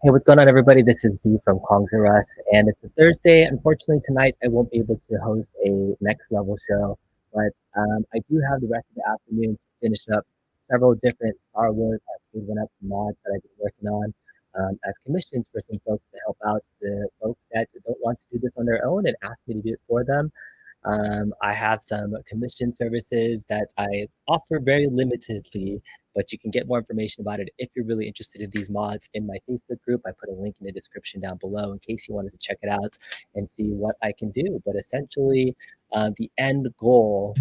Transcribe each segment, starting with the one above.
Hey, what's going on, everybody? This is B from Kongs R Us, and it's a Thursday. Unfortunately, tonight I won't be able to host a next level show, but I do have the rest of the afternoon to finish up several different Star Wars Arcade1Up mods that I've been working on as commissions for some folks to help out the folks that don't want to do this on their own and ask me to do it for them. I have some commission services that I offer very limitedly, but you can get more information about it if you're really interested in these mods in my Facebook group. I put a link in the description down below in case you wanted to check it out and see what I can do. But essentially, the end goal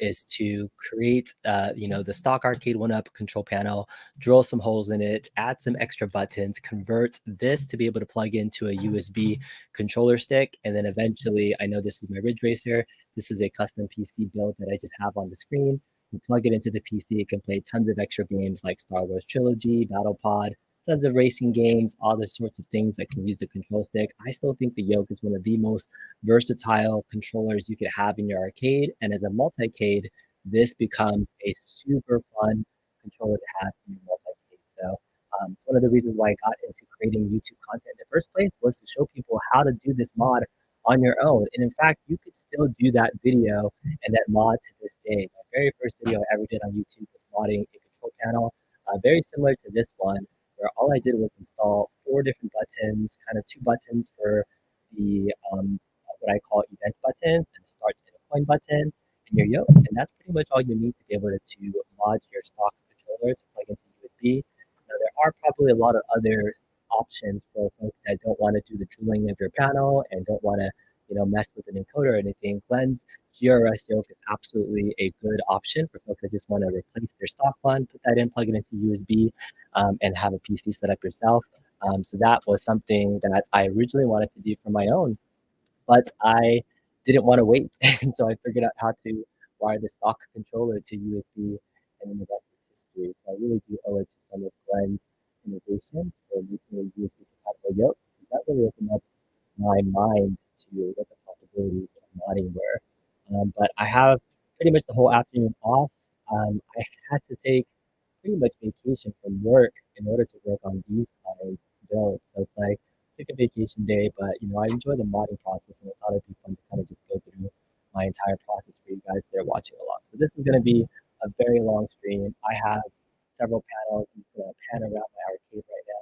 is to create, the stock Arcade1Up control panel, drill some holes in it, add some extra buttons, convert this to be able to plug into a USB controller stick, and then eventually, I know this is my Ridge Racer. This is a custom PC build that I just have on the screen. You plug it into the PC, it can play tons of extra games like Star Wars Trilogy, Battle Pod, tons of racing games, all the sorts of things that can use the control stick. I still think the Yoke is one of the most versatile controllers you could have in your arcade. And as a multi-cade, this becomes a super fun controller to have in your multi-cade. So it's one of the reasons why I got into creating YouTube content in the first place was to show people how to do this mod on your own. And in fact, you could still do that video and that mod to this day. My very first video I ever did on YouTube was modding a control panel, very similar to this one, where all I did was install four different buttons, kind of two buttons for the what I call event buttons, and a start and a coin button, and your yoke. And that's pretty much all you need to be able to mod your stock controller to plug into USB. Now, there are probably a lot of other options for folks that don't want to do the drilling of your panel and don't want to mess with an encoder or anything. Glenn's GRS yoke is absolutely a good option for folks that just want to replace their stock one, put that in, plug it into USB, and have a PC set up yourself. So that was something that I originally wanted to do for my own, but I didn't want to wait. And so I figured out how to wire the stock controller to USB, and then the rest is history. So I really do owe it to some of Glenn's innovation for making a USB compatible yoke. That really opened up my mind to what the possibilities of modding were. But I have pretty much the whole afternoon off. I had to take pretty much vacation from work in order to work on these kinds of builds. So it's like took a vacation day, but I enjoy the modding process, and I thought it'd be fun to kind of just go through my entire process for you guys that are watching along. So this is going to be a very long stream. I have several panels. I'm just going to pan around my arcade right now.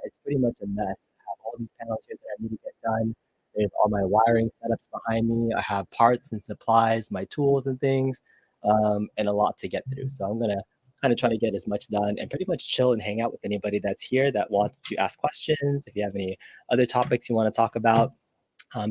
It's pretty much a mess. I have all these panels here that I need to get done. There's all my wiring setups behind me. I have parts and supplies, my tools and things, and a lot to get through. So I'm going to kind of try to get as much done and pretty much chill and hang out with anybody that's here that wants to ask questions. If you have any other topics you want to talk about,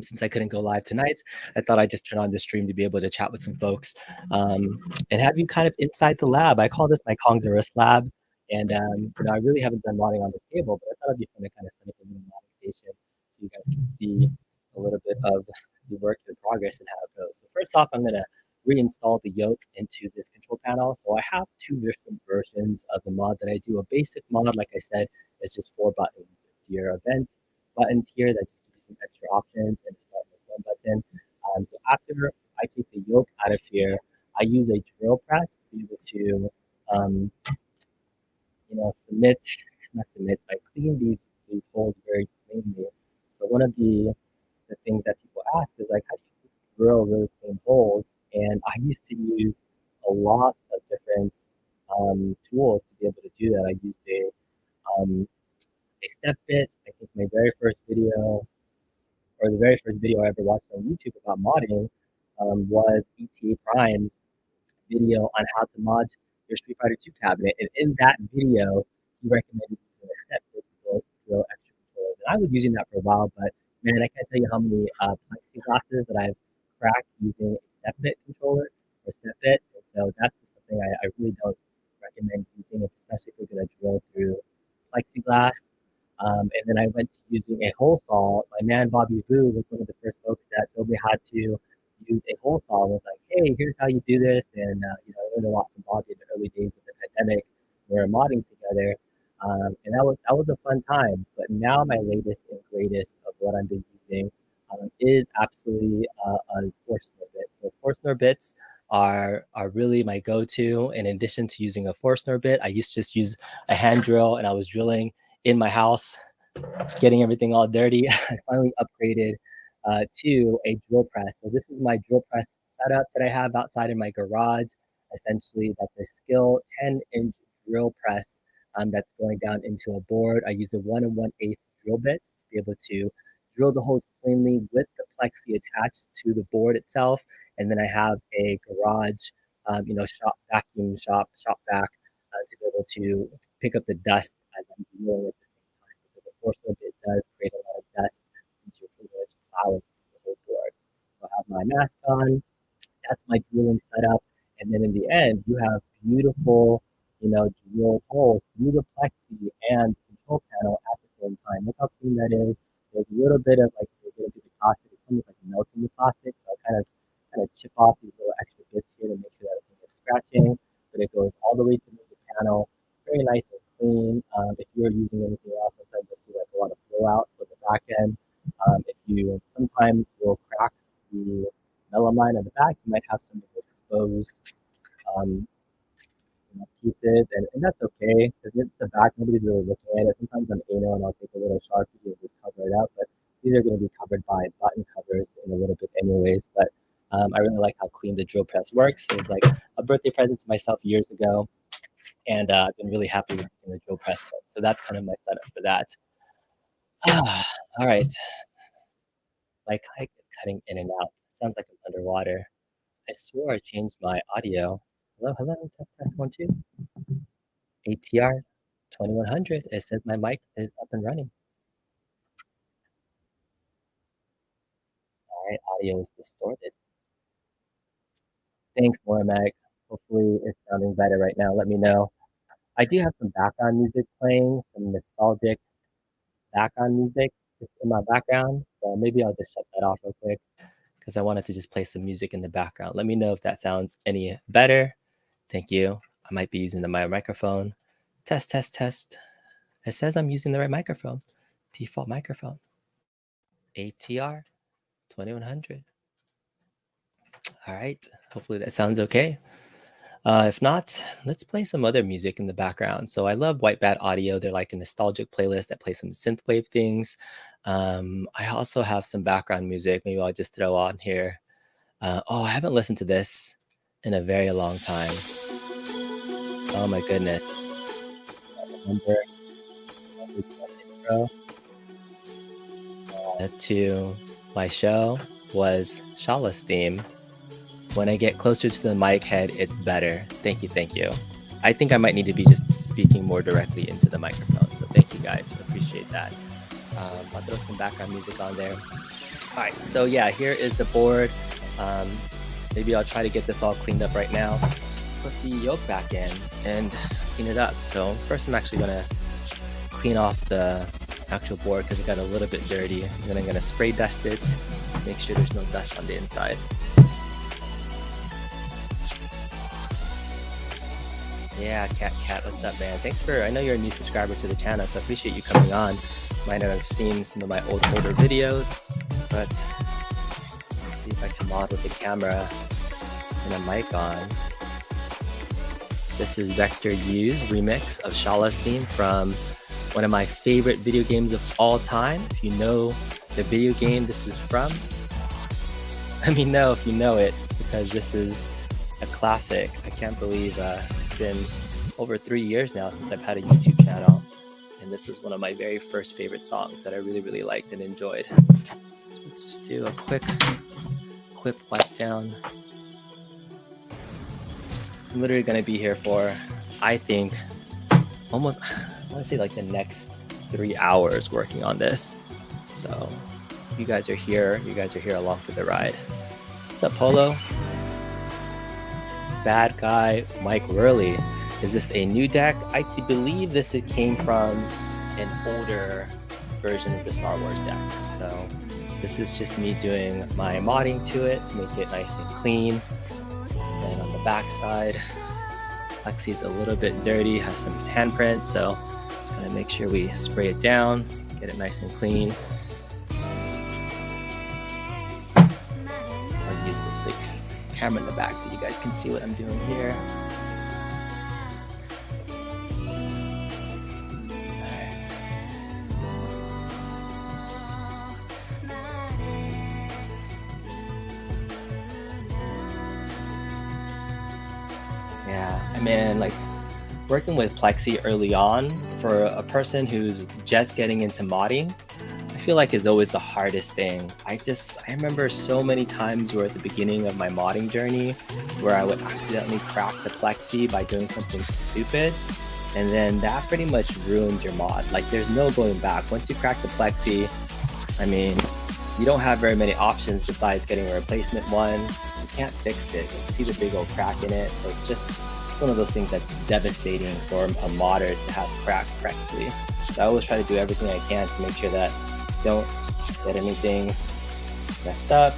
since I couldn't go live tonight, I thought I'd just turn on the stream to be able to chat with some folks, and have you kind of inside the lab. I call this my Kongs R Us lab. And I really haven't done modding on this table, but I thought it'd be fun to kind of set up a little modding station so you guys can see a little bit of the work in progress and how it goes. So first off, I'm going to reinstall the yoke into this control panel. So I have two different versions of the mod that I do. A basic mod, like I said, is just four buttons. It's your event buttons here that just give you some extra options, and start with one button. So after I take the yoke out of here, I use a drill press to be able to, submit, not submit, I clean these holes very cleanly. So one of the things that people ask is like, how do you drill really clean holes? And I used to use a lot of different tools to be able to do that. I used a step bit. I think my very first video, or the very first video I ever watched on YouTube about modding, was ETA Prime's video on how to mod your Street Fighter 2 cabinet. And in that video, he recommended using a step bit to drill extra controllers. And I was using that for a while, but man, I can't tell you how many plexiglasses that I've cracked using a step bit controller or step bit. And so that's just something I really don't recommend using, especially if you're going to drill through plexiglass. And then I went to using a hole saw. My man Bobby Vu was one of the first folks that told me how to use a hole saw. And was like, hey, here's how you do this. And I learned a lot from Bobby in the early days of the pandemic. We were modding together, and that was a fun time. But now my latest and greatest of what I've been using is absolutely a Forstner bit. So Forstner bits are really my go-to. In addition to using a Forstner bit, I used to just use a hand drill, and I was drilling in my house, getting everything all dirty, I finally upgraded to a drill press. So this is my drill press setup that I have outside in my garage. Essentially, that's a skill 10-inch drill press that's going down into a board. I use a 1 1/8 drill bit to be able to drill the holes cleanly with the plexi attached to the board itself. And then I have a garage, shop vac to be able to pick up the dust as I'm drilling at the same time. Because the force of it does create a lot of dust since you're pretty much plowing the whole board. So I have my mask on, that's my drilling setup. And then in the end, you have beautiful, drill holes through the plexi and control panel at the same time. Look how clean that is. There's a little bit of like a little bit of plastic. It's almost like melting the plastic. So I kind of chip off these little extra bits here to make sure that everything is scratching. But it goes all the way through the panel, very nice and clean. If you're using anything else, sometimes you'll see like a lot of blowout for the back end. If you sometimes will crack the melamine at the back, you might have some exposed um, pieces, and that's okay because it's the back. Nobody's really looking at it. Sometimes I'm anal and I'll take a little Sharpie and just cover it up, but these are going to be covered by button covers in a little bit anyways. But I really like how clean the drill press works. It was like a birthday present to myself years ago, and I've been really happy with using the drill press. So that's kind of my setup for that. All right. My kite is cutting in and out. Sounds like I'm underwater. I swore I changed my audio. Hello, hello, test, test, 1, 2. ATR 2100. It says my mic is up and running. All right, audio is distorted. Thanks, Mormac. Hopefully it's sounding better right now. Let me know. I do have some background music playing, some nostalgic background music just in my background. So maybe I'll just shut that off real quick because I wanted to just play some music in the background. Let me know if that sounds any better. Thank you. I might be using my microphone. Test, test, test. It says I'm using the right microphone. Default microphone. ATR 2100. All right. Hopefully that sounds okay. If not, let's play some other music in the background. So I love White Bat Audio. They're like a nostalgic playlist that plays some synthwave things. I also have some background music. Maybe I'll just throw on here. I haven't listened to this in a very long time. Oh my goodness. I remember the intro to my show was Shala's theme. When I get closer to the mic head, it's better. Thank you, thank you. I think I might need to be just speaking more directly into the microphone. So thank you guys, appreciate that. I'll throw some background music on there. All right, so yeah, here is the board. Maybe I'll try to get this all cleaned up right now. Put the yoke back in and clean it up. So first I'm actually gonna clean off the actual board because it got a little bit dirty. And then I'm gonna spray dust it, make sure there's no dust on the inside. Yeah, Cat, what's up, man? Thanks I know you're a new subscriber to the channel, so I appreciate you coming on. Might not have seen some of my older videos, but let's see if I can mod with the camera and a mic on. This is Vector U's remix of Shala's theme from one of my favorite video games of all time. If you know the video game this is from, let me know if you know it, because this is a classic. I can't believe it's been over 3 years now since I've had a YouTube channel, and this was one of my very first favorite songs that I really liked and enjoyed. Let's just do a quick wipe down. I'm literally going to be here for, I think, almost, I want to say like the next 3 hours working on this. So you guys are here along for the ride. What's up, Polo? Bad Guy Mike Worley. Is this a new deck? I believe this came from an older version of the Star Wars deck. So this is just me doing my modding to it to make it nice and clean. And on the back side, Lexi's a little bit dirty, has some handprints, so just gonna make sure we spray it down, get it nice and clean. I'll use the camera in the back so you guys can see what I'm doing here. Alright. Yeah, I mean, like working with Plexi early on for a person who's just getting into modding, I feel like is always the hardest thing. I remember so many times where at the beginning of my modding journey where I would accidentally crack the Plexi by doing something stupid. And then that pretty much ruins your mod. Like there's no going back. Once you crack the Plexi, I mean, you don't have very many options besides getting a replacement one. You can't fix it. You see the big old crack in it. So it's just one of those things that's devastating for a modder to have cracked correctly. So I always try to do everything I can to make sure that I don't get anything messed up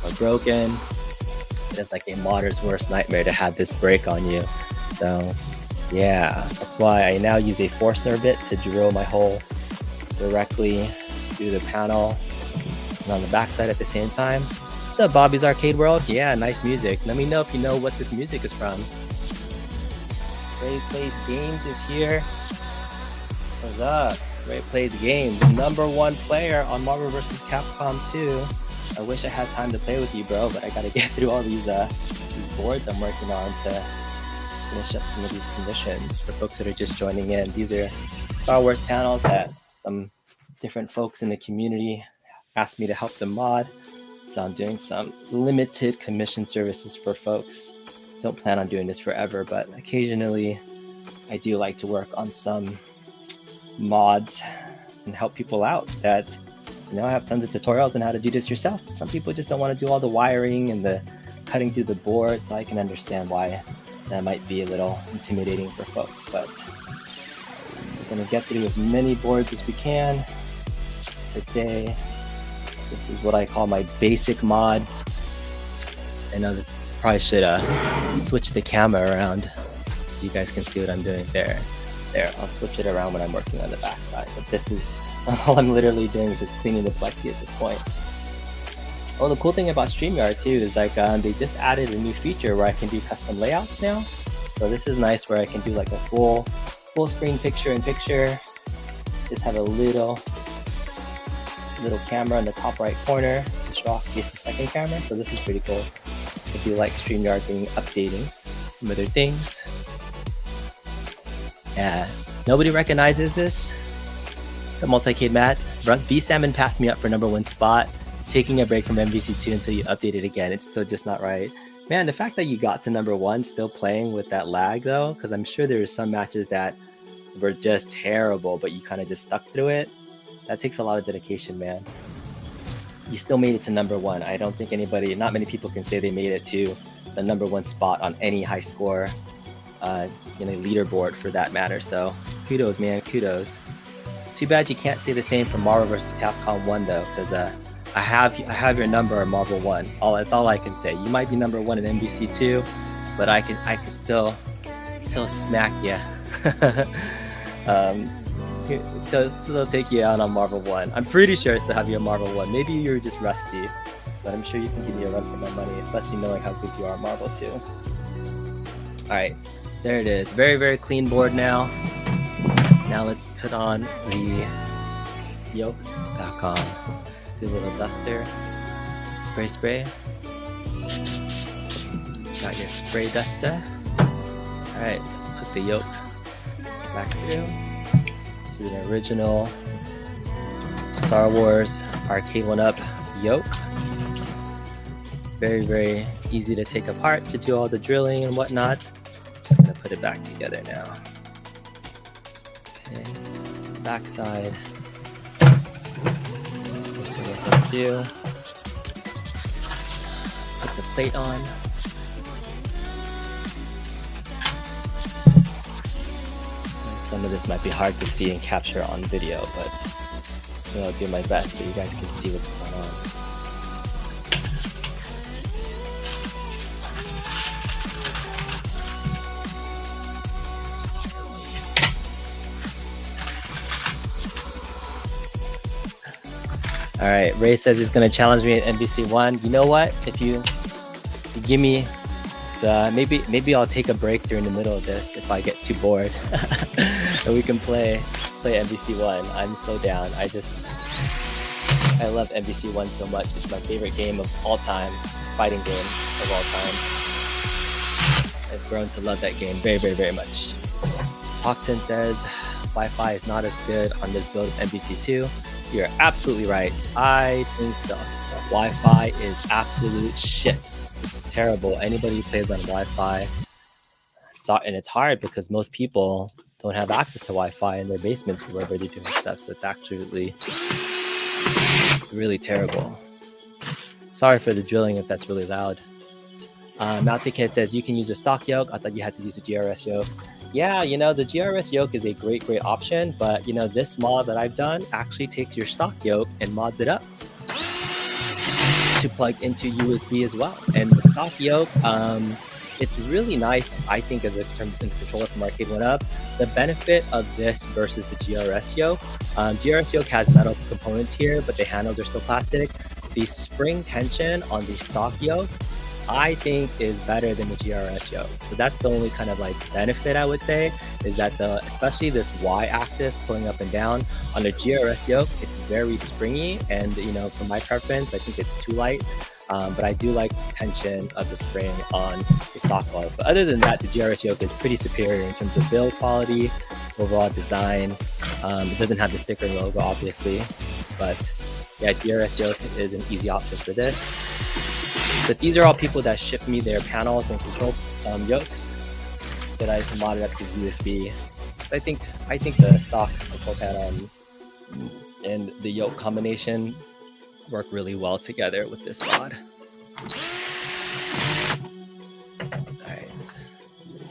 or broken. It's like a modder's worst nightmare to have this break on you. So yeah, that's why I now use a Forstner bit to drill my hole directly through the panel and on the backside at the same time. What's up, Bobby's Arcade World? Yeah, nice music. Let me know if you know what this music is from. Ray Plays Games is here. What's up? Ray Plays Games, #1 player on Marvel vs. Capcom 2. I wish I had time to play with you, bro, but I gotta get through all these boards I'm working on to finish up some of these conditions. For folks that are just joining in, these are Star Wars panels that some different folks in the community asked me to help them mod. So I'm doing some limited commission services for folks. Don't plan on doing this forever, but occasionally I do like to work on some mods and help people out that, I have tons of tutorials on how to do this yourself. Some people just don't want to do all the wiring and the cutting through the board, so I can understand why that might be a little intimidating for folks. But we're going to get through as many boards as we can today. This is what I call my basic mod. I know this probably should switch the camera around so you guys can see what I'm doing there. There, I'll switch it around when I'm working on the backside. But this is all I'm literally doing is just cleaning the Plexi at this point. Oh, the cool thing about StreamYard too is like they just added a new feature where I can do custom layouts now. So this is nice where I can do like a full screen picture-in-picture. Just have a little camera in the top right corner to show off the second camera. So this is pretty cool. If you like StreamYard being updating some other things. Yeah, nobody recognizes this. The multi-K Matt. B Salmon passed me up for #1 spot. Taking a break from MVC2 until you update it again. It's still just not right. Man, the fact that you got to #1 still playing with that lag though, because I'm sure there were some matches that were just terrible, but you kind of just stuck through it. That takes a lot of dedication, man. You still made it to #1. I don't think not many people can say they made it to the #1 spot on any high score leaderboard for that matter. So kudos, man, kudos. Too bad you can't say the same for Marvel vs. Capcom 1 though, because I have your number on Marvel 1. That's all I can say. You might be #1 in MVC 2, but I can still smack you. Still take you out on Marvel 1. I'm pretty sure I still have you on Marvel 1. Maybe you're just rusty, but I'm sure you can give me a run for my money, especially knowing how good you are on Marvel 2. Alright, there it is. Very, very clean board now. Now let's put on the yoke back on. Do a little duster. Spray. Got your spray duster. Alright, let's put the yoke back through. To the original Star Wars Arcade1Up yoke. Very, very easy to take apart to do all the drilling and whatnot. Just gonna put it back together now. Okay, back side. First thing we're gonna do, put the plate on. Some of this might be hard to see and capture on video, but I'll do my best so you guys can see what's going on. All right, Ray says he's going to challenge me at NBC1. You know what? If you give me maybe I'll take a break during the middle of this if I get too bored, and we can play NBC1. I'm so down. I love NBC1 so much. It's my favorite game of all time, fighting game of all time. I've grown to love that game very, very, very much. Toxin says Wi-Fi is not as good on this build of MBT2. You're absolutely right. I think the Wi-Fi is absolute shit. It's terrible. Anybody who plays on Wi-Fi, and it's hard because most people don't have access to Wi-Fi in their basements or wherever they're doing stuff. So it's actually really terrible. Sorry for the drilling if that's really loud. Mountain Kid says you can use a stock yoke. I thought you had to use a GRS yoke. Yeah, you know, the GRS yoke is a great option, but you know, this mod that I've done actually takes your stock yoke and mods it up to plug into USB as well. And the stock yoke, it's really nice, I think, as a controller from Arcade1Up. The benefit of this versus the GRS yoke, GRS yoke has metal components here, but the handles are still plastic. The spring tension on the stock yoke, I think, is better than the GRS yoke. So that's the only kind of like benefit I would say, is that especially this Y-axis pulling up and down on the GRS yoke, it's very springy, and you know, for my preference, I think it's too light. But I do like the tension of the spring on the stock yoke. But other than that, the GRS yoke is pretty superior in terms of build quality, overall design. It doesn't have the sticker logo, obviously, but yeah, GRS yoke is an easy option for this. But these are all people that ship me their panels and control yokes so that I can mod it up to USB. So I think the stock control panel and the yoke combination work really well together with this mod.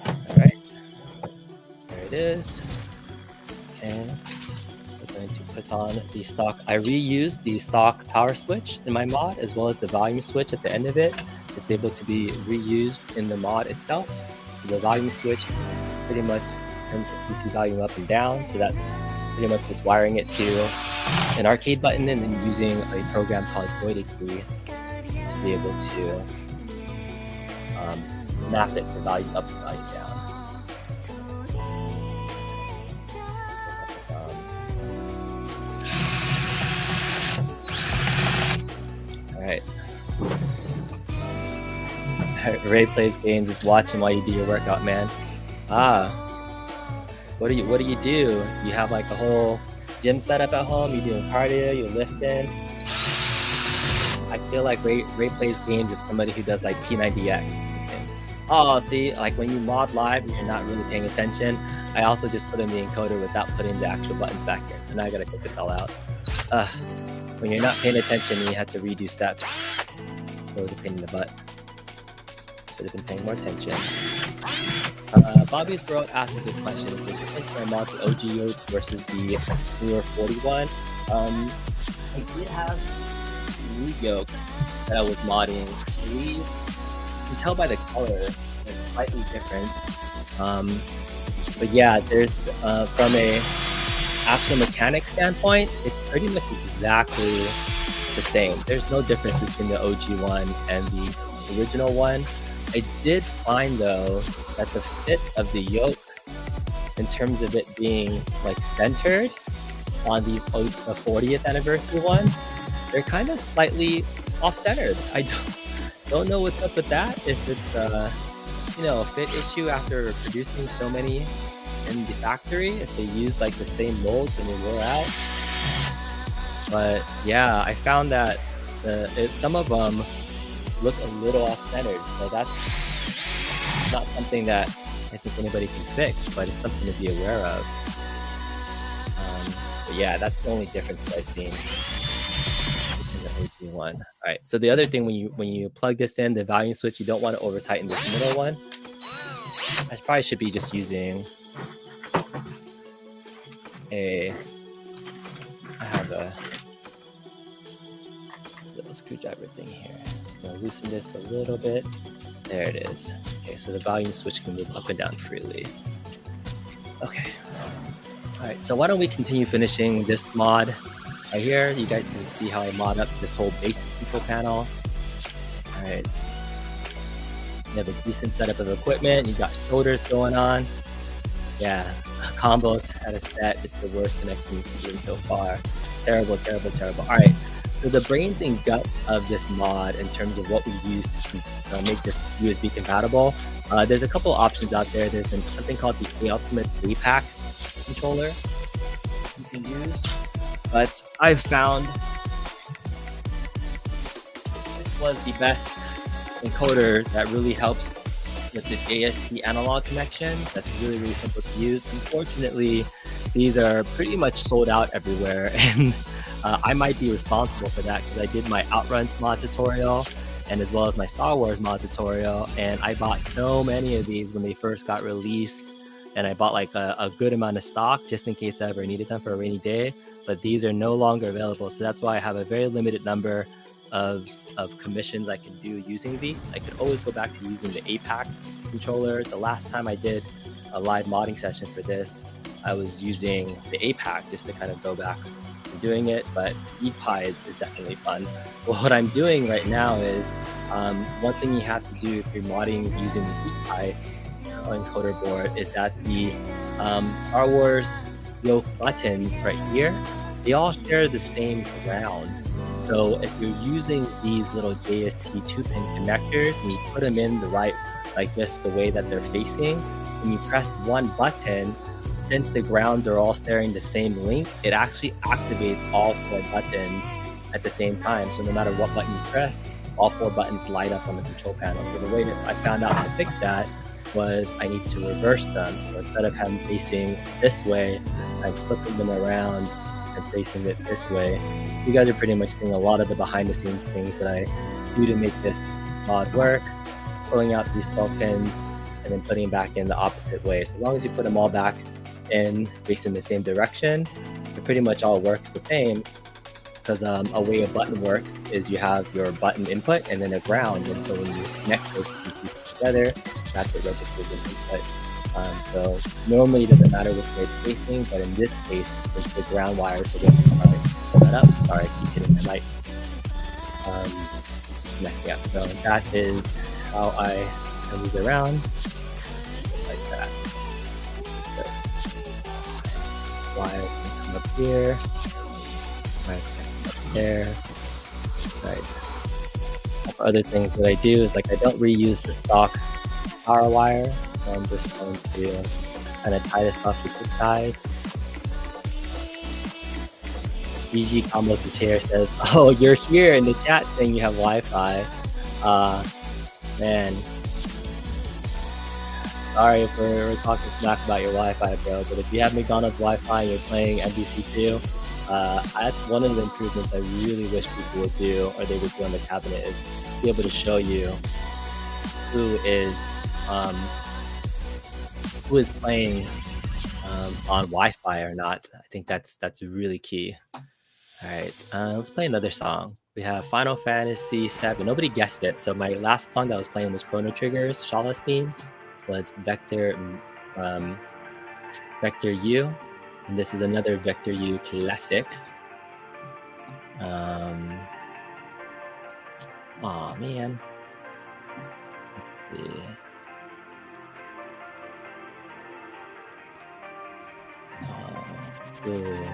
All right, there it is. Okay, we're going to put on the stock. I reused the stock power switch in my mod, as well as the volume switch at the end of it. It's able to be reused in the mod itself. The volume switch pretty much turns the PC volume up and down, so that's pretty much just wiring it to an arcade button and then using a program called Voided Key to be able to map it for volume up and volume down. Alright. Ray plays games, is watching while you do your workout, man. What do you do? You have like a whole gym setup at home, you're doing cardio, you're lifting. I feel like Ray plays games as somebody who does like P90X. Oh, see, like when you mod live and you're not really paying attention, I also just put in the encoder without putting the actual buttons back in. So now I gotta take this all out. When you're not paying attention, you have to redo steps. That was a pain in the butt. Should have been paying more attention. Bobby's World asked a good question. Is the difference for a mod the OG yoke versus the newer 41? I did have a new yoke that I was modding. You can tell by the color, it's slightly different. But yeah, there's from a actual mechanic standpoint, it's pretty much exactly the same. There's no difference between the OG one and the original one. I did find though that the fit of the yoke, in terms of it being like centered on the 40th anniversary one, they're kind of slightly off-centered. I don't know what's up with that. If it's a fit issue after producing so many in the factory, if they use like the same molds and they wore out. But yeah, I found that some of them look a little off-centered, so that's not something that I think anybody can fix, but it's something to be aware of. But yeah, that's the only difference that I've seen between the OG one. All right, so the other thing, when you plug this in, the volume switch, you don't want to over tighten this middle one. I probably should be just using I have a little screwdriver thing here. So I'm gonna loosen this a little bit. There it is. Okay, so the volume switch can move up and down freely. Okay. All right, so why don't we continue finishing this mod right here. You guys can see how I mod up this whole base control panel. All right. You have a decent setup of equipment. You got shoulders going on. Yeah, combos at a set. It's the worst connection we've seen so far. Terrible, terrible, terrible. All right. So the brains and guts of this mod in terms of what we use to make this USB compatible There's a couple options out there. There's something called the Ultimate 3-pack controller you can use, but I've found this was the best encoder that really helps with the JST analog connection. That's really, really simple to use. Unfortunately, these are pretty much sold out everywhere, and I might be responsible for that because I did my Outruns mod tutorial and as well as my Star Wars mod tutorial, and I bought so many of these when they first got released, and I bought like a good amount of stock just in case I ever needed them for a rainy day. But these are no longer available, so that's why I have a very limited number of commissions I can do using these. I could always go back to using the 8-pack controller. The last time I did a live modding session for this, I was using the 8-pack just to kind of go back and doing it, but ePie is definitely fun. Well, what I'm doing right now is one thing you have to do if you're modding using the ePie encoder board is that the Star Wars yoke buttons right here, they all share the same ground. So if you're using these little JST 2-pin connectors and you put them in the right, like this, the way that they're facing, when you press one button, since the grounds are all sharing the same link, it actually activates all 4 buttons at the same time. So no matter what button you press, all 4 buttons light up on the control panel. So the way that I found out to fix that was I need to reverse them. So instead of having facing this way, I'm flipping them around and facing it this way. You guys are pretty much seeing a lot of the behind the scenes things that I do to make this mod work, pulling out these 12 pins and then putting them back in the opposite way. So as long as you put them all back in facing the same direction, it pretty much all works the same, because a way a button works is you have your button input and then a ground, and so when you connect those two pieces together, that's what registers as input. So normally it doesn't matter which way it's facing, but in this case, since the ground wires are going to pull that up. Sorry, I keep hitting my mic. Messing up. So that is how I move it around, like that. So wires can come up here, wires can come up there. Right. Other things that I do is like I don't reuse the stock power wire. So I'm just going to kind of tie this off to quick tie. BG Combos is here, says, oh, you're here in the chat saying you have Wi-Fi. Man. Sorry if we're talking smack about your Wi-Fi, bro, but if you have McDonald's Wi-Fi and you're playing MVC2, that's one of the improvements I really wish people would do, or they would do on the cabinet, is be able to show you who is playing on Wi-Fi or not. I think that's really key. All right, let's play another song. We have Final Fantasy VII. Nobody guessed it. So my last song that I was playing was Chrono Trigger's Shala's theme was Vector U, and this is another Vector U classic. Oh man. Let's see. Cool.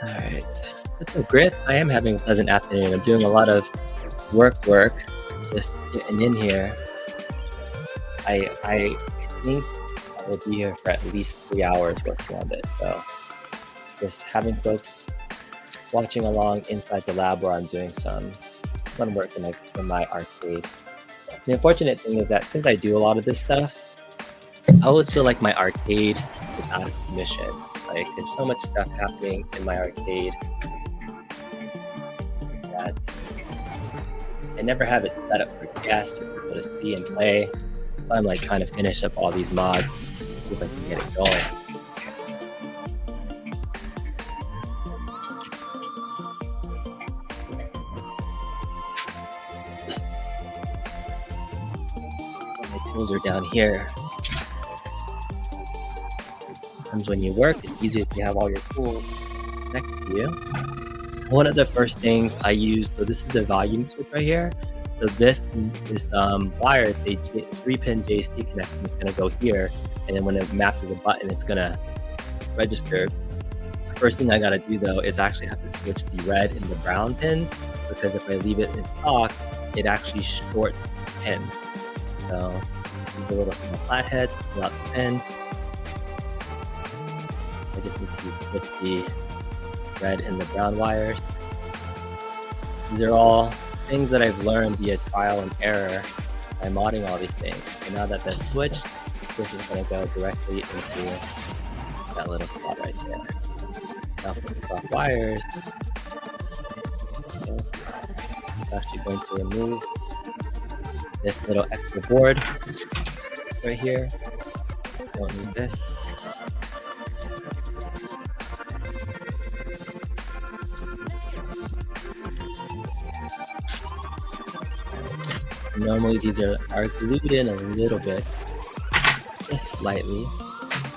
Alright. So Griff, I am having a pleasant afternoon. I'm doing a lot of work, just getting in here. I think I will be here for at least 3 hours working on it. So just having folks watching along inside the lab where I'm doing some fun work in my arcade. The unfortunate thing is that since I do a lot of this stuff, I always feel like my arcade is out of commission. Like there's so much stuff happening in my arcade that I never have it set up for guests or people to see and play. So I'm like trying to finish up all these mods, see if I can get it going. My tools are down here. Sometimes when you work, it's easier if you have all your tools next to you. So one of the first things I use, so this is the volume switch right here. So this wire, it's a 3-pin JST connection. It's gonna go here, and then when it maps as a button, it's gonna register. First thing I gotta do though is actually have to switch the red and the brown pins, because if I leave it in stock, it actually shorts the pin. So just use a little small flathead, pull out the pin. I just need to switch the red and the brown wires. These are all things that I've learned via trial and error by modding all these things. And now that that's switched, this is going to go directly into that little spot right there. Now for the stock wires, okay, it's actually going to remove this little extra board right here. Don't need this. Normally these are glued in a little bit, just slightly.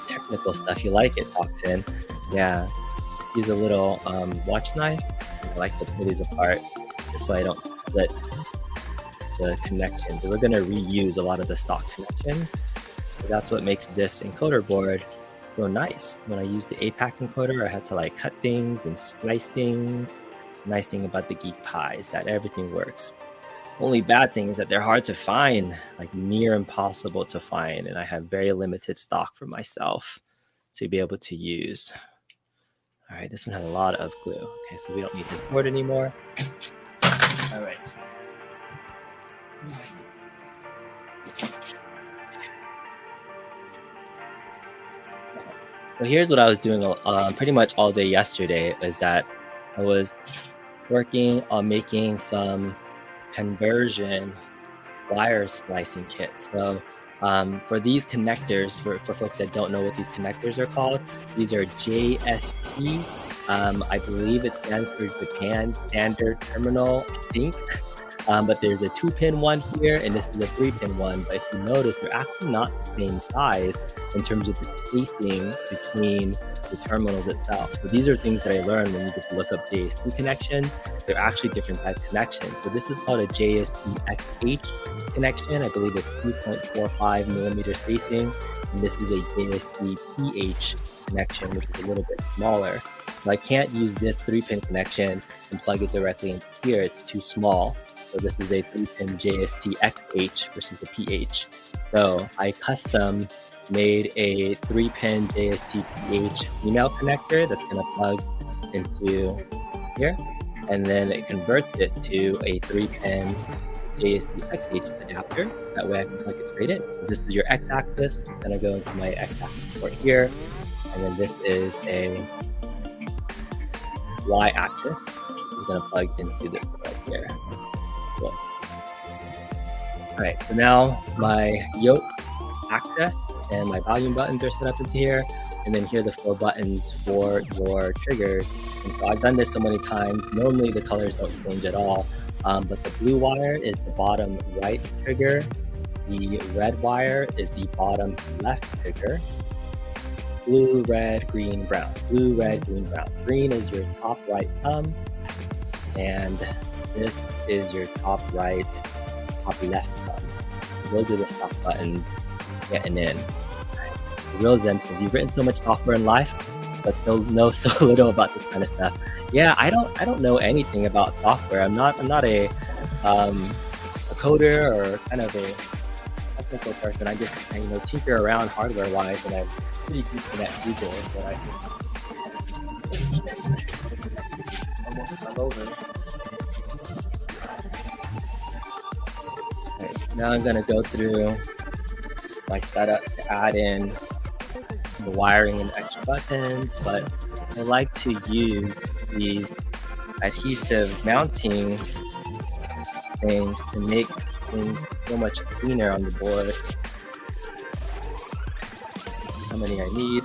Technical stuff, you like it, Toxin. Yeah, just use a little watch knife. I like to pull these apart just so I don't split the connections. We're going to reuse a lot of the stock connections. So that's what makes this encoder board so nice. When I used the APAC encoder, I had to like cut things and splice things. The nice thing about the Geek Pi is that everything works. Only bad thing is that they're hard to find, like near impossible to find, and I have very limited stock for myself to be able to use. All right, this one has a lot of glue. Okay, so we don't need this board anymore. All right. So here's what I was doing pretty much all day yesterday, is that I was working on making some conversion wire splicing kits. So for these connectors, for folks that don't know what these connectors are called, these are JST. I believe it stands for Japan Standard Terminal, I think. But there's a 2-pin one here, and this is a 3-pin one. But if you notice, they're actually not the same size in terms of the spacing between the terminals itself. So these are things that I learned when you get to look up JST connections. They're actually different size connections. So this is called a JST XH connection. I believe it's 2.45 millimeter spacing. And this is a JST PH connection, which is a little bit smaller. So I can't use this 3-pin connection and plug it directly into here. It's too small. So this is a 3-pin JST XH versus a PH. So I custom made a 3-pin JST PH female connector that's going to plug into here, and then it converts it to a 3-pin JST XH adapter. That way I can plug it straight in. So this is your X-axis, which is going to go into my X-axis port here, and then this is a Y-axis, which is going to plug into this right here. Cool. All right, so now my yoke access and my volume buttons are set up into here, and then here are the 4 buttons for your triggers. And so I've done this so many times. Normally the colors don't change at all, but the blue wire is the bottom right trigger. The red wire is the bottom left trigger. Blue, red, green, brown. Blue, red, green, brown. Green is your top right thumb, and this is your top right, top left thumb. Those are the stock buttons getting in. The real Zen says, you've written so much software in life, but still know so little about this kind of stuff. Yeah, I don't know anything about software. I'm not a coder or kind of a technical person. I just tinker around hardware wise, and I'm pretty decent at Google, but I almost fell over. Right, now I'm gonna go through my setup to add in the wiring and extra buttons, but I like to use these adhesive mounting things to make things so much cleaner on the board. How many I need.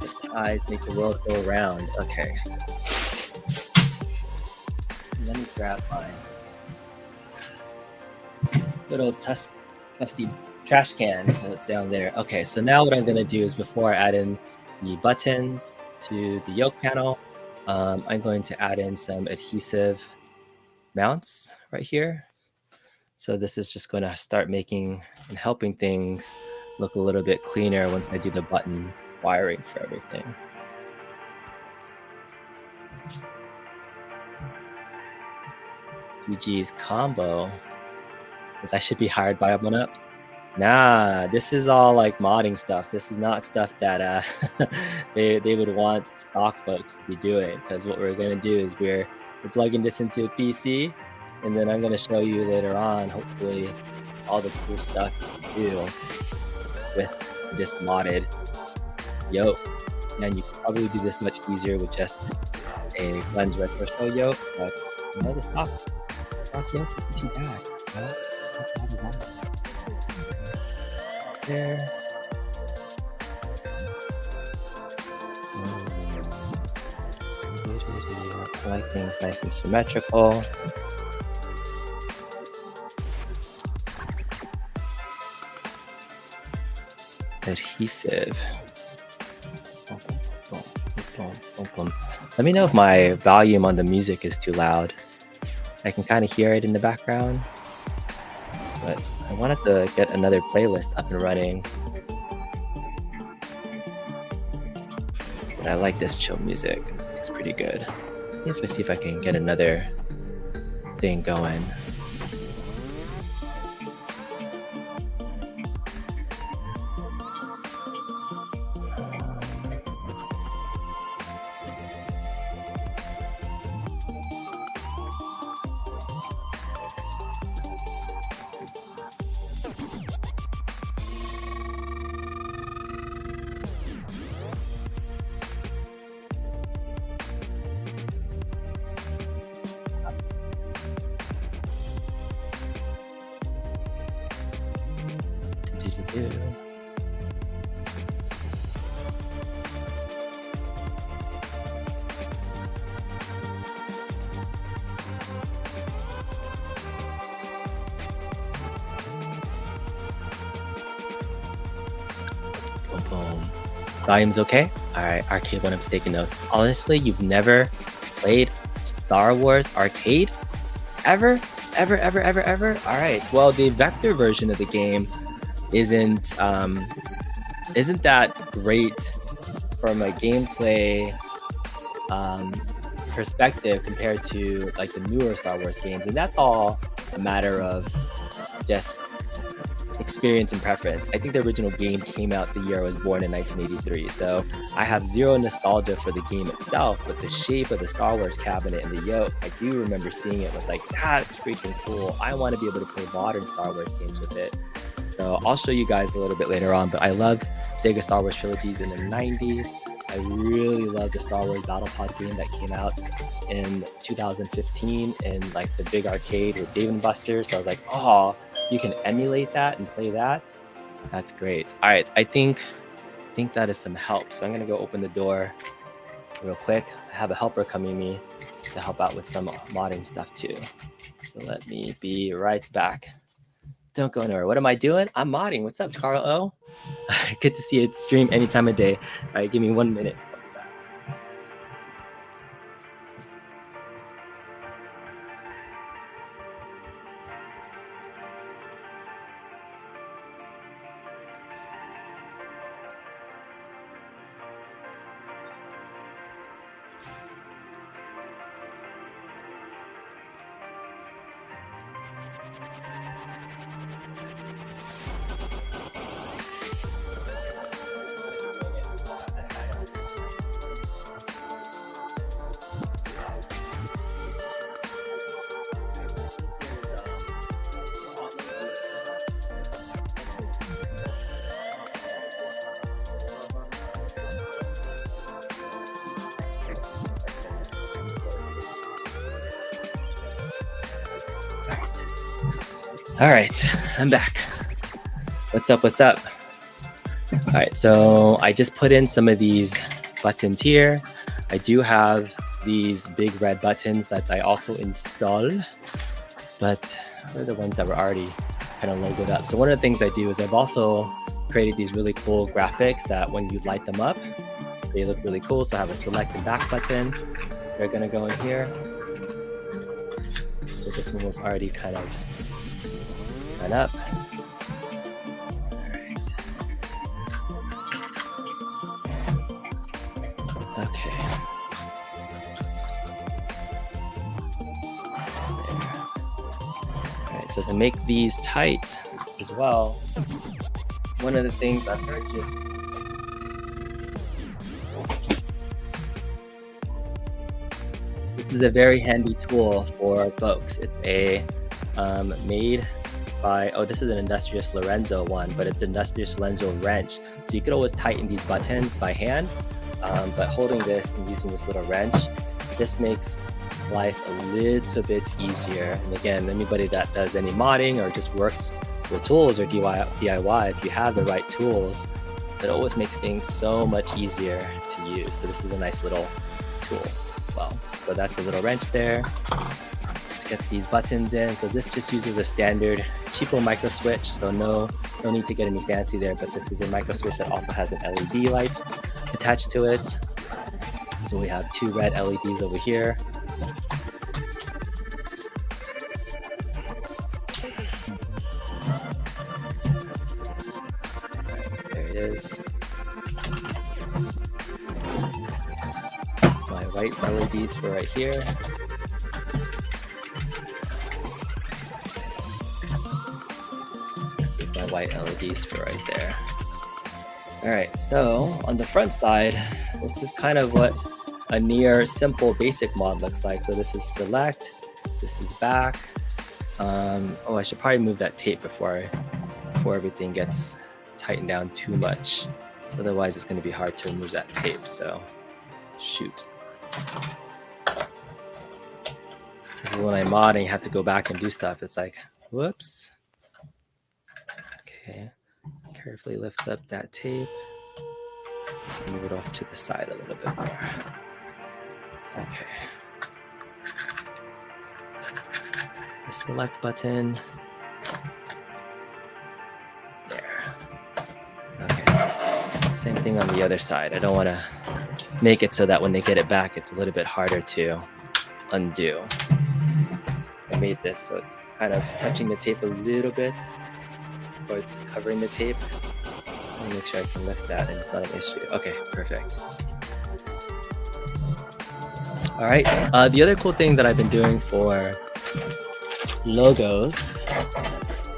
The ties make the world go round. Okay. Let me grab my little trusty trash can that's down there. Okay, so now what I'm gonna do is, before I add in the buttons, to the yoke panel. I'm going to add in some adhesive mounts right here. So this is just going to start making and helping things look a little bit cleaner once I do the button wiring for everything. GG's combo. I should be hired by Arcade1Up. Nah, this is all like modding stuff. This is not stuff that they would want stock folks to be doing, because what we're gonna do is we're plugging this into a PC, and then I'm gonna show you later on, hopefully, all the cool stuff you can do with this modded yoke. And you can probably do this much easier with just a lens retro show yoke, but you know, the stock yoke isn't too bad. You know? There. I like things nice and symmetrical. Adhesive. Let me know if my volume on the music is too loud. I can kind of hear it in the background. But I wanted to get another playlist up and running. But I like this chill music. It's pretty good. Let's see if I can get another thing going. Volume's okay? Alright, Arcade1Up's taking note. Honestly, you've never played Star Wars Arcade? Ever? Alright, well, the vector version of the game isn't that great from a gameplay perspective compared to like the newer Star Wars games, and that's all a matter of just experience and preference. I think the original game came out the year I was born in 1983, so I have zero nostalgia for the game itself, but the shape of the Star Wars cabinet and the yoke, I do remember seeing it, was like, that's freaking cool. I want to be able to play modern Star Wars games with it. So I'll show you guys a little bit later on, but I loved Sega Star Wars trilogies in the 90s. I really loved the Star Wars Battle Pod game that came out in 2015 in like the big arcade with Dave & Buster's. So I was like, oh, you can emulate that and play that. That's great. All right, I think that is some help. So I'm gonna go open the door real quick. I have a helper coming me to help out with some modding stuff too. So let me be right back. Don't go anywhere. What am I doing? I'm modding. What's up, Carl O? Good to see it stream any time of day. All right, give me 1 minute. All right, I'm back. What's up? All right, so I just put in some of these buttons here. I do have these big red buttons that I also installed, but they're the ones that were already kind of logoed up. So one of the things I do is I've also created these really cool graphics that when you light them up, they look really cool. So I have a select and back button. They're gonna go in here. So this one was already kind of done up. Okay. All right, so to make these tight as well, one of the things I purchased this is a very handy tool for folks. It's a made by, oh, this is an Industrious Lorenzo one, but it's Industrious Lorenzo wrench. So you could always tighten these buttons by hand. But holding this and using this little wrench just makes life a little bit easier. And again, anybody that does any modding or just works with tools or DIY, if you have the right tools, it always makes things so much easier to use. So this is a nice little tool as well. So that's a little wrench there. Just get these buttons in. So this just uses a standard cheapo micro switch. So no need to get any fancy there, but this is a micro switch that also has an LED light attached to it. So we have 2 red LEDs over here. There it is. My white LEDs for right here. This is my white LEDs for right there. All right, so on the front side, this is kind of what a near simple basic mod looks like. So this is select, this is back. Oh, I should probably move that tape before everything gets tightened down too much. So otherwise it's gonna be hard to remove that tape, so shoot. This is when I mod and you have to go back and do stuff. It's like, whoops. Okay. Carefully lift up that tape. Just move it off to the side a little bit more. Okay. The select button. There. Okay. Same thing on the other side. I don't want to make it so that when they get it back, it's a little bit harder to undo. So I made this so it's kind of touching the tape a little bit. Or it's covering the tape. Let me make sure I can lift that and it's not an issue. Okay, perfect. All right, the other cool thing that I've been doing for logos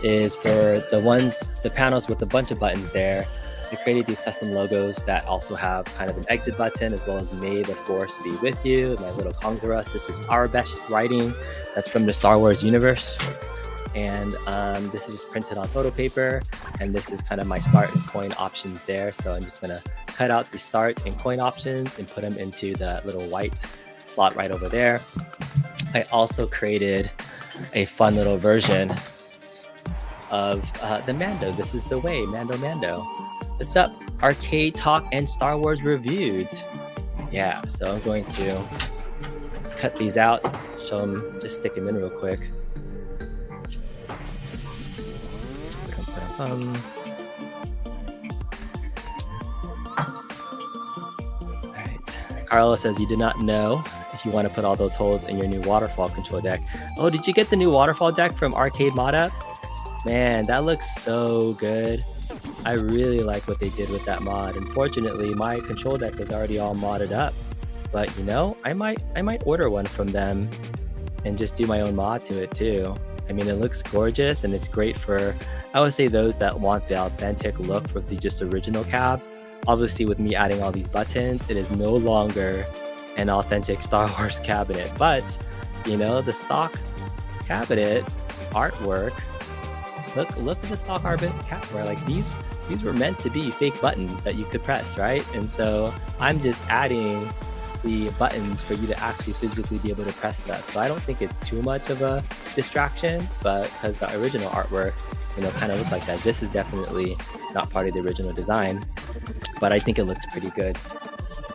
is for the panels with a bunch of buttons there. I created these custom logos that also have kind of an exit button as well as may the force be with you. My little Conquerus. This is our best writing. That's from the Star Wars universe. And this is just printed on photo paper, and this is kind of my start and coin options there. So I'm just gonna cut out the start and coin options and put them into the little white slot right over there. I also created a fun little version of the Mando. This is the way, Mando. What's up? Arcade Talk and Star Wars Reviewed. Yeah, so I'm going to cut these out, show them, just stick them in real quick. Alright. Carlo says you did not know if you want to put all those holes in your new waterfall control deck. Oh, did you get the new waterfall deck from Arcade1Up? Man, that looks so good. I really like what they did with that mod. Unfortunately, my control deck is already all modded up. But you know, I might order one from them and just do my own mod to it too. I mean, it looks gorgeous and it's great for, I would say, those that want the authentic look for the just original cab. Obviously, with me adding all these buttons, it is no longer an authentic Star Wars cabinet. But, you know, the stock cabinet artwork, look at the stock cabinet. Like these were meant to be fake buttons that you could press, right? And so I'm just adding the buttons for you to actually physically be able to press that. So I don't think it's too much of a distraction, but because the original artwork, you know, kind of looked like that. This is definitely not part of the original design, but I think it looks pretty good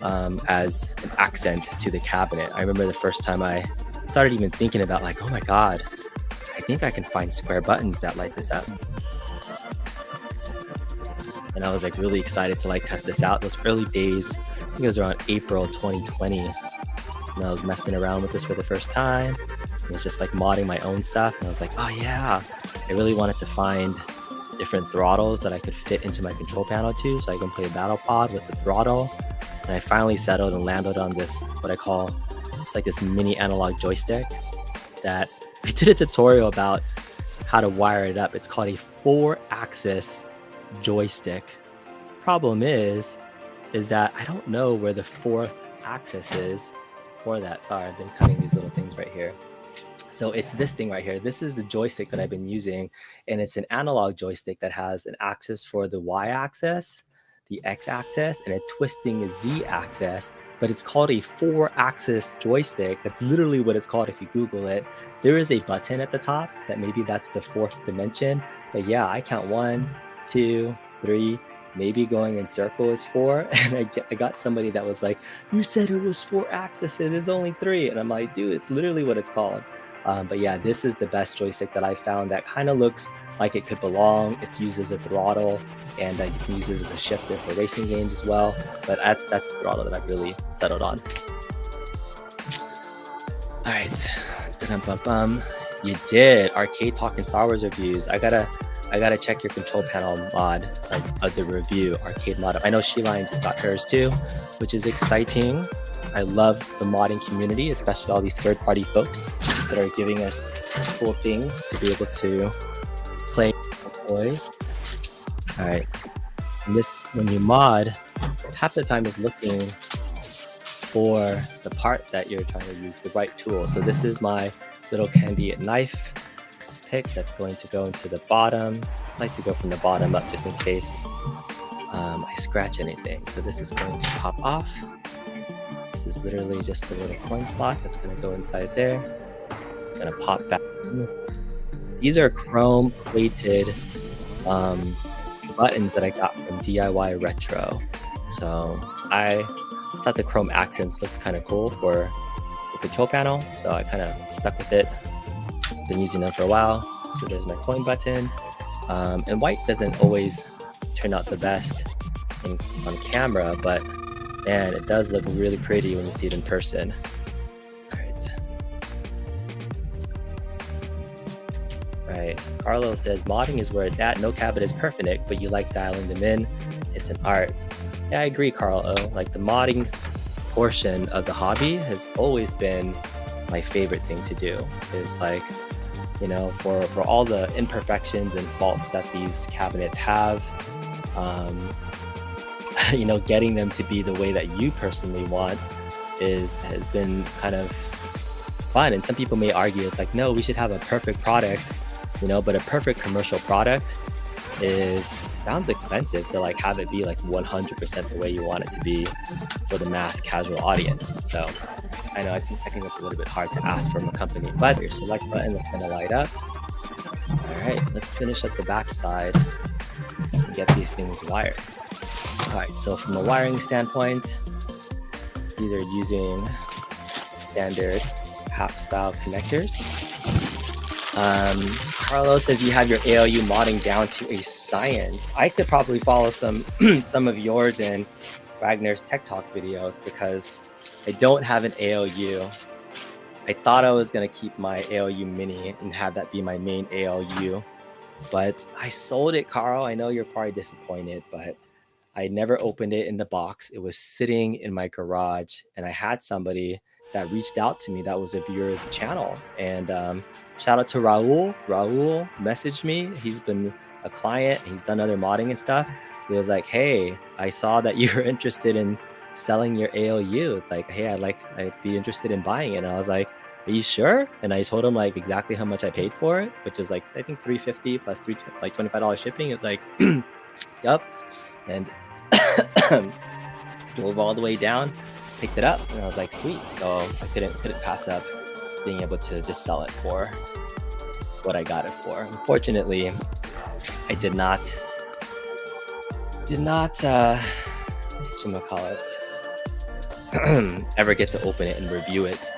as an accent to the cabinet. I remember the first time I started even thinking about like, oh my God, I think I can find square buttons that light this up. And I was like really excited to like test this out. Those early days think it was around April 2020, and I was messing around with this for the first time. It was just like modding my own stuff, and I was like, oh yeah, I really wanted to find different throttles that I could fit into my control panel too, so I can play Battle Pod with the throttle. And I finally settled and landed on this, what I call, it's like this mini analog joystick that I did a tutorial about how to wire it up. It's called a 4-axis joystick. Problem is that I don't know where the 4th axis is for that. Sorry, I've been cutting these little things right here. So it's this thing right here. This is the joystick that I've been using, and it's an analog joystick that has an axis for the y-axis, the x-axis, and a twisting z-axis, but it's called a 4-axis joystick. That's literally what it's called if you Google it. There is a button at the top that maybe that's the 4th dimension, but yeah, I count 1, 2, 3, maybe going in circle is 4, and I got somebody that was like, you said it was 4 axes, it's only 3, and I'm like, dude, it's literally what it's called. But yeah, this is the best joystick that I found that kind of looks like it could belong. It's used as a throttle, and you can use it as a shifter for racing games as well. But that's the throttle that I've really settled on. All right, you did Arcade Talking Star Wars reviews. I gotta check your control panel mod of the review, Arcade mod. I know Sheline just got hers too, which is exciting. I love the modding community, especially all these third-party folks that are giving us cool things to be able to play with toys. All right, and this, when you mod, half the time is looking for the part that you're trying to use, the right tool. So this is my little candy knife pick that's going to go into the bottom. I like to go from the bottom up just in case I scratch anything. So this is going to pop off. This is literally just a little coin slot that's going to go inside there. It's going to pop back. These are chrome plated buttons that I got from DIY Retro. So I thought the chrome accents looked kind of cool for the control panel, so I kind of stuck with it. Been using them for a while. So there's my coin button. And white doesn't always turn out the best on camera, but man, it does look really pretty when you see it in person. Right. Carlos says, modding is where it's at. No cabinet is perfect, but you like dialing them in. It's an art. Yeah, I agree, Carlo. Like the modding portion of the hobby has always been my favorite thing to do. Is like, you know, for all the imperfections and faults that these cabinets have, you know, getting them to be the way that you personally want has been kind of fun. And some people may argue it's like, no, we should have a perfect product, you know, but a perfect commercial product sounds expensive to like have it be like 100% the way you want it to be for the mass casual audience. So I know I think it's a little bit hard to ask from a company, but your select button that's going to light up. All right, let's finish up the back side and get these things wired. All right, so from a wiring standpoint, these are using standard HAP style connectors. Carlos says you have your ALU modding down to a science. I could probably follow some of yours in Wagner's Tech Talk videos because I don't have an ALU. I thought I was going to keep my ALU mini and have that be my main ALU, but I sold it, Carl. I know you're probably disappointed, but I never opened it in the box. It was sitting in my garage, and I had somebody that reached out to me that was a viewer of the channel. And shout out to Raul. Raul messaged me. He's been a client. He's done other modding and stuff. He was like, hey, I saw that you were interested in selling your ALU. It's like, hey, I'd be interested in buying it. And I was like, are you sure? And I told him like exactly how much I paid for it, which is like, I think $350 plus $25 shipping. It's like, yep. And drove all the way down, picked it up, and I was like, sweet. So I couldn't pass up being able to just sell it for what I got it for. Unfortunately, I did not ever get to open it and review it.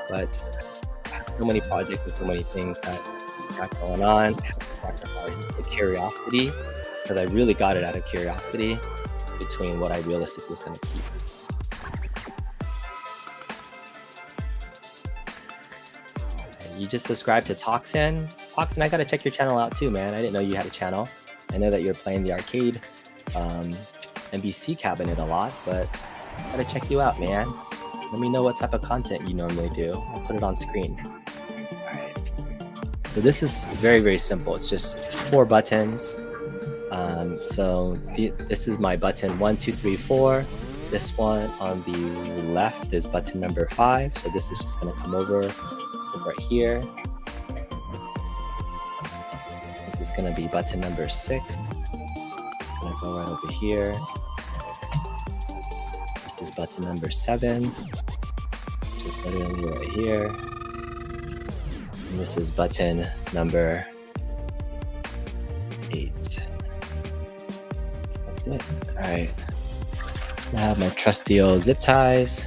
But I have so many projects and so many things that got going on. I had to sacrifice the curiosity, because I really got it out of curiosity, between what I realistically was going to keep. you just subscribe to Toxin. Toxin, I gotta check your channel out too, man. I didn't know you had a channel. I know that you're playing the arcade NBC cabinet a lot, but I gotta check you out, man. Let me know what type of content you normally do. I'll put it on screen. All right. So this is very, very simple. It's just 4 buttons. This is my button 1, 2, 3, 4. This one on the left is button number 5. So this is just gonna come over to right here. This is gonna be button number 6. It's gonna go right over here. This is button number 7, which is literally right here. And this is button number 8. That's it. All right. I have my trusty old zip ties.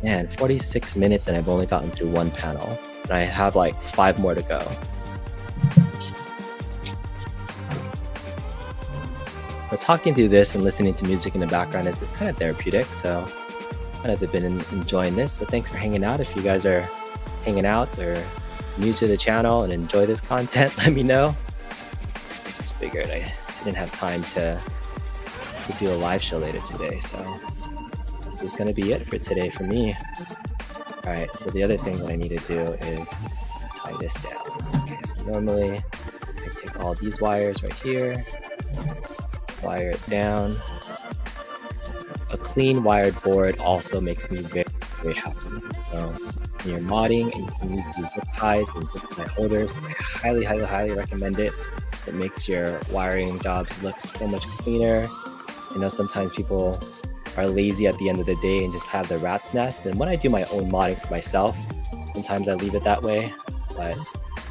Man, 46 minutes and I've only gotten through 1 panel. And I have like 5 more to go. But talking through this and listening to music in the background is kind of therapeutic. So kind of been enjoying this. So thanks for hanging out. If you guys are hanging out or new to the channel and enjoy this content, let me know. I just figured I didn't have time to do a live show later today, so this was going to be it for today for me. All right, so the other thing that I need to do is tie this down. Okay, so normally I take all these wires right here, wire it down. A clean wired board also makes me very, very happy. So when you're modding and you can use these zip ties and zip tie holders, I highly, highly, highly recommend it. It makes your wiring jobs look so much cleaner. I know sometimes people are lazy at the end of the day and just have the rat's nest. And when I do my own modding for myself, sometimes I leave it that way. But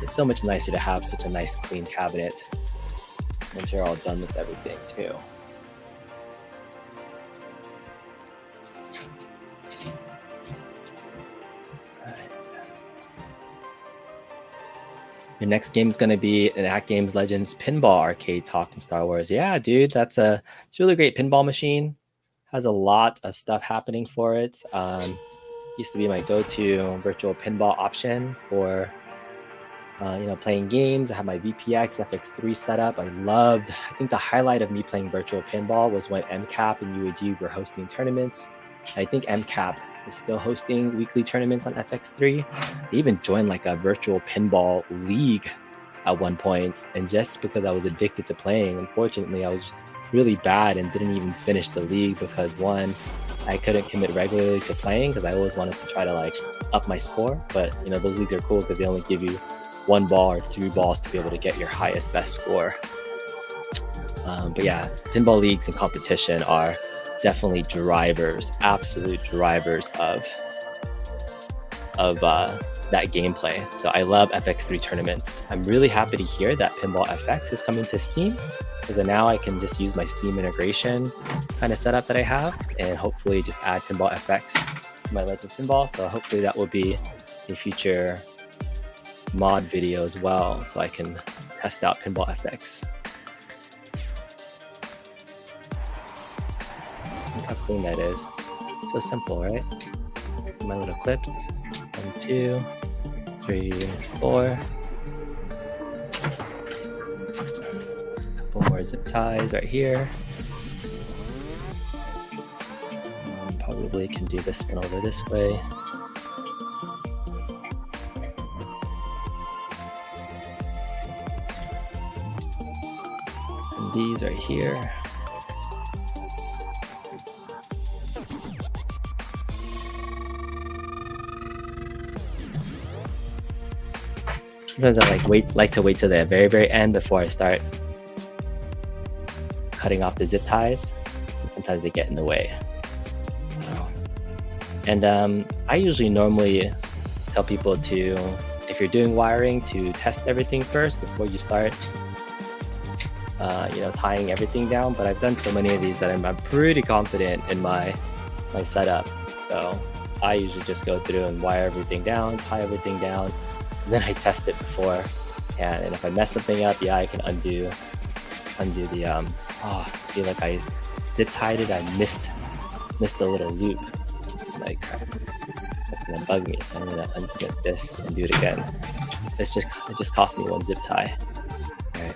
it's so much nicer to have such a nice clean cabinet once you're all done with everything too. Your next game is going to be an At Games Legends Pinball Arcade Talking Star Wars. Yeah, dude, it's a really great pinball machine. Has a lot of stuff happening for it. Used to be my go-to virtual pinball option for playing games. I have my VPX FX3 set up. I think the highlight of me playing virtual pinball was when MCAP and UAG were hosting tournaments. I think MCAP is still hosting weekly tournaments on FX3. They even joined like a virtual pinball league at one point, and just because I was addicted to playing, unfortunately I was really bad and didn't even finish the league because one, I couldn't commit regularly to playing because I always wanted to try to like up my score. But those leagues are cool because they only give you 1 ball or 3 balls to be able to get your highest best score. But yeah, pinball leagues and competition are definitely drivers, absolute drivers of that gameplay. So I love FX3 tournaments. I'm really happy to hear that Pinball FX is coming to Steam, because now I can just use my Steam integration kind of setup that I have and hopefully just add Pinball FX to my Legends Pinball. So hopefully that will be a future mod video as well, so I can test out Pinball FX. Look how clean that is. So simple, right? My little clips. 1, 2, 3, 4. Couple more zip ties right here. Probably can do this one over this way. And these right here. Sometimes I like to wait till the very, very end before I start cutting off the zip ties. And sometimes they get in the way. And I usually normally tell people to, if you're doing wiring, to test everything first before you start, tying everything down. But I've done so many of these that I'm pretty confident in my setup. So I usually just go through and wire everything down, tie everything down. And then I test it before, and if I mess something up, yeah, I can undo the see, like I zip tied it, I missed the little loop. Like crap. That's gonna bug me, so I'm gonna unsnip this and do it again. It just cost me 1 zip tie. All right.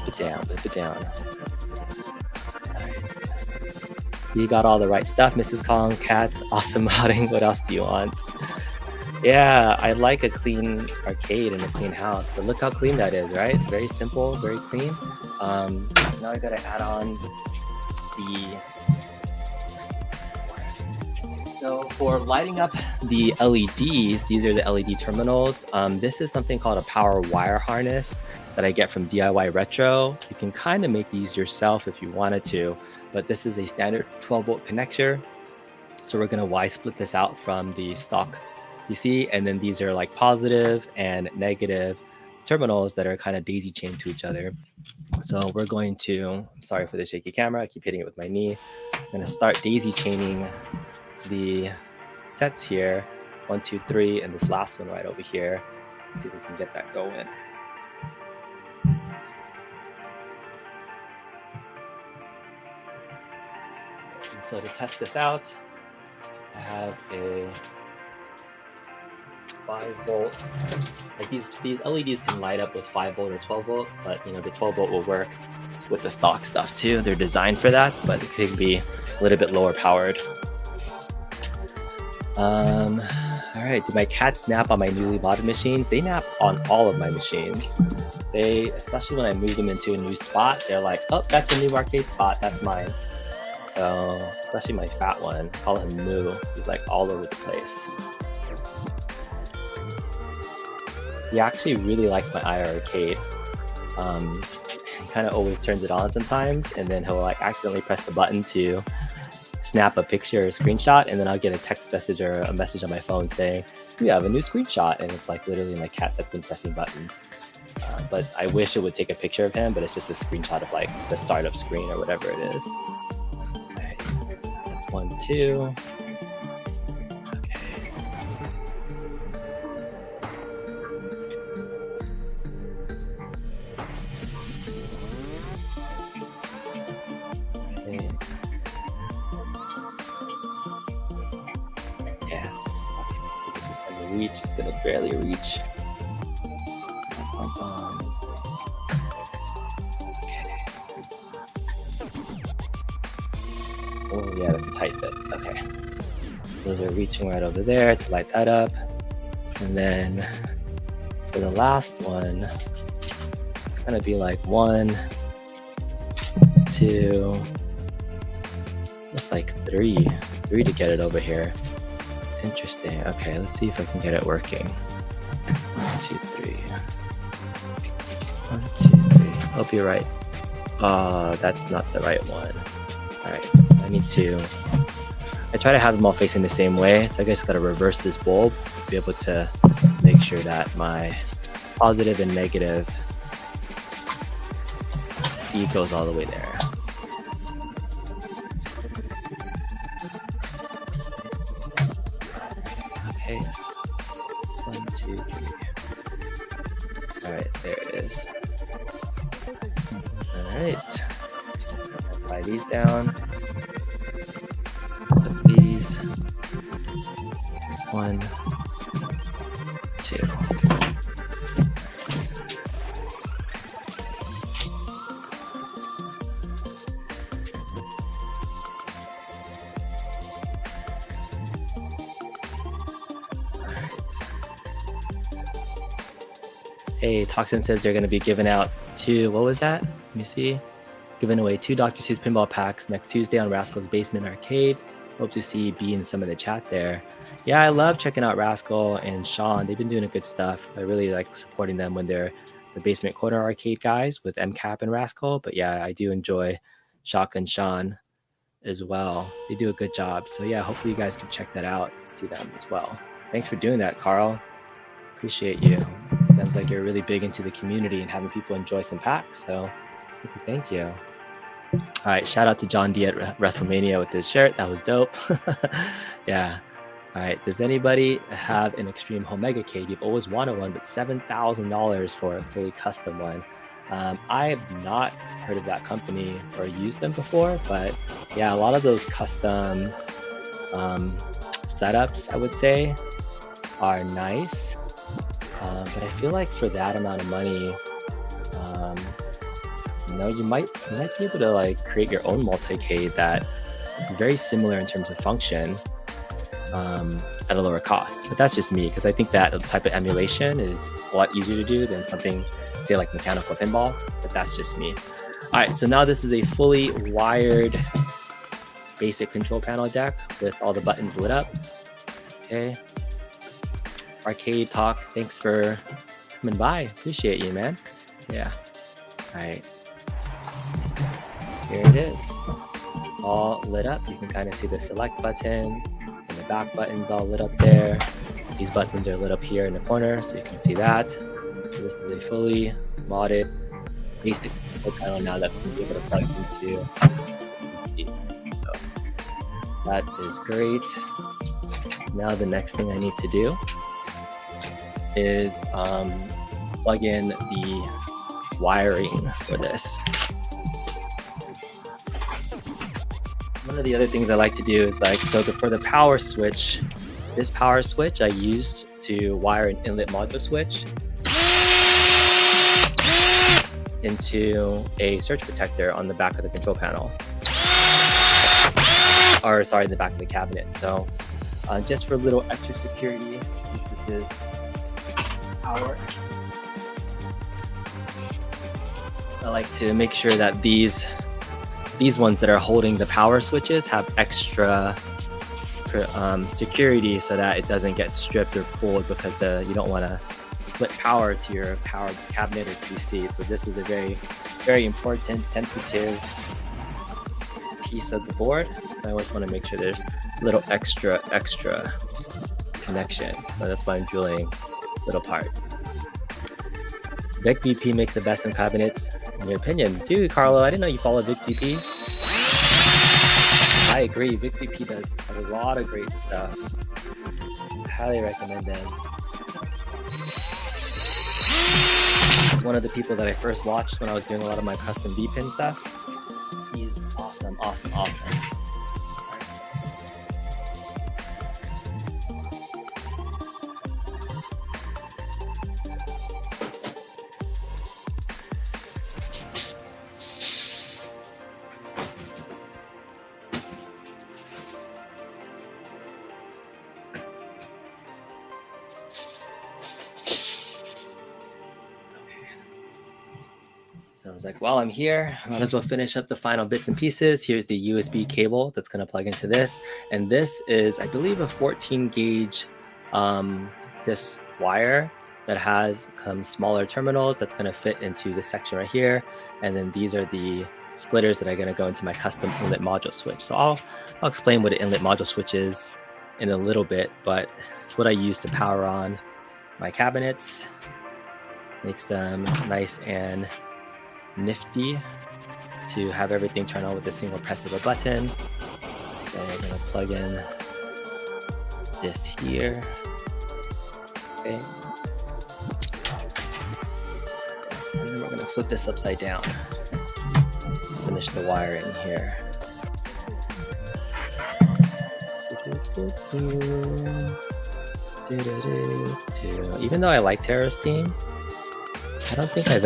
Flip it down. All right. You got all the right stuff, Mrs. Kong. Cats, awesome modding. What else do you want? Yeah, I like a clean arcade and a clean house, but look how clean that is, right? Very simple, very clean. Now I gotta add on the... So for lighting up the LEDs, these are the LED terminals. This is something called a power wire harness that I get from DIY Retro. You can kind of make these yourself if you wanted to, but this is a standard 12-volt connector. So we're gonna Y-split this out from the stock PC, and then these are like positive and negative terminals that are kind of daisy chained to each other. So we're going to, sorry for the shaky camera, I keep hitting it with my knee. I'm gonna start daisy chaining the sets here, 1, 2, 3, and this last one right over here. Let's see if we can get that going. And so to test this out, I have a 5-volt. Like these LEDs can light up with 5-volt or 12-volt, but you know the 12-volt will work with the stock stuff too. They're designed for that, but it could be a little bit lower powered. All right, do my cats nap on my newly modded machines? They nap on all of my machines. They, especially when I move them into a new spot, they're like, oh, that's a new arcade spot, that's mine. So, especially my fat one, I call him Moo. He's like all over the place. He actually really likes my IR arcade. He kind of always turns it on sometimes, and then he'll like accidentally press the button to snap a picture or a screenshot, and then I'll get a text message or a message on my phone saying, you have a new screenshot, and it's like literally my cat that's been pressing buttons. But I wish it would take a picture of him, but it's just a screenshot of like the startup screen or whatever it is. All right, that's 1, 2. Okay. Okay. Yes. Okay, this is gonna reach. It's gonna barely reach. Oh yeah, that's a tight fit. Okay. Those are reaching right over there to light that up. And then for the last one, it's gonna be like 1, 2, it's like 3 to get it over here. Interesting. Okay, let's see if I can get it working. 1, 2, 3. 1, 2, 3. Hope you're right. That's not the right one. All right, so I try to have them all facing the same way. So I just gotta reverse this bulb to be able to make sure that my positive and negative feed goes all the way there. Okay, 1, 2, 3. All right, there it is. All right. Apply these down. Put these. 1, 2. Hey, Toxin says they're going to be giving out 2, what was that? Let me see. Giving away 2 Dr. Seuss pinball packs next Tuesday on Rascal's Basement Arcade. Hope to see B in some of the chat there. Yeah, I love checking out Rascal and Sean. They've been doing good stuff. I really like supporting them when they're the Basement Corner Arcade guys with MCAP and Rascal. But yeah, I do enjoy Shotgun Sean as well. They do a good job. So yeah, hopefully you guys can check that out and see them as well. Thanks for doing that, Carl. Appreciate you. Sounds like you're really big into the community and having people enjoy some packs. So thank you. All right, shout out to John D at WrestleMania with his shirt. That was dope. Yeah. All right, does anybody have an Extreme Home Mega Cade? You've always wanted one, but $7,000 for a fully custom one. I have not heard of that company or used them before, but Yeah, a lot of those custom setups, I would say, are nice. But I feel like for that amount of money, you might be able to like create your own multi-K that is very similar in terms of function at a lower cost. But that's just me, because I think that type of emulation is a lot easier to do than something, say, like mechanical pinball. But that's just me. All right, so now this is a fully wired basic control panel deck with all the buttons lit up. Okay. Arcade Talk, thanks for coming by. Appreciate you, man. Yeah. All right. Here it is. All lit up. You can kind of see the select button and the back buttons all lit up there. These buttons are lit up here in the corner, so you can see that. So this is a fully modded basic control panel now that we'll be able to plug into. So that is great. Now the next thing I need to do is plug in the wiring for this. One of the other things I like to do is for the power switch, this power switch I used to wire an inlet module switch into a surge protector on the back of the control panel. Or sorry, the back of the cabinet. So just for a little extra security, this is power. I like to make sure that these ones that are holding the power switches have extra security so that it doesn't get stripped or pulled, because you don't want to split power to your power cabinet or PC. So this is a very, very important, sensitive piece of the board. So I always want to make sure there's a little extra connection. So that's why I'm drilling a little part. VicVP makes the best in cabinets, in your opinion. Dude, Carlo, I didn't know you follow VicVP. I agree. VicVP does a lot of great stuff. I highly recommend them. He's one of the people that I first watched when I was doing a lot of my custom V-pin stuff. He's awesome. So I was like, while I'm here, I might as well finish up the final bits and pieces. Here's the USB cable that's going to plug into this. And this is, I believe, a 14 gauge this wire that has some smaller terminals that's going to fit into this section right here. And then these are the splitters that are going to go into my custom inlet module switch. So I'll explain what an inlet module switch is in a little bit, but it's what I use to power on my cabinets. Makes them nice and nifty to have everything turn on with a single press of a button. And I'm going to plug in this here. Okay. And then we're going to flip this upside down. Finish the wiring here. Even though I like Terra's theme, I don't think I've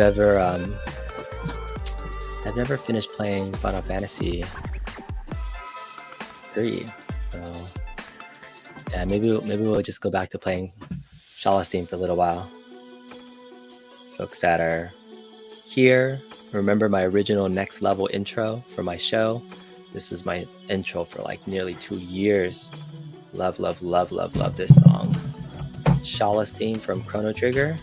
never finished playing Final Fantasy 3. So yeah, maybe we'll just go back to playing Shala's theme for a little while. Folks that are here, remember my original Next Level intro for my show. This is my intro for like nearly 2 years. Love this song. Shala's theme from Chrono Trigger.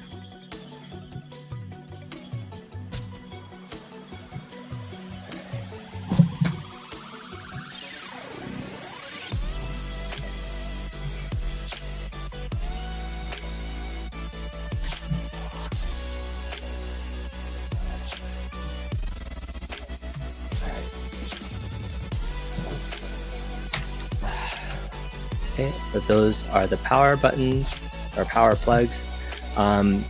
Okay, so those are the power buttons or power plugs.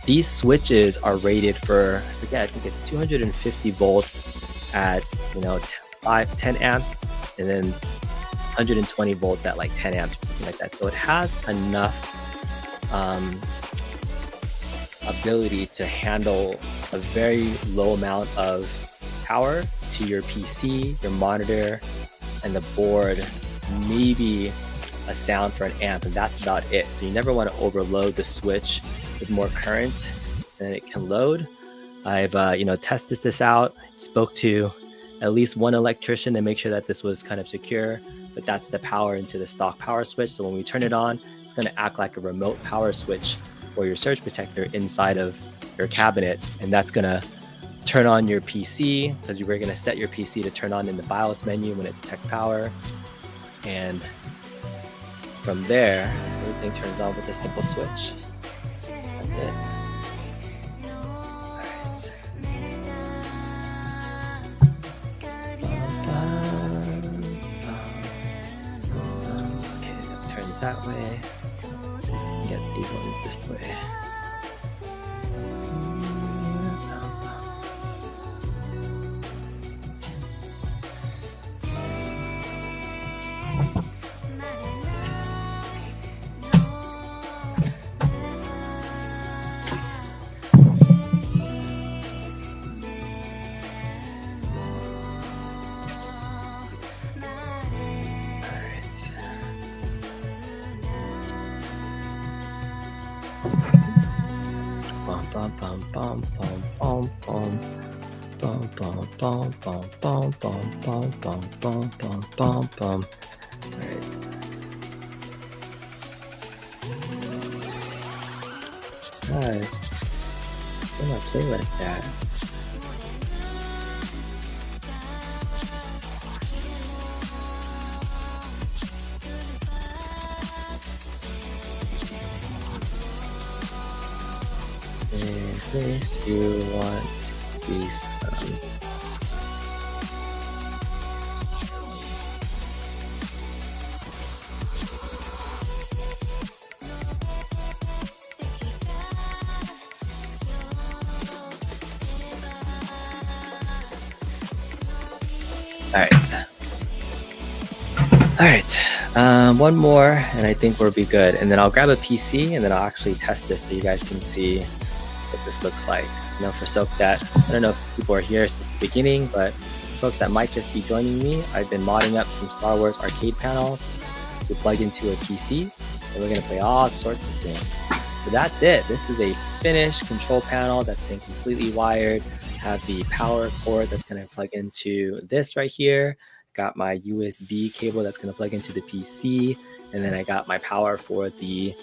These switches are rated for, I think it's 250 volts at 10 amps, and then 120 volts at like 10 amps or something like that. So it has enough ability to handle a very low amount of power to your PC, your monitor, and the board, maybe a sound for an amp, and that's about it. So you never want to overload the switch with more current than it can load. I've tested this out, spoke to at least one electrician to make sure that this was kind of secure, but that's the power into the stock power switch. So when we turn it on, it's going to act like a remote power switch for your surge protector inside of your cabinet, and that's going to turn on your PC, because you were going to set your PC to turn on in the BIOS menu when it detects power, and from there everything turns on with a simple switch. That's it. Turn it that way. Get these ones this way. Alright, where's my playlist at? In case you want to see some. All right, one more, and I think we'll be good. And then I'll grab a PC, and then I'll actually test this so you guys can see what this looks like. You know, for folks that, I don't know if people are here since the beginning, but folks that might just be joining me, I've been modding up some Star Wars arcade panels to plug into a PC, and we're gonna play all sorts of things. So that's it. This is a finished control panel that's been completely wired. Have the power cord that's gonna plug into this right here. Got my USB cable that's gonna plug into the PC, and then I got my power for the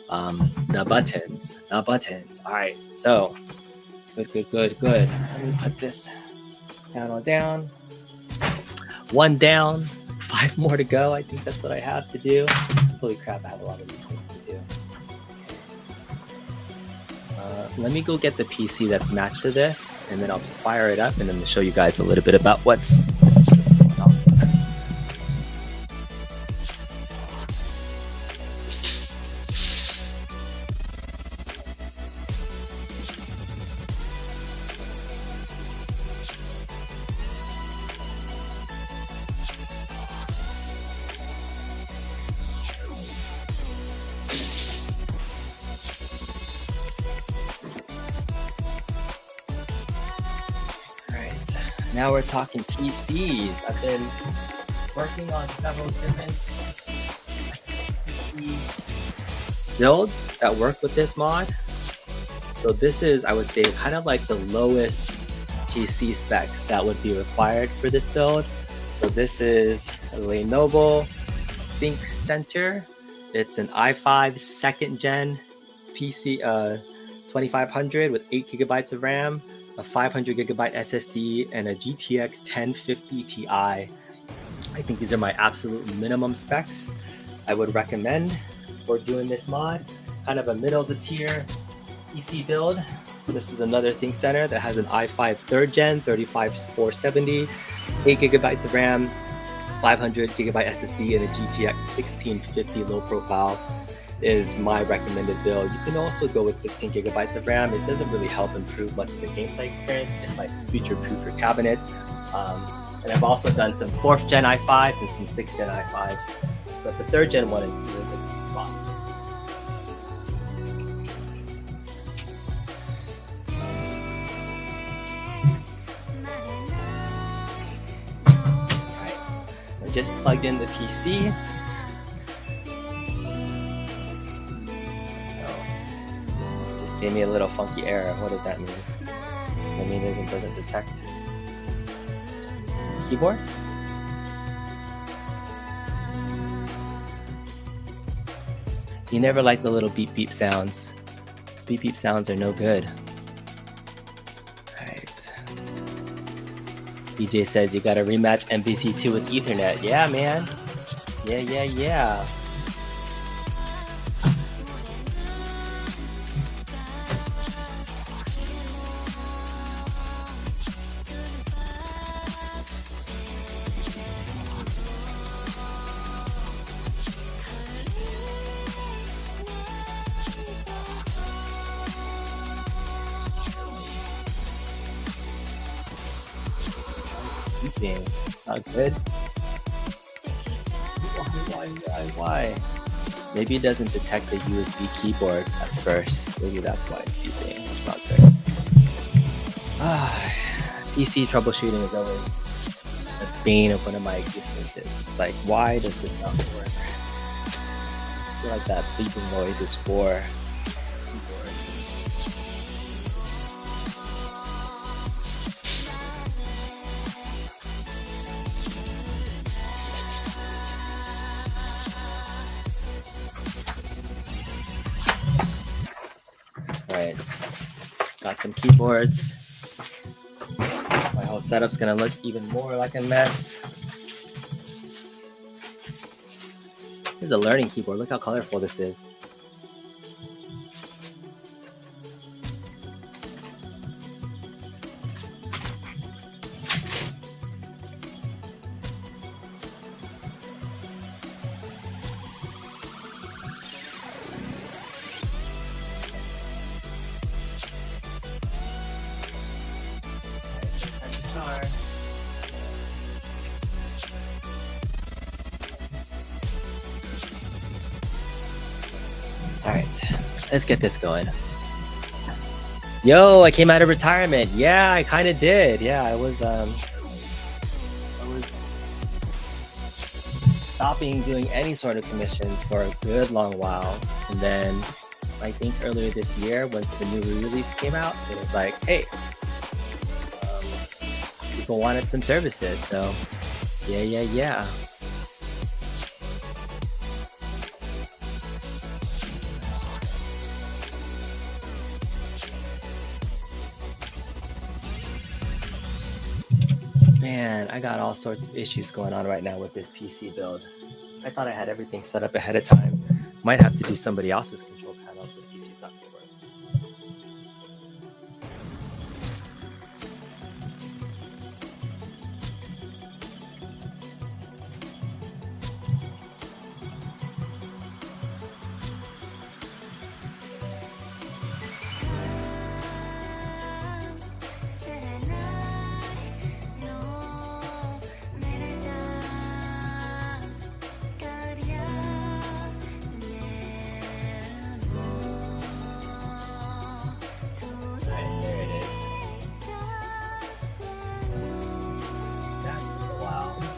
buttons. All right, so good. Let me put this panel down. One down, 5 more to go. I think that's what I have to do. Holy crap, I have a lot of these things to do. Let me go get the PC that's matched to this, and then I'll fire it up, and then show you guys a little bit about what's going on. Now we're talking PCs. I've been working on several different PC builds that work with this mod. So this is, I would say, kind of like the lowest PC specs that would be required for this build. So this is a Lenovo Think Center. It's an i5 2nd gen PC 2500 with 8 gigabytes of RAM, a 500 gigabyte SSD, and a GTX 1050 Ti. I think these are my absolute minimum specs I would recommend for doing this mod. Kind of a middle of the tier PC build. This is another Think Center that has an i5 3rd gen 35470, 8 gigabytes of RAM, 500 gigabyte SSD, and a GTX 1650 low profile is my recommended build. You can also go with 16 gigabytes of RAM. It doesn't really help improve much of the gameplay experience, just like future-proof your cabinet. And I've also done some 4th gen i5s and some 6th gen i5s. But the 3rd gen one is really good spot. Alright, I just plugged in the PC. Just gave me a little funky error. What does that mean? That means it doesn't detect keyboard? You never like the little beep beep sounds. Beep beep sounds are no good. Alright. DJ says you gotta rematch MVC2 with Ethernet. Yeah, man. Yeah. Not good. Why? Maybe it doesn't detect the USB keyboard at first. Maybe that's why it's beeping. It's not good. PC troubleshooting is always a bane of one of my existences. It's like, why does this not work? I feel like that beeping noise is for keyboard. Alright, got some keyboards. My whole setup's gonna look even more like a mess. Here's a learning keyboard. Look how colorful this is. Alright, let's get this going. Yo, I came out of retirement. Yeah, I kind of did. Yeah, I was stopping doing any sort of commissions for a good long while. And then I think earlier this year, when the new release came out, it was like, hey, people wanted some services. So yeah. Man, I got all sorts of issues going on right now with this PC build. I thought I had everything set up ahead of time. Might have to do somebody else's control panel if this PC's not going to work.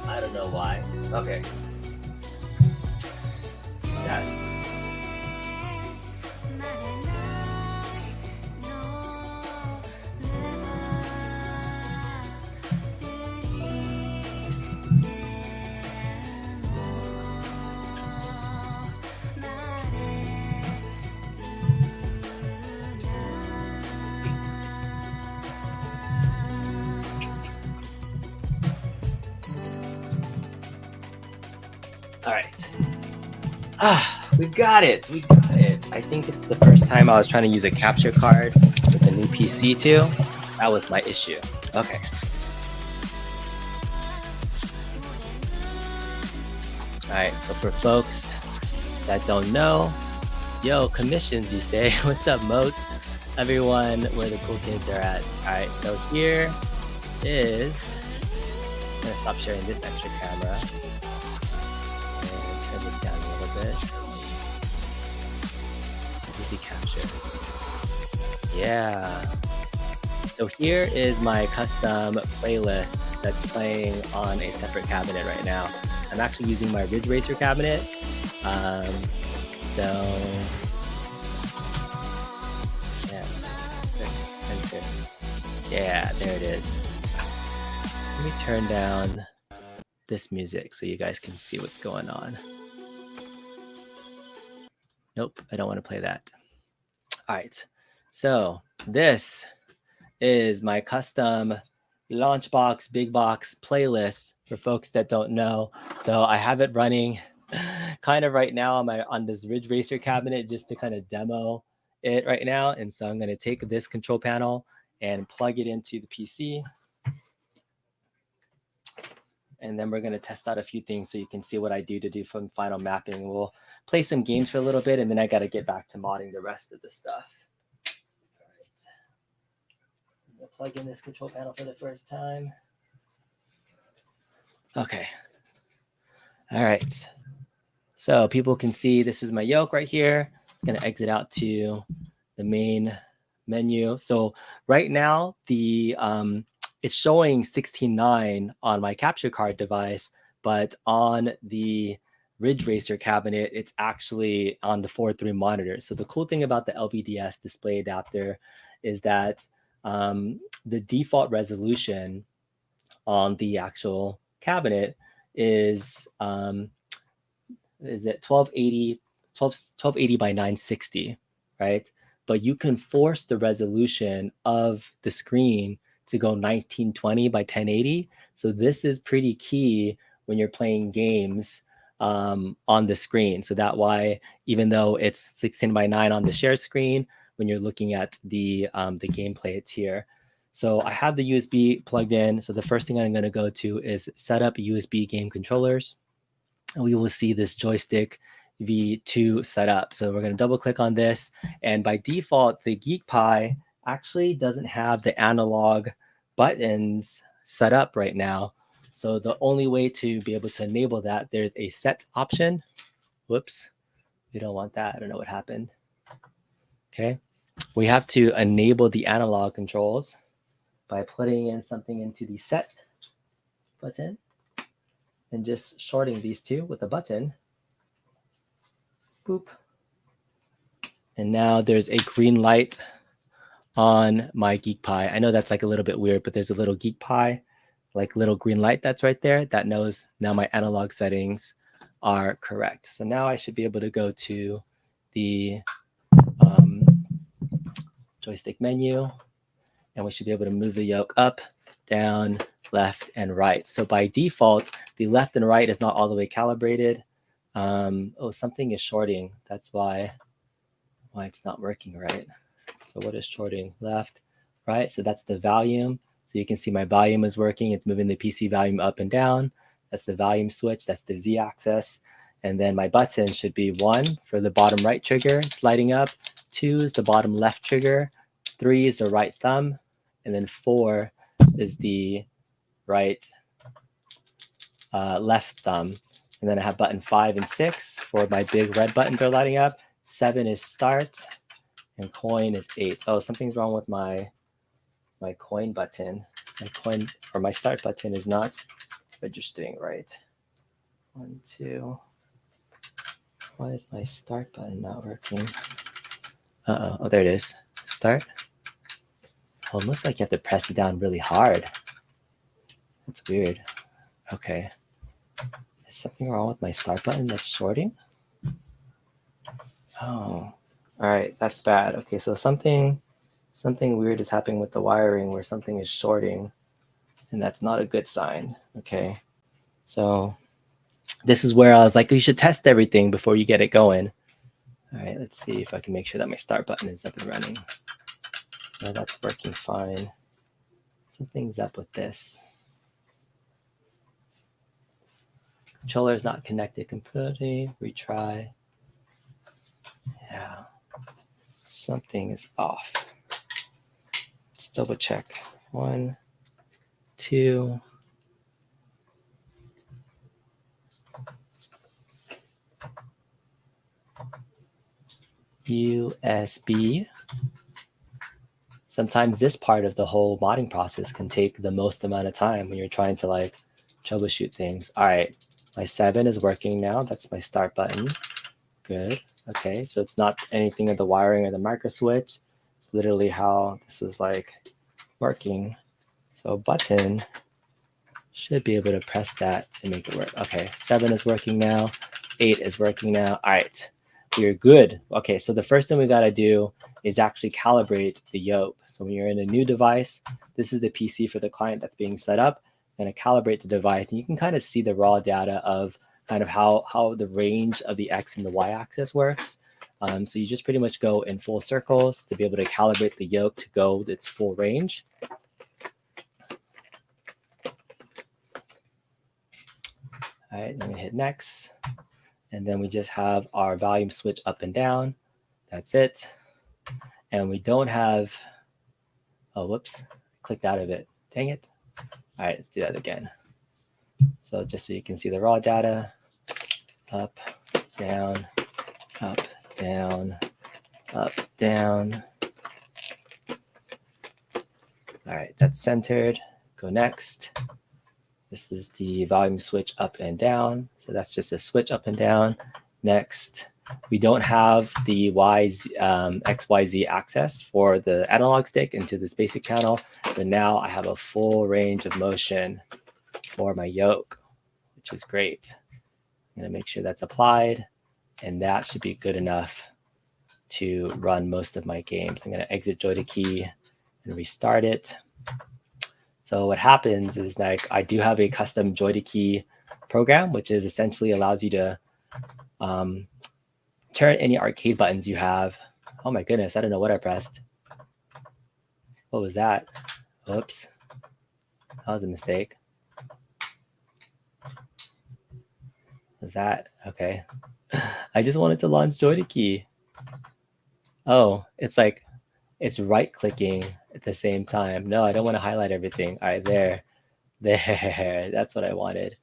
I don't know why. Okay. Yeah. All right. We got it. I think it's the first time I was trying to use a capture card with a new PC too. That was my issue. Okay. All right, so for folks that don't know, yo, commissions, you say. What's up, Moat? Everyone, where the cool kids are at. All right, so here is gonna stop sharing this extra camera and turn this down a little bit. Easy capture. Yeah. So here is my custom playlist that's playing on a separate cabinet right now. I'm actually using my Ridge Racer cabinet. So yeah, there it is. Let me turn down this music so you guys can see what's going on. Nope, I don't want to play that. All right, so this is my custom Launchbox Big Box playlist for folks that don't know. So I have it running kind of right now on this Ridge Racer cabinet just to kind of demo it right now. And so I'm going to take this control panel and plug it into the PC. And then we're going to test out a few things so you can see what I do from final mapping. We'll play some games for a little bit, and then I got to get back to modding the rest of the stuff. All right. I'm going to plug in this control panel for the first time. Okay. All right. So people can see this is my yoke right here. I'm going to exit out to the main menu. So right now, it's showing 16:9 on my capture card device, but on the Ridge Racer cabinet, it's actually on the 4:3 monitor. So the cool thing about the LVDS display adapter is that the default resolution on the actual cabinet is it 1280 by 960, right? But you can force the resolution of the screen to go 1920 by 1080. So this is pretty key when you're playing games on the screen. So that why, even though it's 16 by 9 on the share screen, when you're looking at the gameplay, it's here. So I have the USB plugged in. So the first thing I'm going to go to is set up USB game controllers. And we will see this joystick V2 set up. So we're going to double click on this. And by default, the GeekPi actually doesn't have the analog buttons set up right now. So the only way to be able to enable that, there's a set option. Whoops, we don't want that. I don't know what happened. Okay, we have to enable the analog controls by putting in something into the set button and just shorting these two with a button. Boop. And now there's a green light on my GeekPi. I know that's like a little bit weird, but there's a little GeekPi, like little green light that's right there that knows now my analog settings are correct. So now I should be able to go to the joystick menu, and we should be able to move the yoke up, down, left, and right. So by default, the left and right is not all the way calibrated. Oh, something is shorting. That's why it's not working right. So what is shorting? Left, right. So that's the volume. So you can see my volume is working. It's moving the PC volume up and down. That's the volume switch. That's the Z axis. And then my button should be 1 for the bottom right trigger. It's lighting up. 2 is the bottom left trigger. 3 is the right thumb. And then 4 is the right left thumb. And then I have button 5 and 6 for my big red buttons are lighting up. 7 is start. And coin is 8. Oh, something's wrong with my coin button. My coin or my start button is not registering right. 1, 2. Why is my start button not working? Oh, there it is. Start. Oh, it looks like you have to press it down really hard. That's weird. Okay. Is something wrong with my start button that's shorting? Oh, all right. That's bad. Okay, so something weird is happening with the wiring where something is shorting, and that's not a good sign. Okay, so this is where I was like, you should test everything before you get it going. All right, let's see if I can make sure that my start button is up and running. No, that's working fine. Something's up with this. Controller is not connected completely. Retry. Yeah, something is off. Let's double check. 1, 2. USB. Sometimes this part of the whole modding process can take the most amount of time when you're trying to like troubleshoot things. All right, my 7 is working now. That's my start button. Good. Okay, so it's not anything of the wiring or the micro switch. It's literally how this is like working. So button should be able to press that and make it work. Okay, 7 is working now. 8 is working now. All right, we're good. Okay, so the first thing we got to do is actually calibrate the yoke. So when you're in a new device, this is the PC for the client that's being set up. I'm going to calibrate the device, and you can kind of see the raw data of kind of how the range of the X and the Y axis works. So you just pretty much go in full circles to be able to calibrate the yoke to go with its full range. All right, then we hit next. And then we just have our volume switch up and down. That's it. And we don't have, oh, whoops, clicked out of it. Dang it. All right, let's do that again. So just so you can see the raw data, up, down, up, down, up, down. All right, that's centered. Go next. This is the volume switch up and down. So that's just a switch up and down. Next, we don't have the XYZ access for the analog stick into this basic channel, but now I have a full range of motion for my yoke, which is great. I'm gonna make sure that's applied, and that should be good enough to run most of my games. I'm gonna exit JoyToKey and restart it. So what happens is like I do have a custom JoyToKey program, which is essentially allows you to turn any arcade buttons you have. Oh my goodness, I don't know what I pressed. What was that? Oops, that was a mistake. Was that okay? I just wanted to launch JoyToKey. Oh, it's like it's right clicking at the same time. No, I don't want to highlight everything. All right, there. That's what I wanted.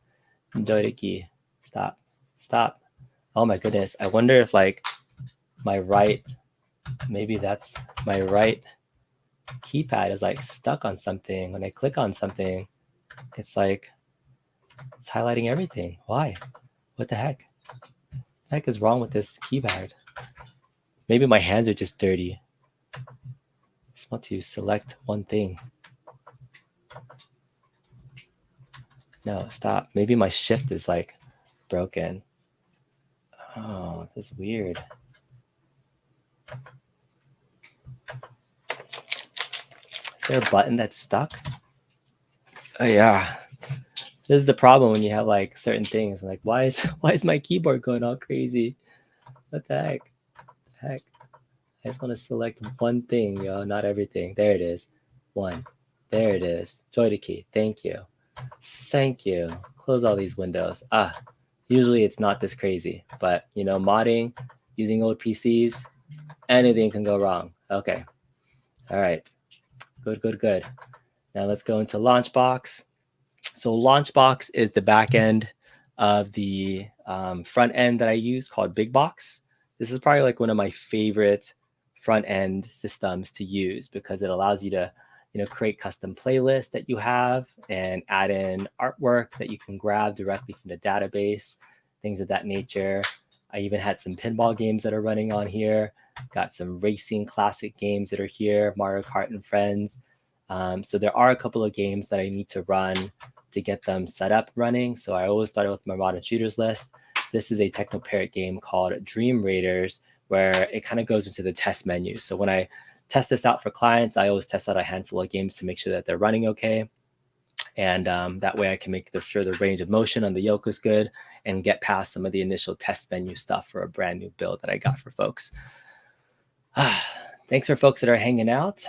JoyToKey. Stop. Stop. Oh my goodness. I wonder if like my right, maybe that's my right keypad is like stuck on something. When I click on something, it's like it's highlighting everything. Why? What the heck? What the heck is wrong with this keypad? Maybe my hands are just dirty. I just want to select one thing. No, stop. Maybe my shift is like broken. Oh, that's weird. Is there a button that's stuck? Oh yeah. This is the problem when you have like certain things. Like why is my keyboard going all crazy? What the heck? I just want to select one thing, yo, not everything. There it is. One. There it is. JoyToKey. Thank you. Thank you. Close all these windows. Usually it's not this crazy, but you know, modding using old PCs, anything can go wrong. Okay. All right. Good. Now let's go into Launchbox. So Launchbox is the back end of the front end that I use called Big Box. This is probably like one of my favorite front end systems to use because it allows you to create custom playlists that you have and add in artwork that you can grab directly from the database, things of that nature. I even had some pinball games that are running on here, got some racing classic games that are here, Mario Kart and Friends. So there are a couple of games that I need to run to get them set up running. So I always started with my modern shooters list. This is a Technoparrot game called Dream Raiders, where it kind of goes into the test menu. So when I test this out for clients, I always test out a handful of games to make sure that they're running okay. And that way I can make sure the range of motion on the yoke is good and get past some of the initial test menu stuff for a brand new build that I got for folks. Thanks for folks that are hanging out.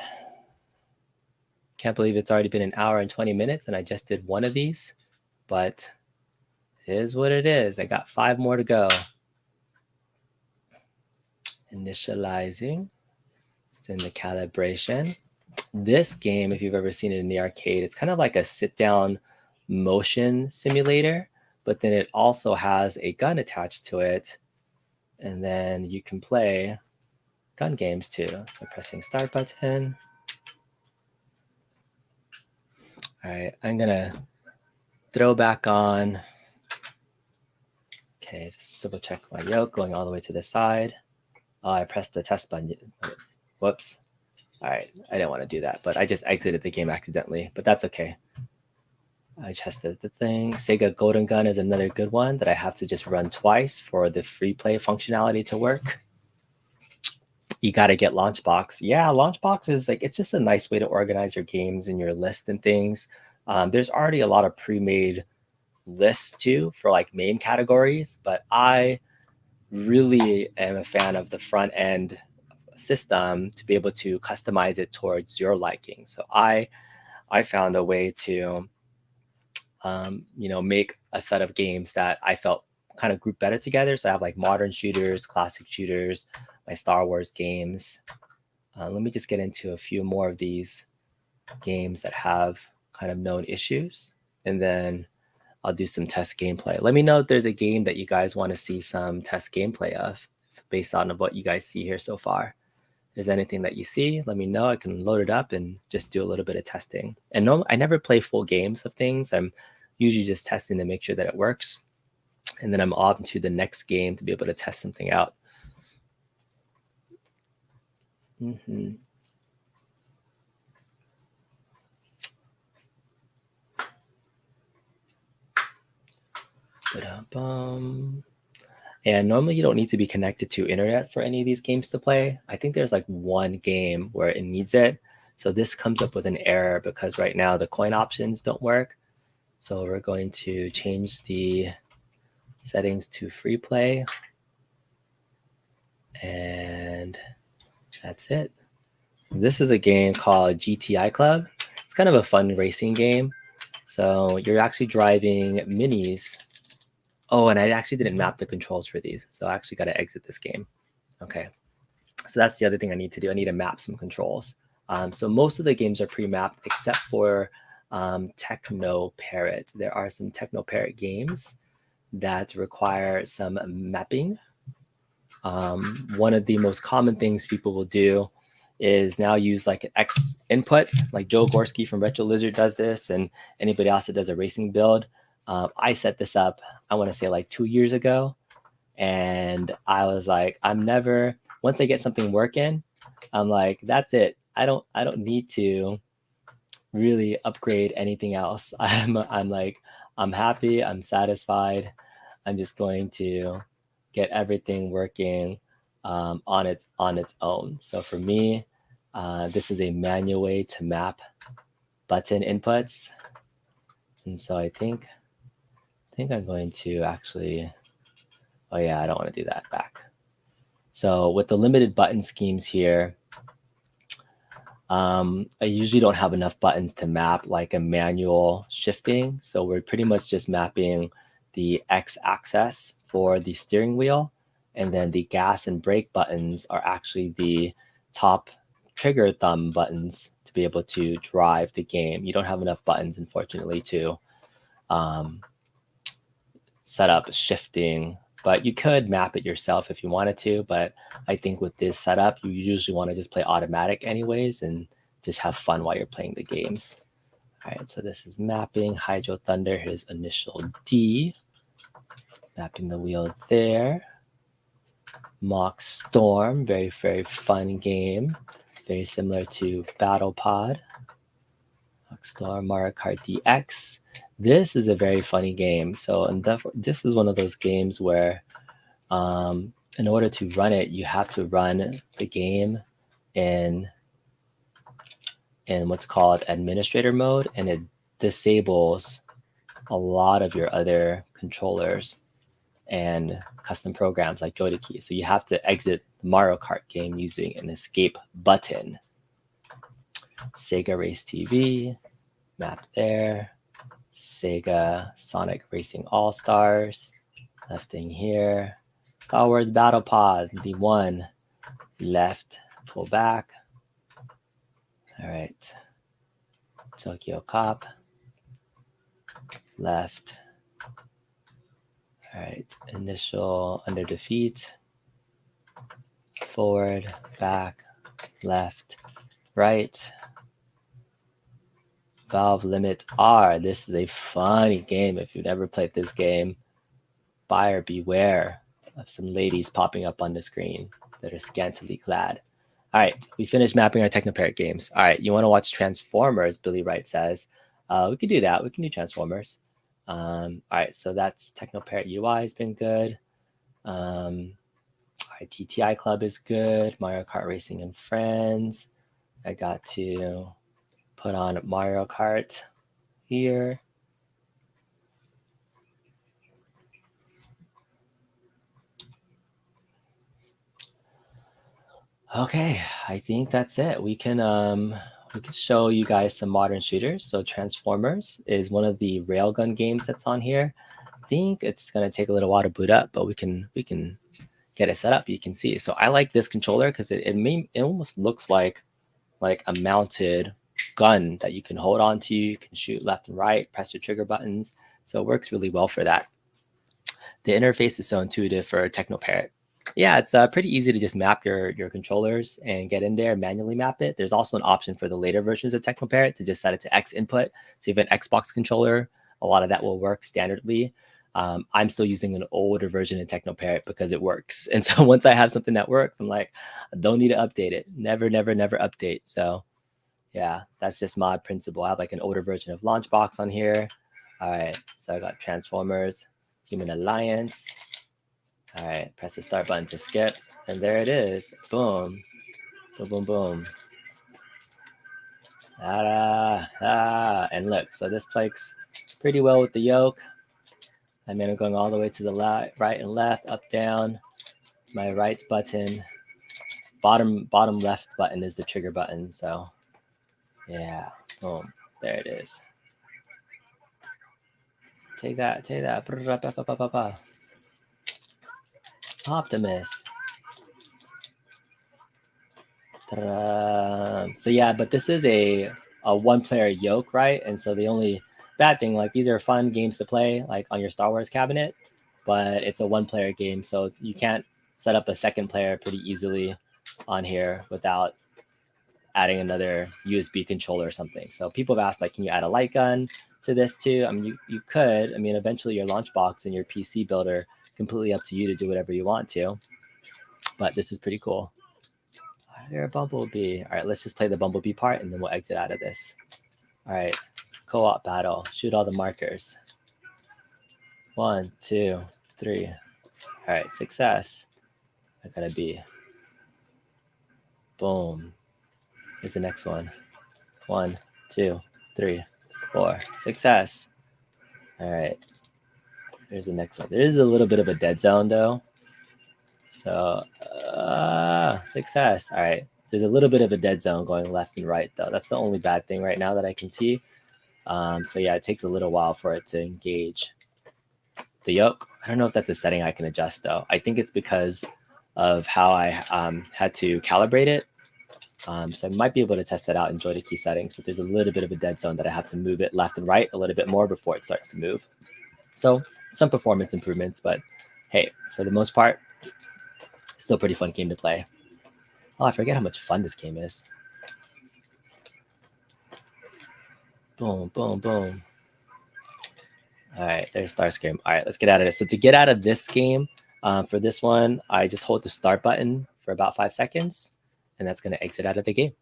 Can't believe it's already been an hour and 20 minutes and I just did one of these, but it is what it is. I got 5 more to go. Initializing. It's in the calibration. This game, if you've ever seen it in the arcade, it's kind of like a sit-down motion simulator, but then it also has a gun attached to it, and then you can play gun games too. So pressing start button. All right, I'm gonna throw back on. Okay, just double check my yoke going all the way to the side. Oh, I pressed the test button. Whoops. All right, I didn't want to do that, but I just exited the game accidentally, but that's okay. I tested the thing. Sega Golden Gun is another good one that I have to just run twice for the free play functionality to work. You got to get Launchbox. Yeah, Launchbox is like, it's just a nice way to organize your games and your list and things. There's already a lot of pre-made lists too for like main categories, but I really am a fan of the front end system to be able to customize it towards your liking. So I found a way to make a set of games that I felt kind of group better together. So I have like modern shooters, classic shooters, my Star Wars games. Let me just get into a few more of these games that have kind of known issues, and then I'll do some test gameplay. Let me know if there's a game that you guys want to see some test gameplay of based on what you guys see here so far. If there's anything that you see, let me know. I can load it up and just do a little bit of testing. And no, I never play full games of things. I'm usually just testing to make sure that it works. And then I'm on to the next game to be able to test something out. Mm-hmm. And normally you don't need to be connected to internet for any of these games to play. I think there's like one game where it needs it. So this comes up with an error because right now the coin options don't work. So we're going to change the settings to free play. And that's it. This is a game called GTI Club. It's kind of a fun racing game. So you're actually driving minis. Oh, and I actually didn't map the controls for these. So I actually got to exit this game. Okay. So that's the other thing I need to do. I need to map some controls. So most of the games are pre-mapped except for Techno Parrot. There are some Techno Parrot games that require some mapping. One of the most common things people will do is now use like an X input, like Joe Gorski from Retro Lizard does this, and anybody else that does a racing build. I set this up, I want to say like 2 years ago, and I was like, once I get something working, I'm like, that's it. I don't need to really upgrade anything else. I'm happy, I'm satisfied. I'm just going to get everything working on its own. So for me, this is a manual way to map button inputs. And so I think I'm going to actually, oh yeah, I don't want to do that back. So with the limited button schemes here, I usually don't have enough buttons to map like a manual shifting. So we're pretty much just mapping the X axis for the steering wheel. And then the gas and brake buttons are actually the top trigger thumb buttons to be able to drive the game. You don't have enough buttons, unfortunately, to set up shifting, but you could map it yourself if you wanted to. But I think with this setup, you usually want to just play automatic anyways and just have fun while you're playing the games. All right, so this is mapping Hydro Thunder, his initial D. Mapping the wheel there. Mock Storm, very, very fun game. Very similar to Battle Pod. Mock Storm, Mario Kart DX. This is a very funny game. So this is one of those games where in order to run it, you have to run the game in what's called administrator mode, and it disables a lot of your other controllers and custom programs like Joy Key. So you have to exit the Mario Kart game using an escape button. Sega Race TV, map there. Sega Sonic Racing All Stars, left thing here. Star Wars Battle Pod, the one, left, pull back. All right. Tokyo Cop, left. All right, initial under defeat. forward, back, left, right. Valve Limit R. This is a funny game. If you've never played this game, buyer beware of some ladies popping up on the screen that are scantily clad. All right, we finished mapping our Technoparrot games. All right, you want to watch Transformers, Billy Wright says. We could do that. We can do Transformers. All right, so that's Technoparrot UI has been good. All right, TTI Club is good. Mario Kart Racing and Friends. I got to put on Mario Kart here. Okay, I think that's it. We can show you guys some modern shooters. So Transformers is one of the railgun games that's on here. I think it's gonna take a little while to boot up, but we can get it set up. You can see. So I like this controller because it almost looks like a mounted gun that you can hold on to. You can shoot left and right, press your trigger buttons. So it works really well for that. The interface is so intuitive for Technoparrot. Yeah, it's pretty easy to just map your controllers and get in there and manually map it. There's also an option for the later versions of Technoparrot to just set it to X input. So if you have an Xbox controller, a lot of that will work standardly. I'm still using an older version of Technoparrot because it works. And so once I have something that works, I'm like, I don't need to update it. Never update. So yeah, that's just my principle. I have like an older version of Launchbox on here. All right, so I got Transformers, Human Alliance. All right, press the start button to skip, and there it is. Boom, boom, boom, boom. And look, so this plays pretty well with the yoke. I mean, I'm going all the way to the right and left, up, down. My right button, bottom left button is the trigger button. So yeah, boom, there it is. Take that. Optimus. So yeah, but this is a one-player yoke, right? And so the only bad thing, like these are fun games to play, like on your Star Wars cabinet, but it's a one-player game, so you can't set up a second player pretty easily on here without adding another USB controller or something. So people have asked, like, can you add a light gun to this too? I mean, you could. I mean, eventually your Launchbox and your PC builder, completely up to you to do whatever you want to. But this is pretty cool. You're a Bumblebee. All right, let's just play the Bumblebee part and then we'll exit out of this. All right, co-op battle. Shoot all the markers. 1, 2, 3. All right, success. I gotta be. Boom. Here's the next one. 1, 2, 3, 4. Success. All right. Here's the next one. There is a little bit of a dead zone though. So success. All right. There's a little bit of a dead zone going left and right though. That's the only bad thing right now that I can see. So yeah, it takes a little while for it to engage the yoke. I don't know if that's a setting I can adjust though. I think it's because of how I had to calibrate it. So I might be able to test that out in joystick settings, but there's a little bit of a dead zone that I have to move it left and right a little bit more before it starts to move. So some performance improvements, but hey, for the most part, still a pretty fun game to play. Oh, I forget how much fun this game is. Boom, boom, boom. All right, there's Starscream. All right, let's get out of this. So to get out of this game, for this one, I just hold the start button for about 5 seconds, and that's going to exit out of the game.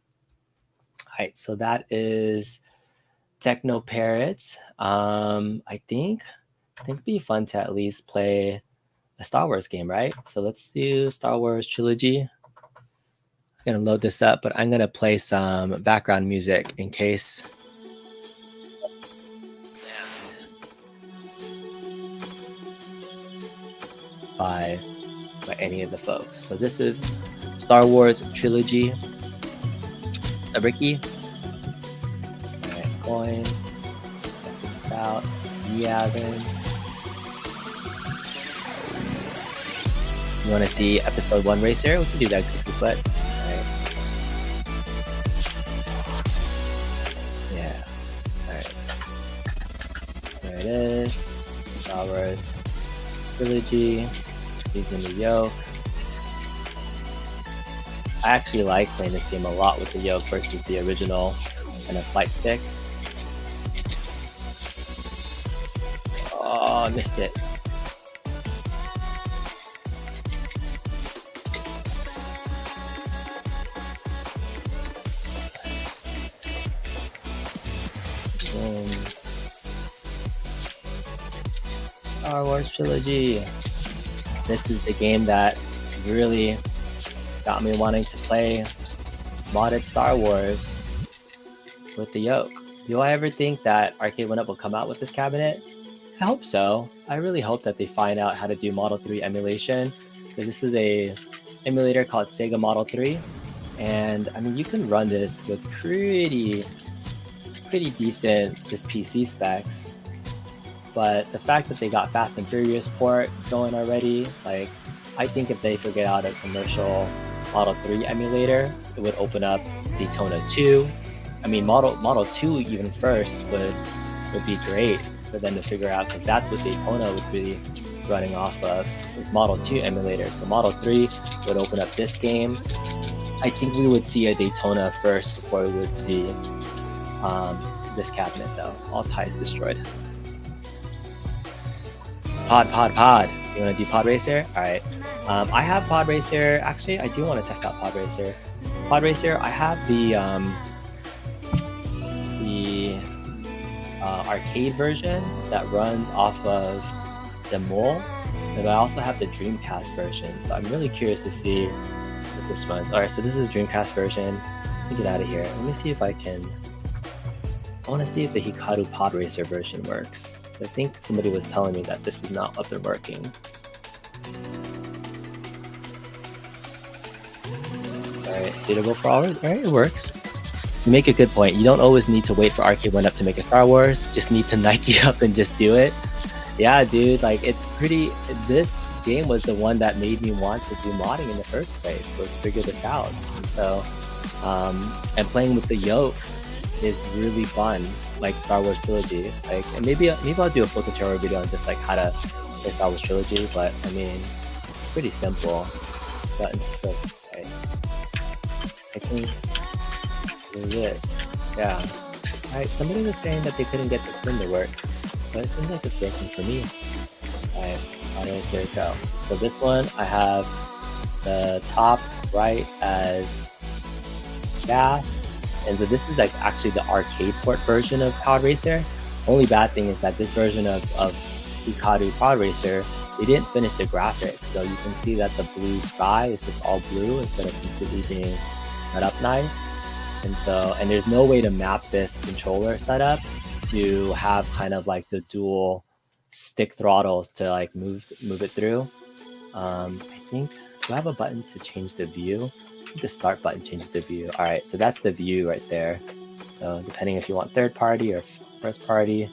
All right, so that is Technoparrot. I think it'd be fun to at least play a Star Wars game, right? So let's do Star Wars Trilogy. I'm going to load this up, but I'm going to play some background music in case. By any of the folks. So this is Star Wars Trilogy. A Ricky. All right, coin. Check this out. Yeah, then. You want to see episode 1 racer? We can do that quickly, but all right. Yeah. All right. There it is. Star Wars Trilogy. Using the yoke. I actually like playing this game a lot with the yoke versus the original and a flight stick. Oh, I missed it. Star Wars trilogy. This is the game that really got me wanting to play modded Star Wars with the yoke. Do I ever think that Arcade1Up will come out with this cabinet? I hope so. I really hope that they find out how to do Model 3 emulation, because this is a emulator called Sega Model 3, and I mean you can run this with pretty decent just PC specs. But the fact that they got Fast and Furious port going already, like I think if they figured out a commercial Model 3 emulator, it would open up Daytona 2. I mean Model 2 even first would be great for them to figure out, because that's what Daytona would be running off of, is Model 2 emulator. So Model 3 would open up this game. I think we would see a Daytona first before we would see this cabinet though. All ties destroyed. Pod. You want to do Pod Racer? All right. I have Pod Racer. Actually, I do want to test out Pod Racer. Pod Racer, I have the arcade version that runs off of the mole, and I also have the Dreamcast version. So I'm really curious to see what this runs. All right, so this is Dreamcast version. Let me get out of here. Let me see if I can. I want to see if the Hikaru Pod Racer version works. I think somebody was telling me that this is not up and working. Alright, suitable for all. Alright, it works. You make a good point. You don't always need to wait for Arcade1Up to make a Star Wars. Just need to Nike up and just do it. Yeah, dude, like it's pretty. This game was the one that made me want to do modding in the first place. Was figure this out. And so, and playing with the yoke is really fun. Like Star Wars trilogy, like, and maybe I'll do a full tutorial video on just like how to play Star Wars trilogy. But I mean, it's pretty simple. Buttons click. Okay. I think this is it. Yeah. All right. Somebody was saying that they couldn't get the spin to work, but it seems like it's working for me. All right. There we go. So this one, I have the top right as gas. And so this is like actually the arcade port version of Pod Racer. Only bad thing is that this version of Hikaru Pod Racer, they didn't finish the graphics. So you can see that the blue sky is just all blue instead of completely being set up nice. And so, and there's no way to map this controller setup to have kind of like the dual stick throttles to like move it through. I think, do I have a button to change the view? The start button changes the view. All right, so that's the view right there. So depending if you want third party or first party.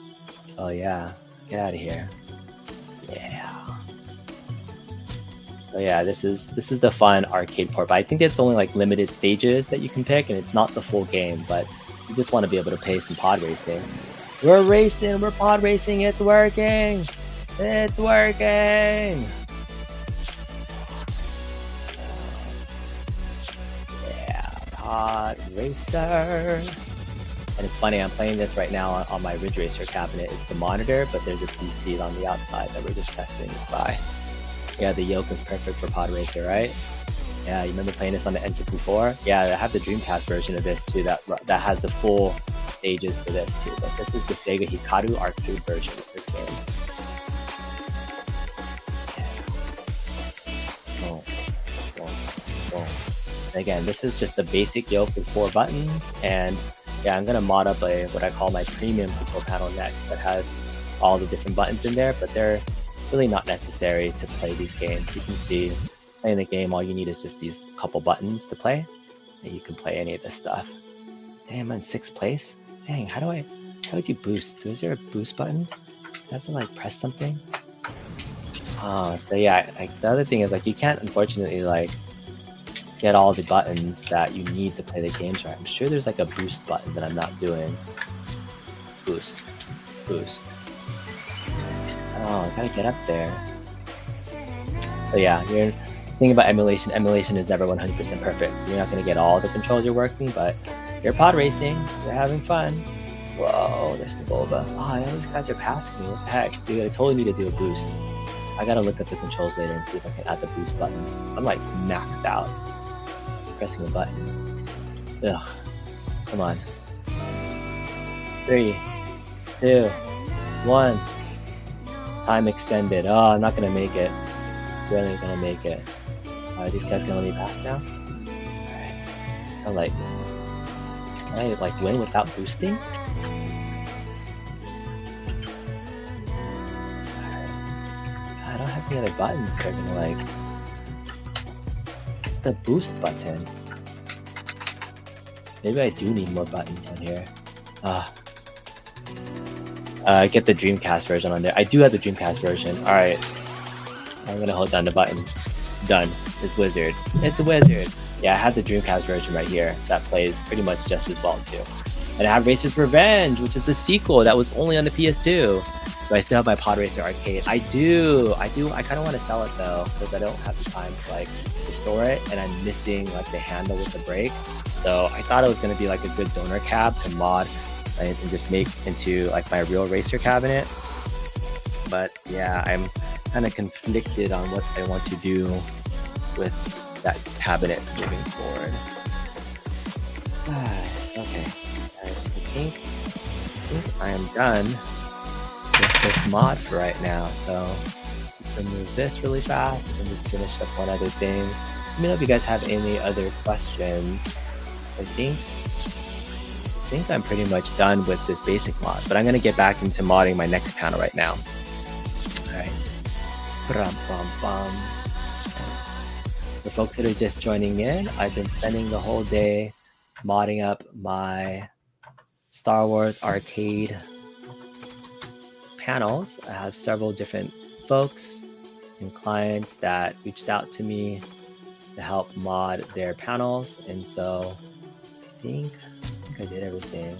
Oh yeah, get out of here. Yeah. So yeah, this is the fun arcade port. But I think it's only like limited stages that you can pick, and it's not the full game. But you just want to be able to play some pod racing. We're racing. We're pod racing. It's working. It's working. Pod Racer. And it's funny, I'm playing this right now on my Ridge Racer cabinet. It's the monitor, but there's a PC on the outside that we're just testing this by. Yeah, the yoke is perfect for Pod Racer, right? Yeah, you remember playing this on the N64? Yeah, I have the Dreamcast version of this too, that has the full stages for this too. But this is the Sega Hikaru arcade version of this game. Again, this is just the basic yoke with 4 buttons, and yeah, I'm gonna mod up what I call my premium control panel next that has all the different buttons in there, but they're really not necessary to play these games. You can see playing the game, all you need is just these couple buttons to play, and you can play any of this stuff. Damn, I'm in 6th place. Dang, how do I boost? Is there a boost button? Do I have to like press something? So yeah, like the other thing is like you can't unfortunately like get all the buttons that you need to play the games right. I'm sure there's like a boost button that I'm not doing. Boost. Oh, I gotta get up there. So yeah, Thing about emulation is never 100% perfect. You're not going to get all the controls you're working, but you're pod racing, you're having fun. Whoa, there's some Bulba. Oh, all these guys are passing me. What the heck? Dude, I totally need to do a boost. I gotta look up the controls later and see if I can add the boost button. I'm like maxed out. Just pressing a button. Ugh. Come on. 3, 2, 1. Time extended. Oh, I'm not gonna make it. Really gonna make it. Alright, these guys gonna let me pass now? Alright. Can I like win without boosting? I don't have any other buttons that are gonna like the boost button. Maybe I do need more buttons on here. Get the Dreamcast version on there. I do have the Dreamcast version. Alright. I'm gonna hold down the button. Done. It's Wizard. It's a Wizard. Yeah, I have the Dreamcast version right here. That plays pretty much just as well too. And I have Racer's Revenge, which is the sequel that was only on the PS2. But I still have my Pod Racer Arcade. I do. I kind of want to sell it though, because I don't have the time to like restore it, and I'm missing like the handle with the brake. So I thought it was gonna be like a good donor cab to mod and just make into like my real racer cabinet. But yeah, I'm kind of conflicted on what I want to do with that cabinet moving forward. Okay, I think I am done with this mod for right now. So remove this really fast and just finish up one other thing. Let me know if you guys have any other questions. I think I'm pretty much done with this basic mod, but I'm gonna get back into modding my next panel right now. Alright. For folks that are just joining in, I've been spending the whole day modding up my Star Wars arcade panels. I have several different folks and clients that reached out to me to help mod their panels, and so I think I did everything.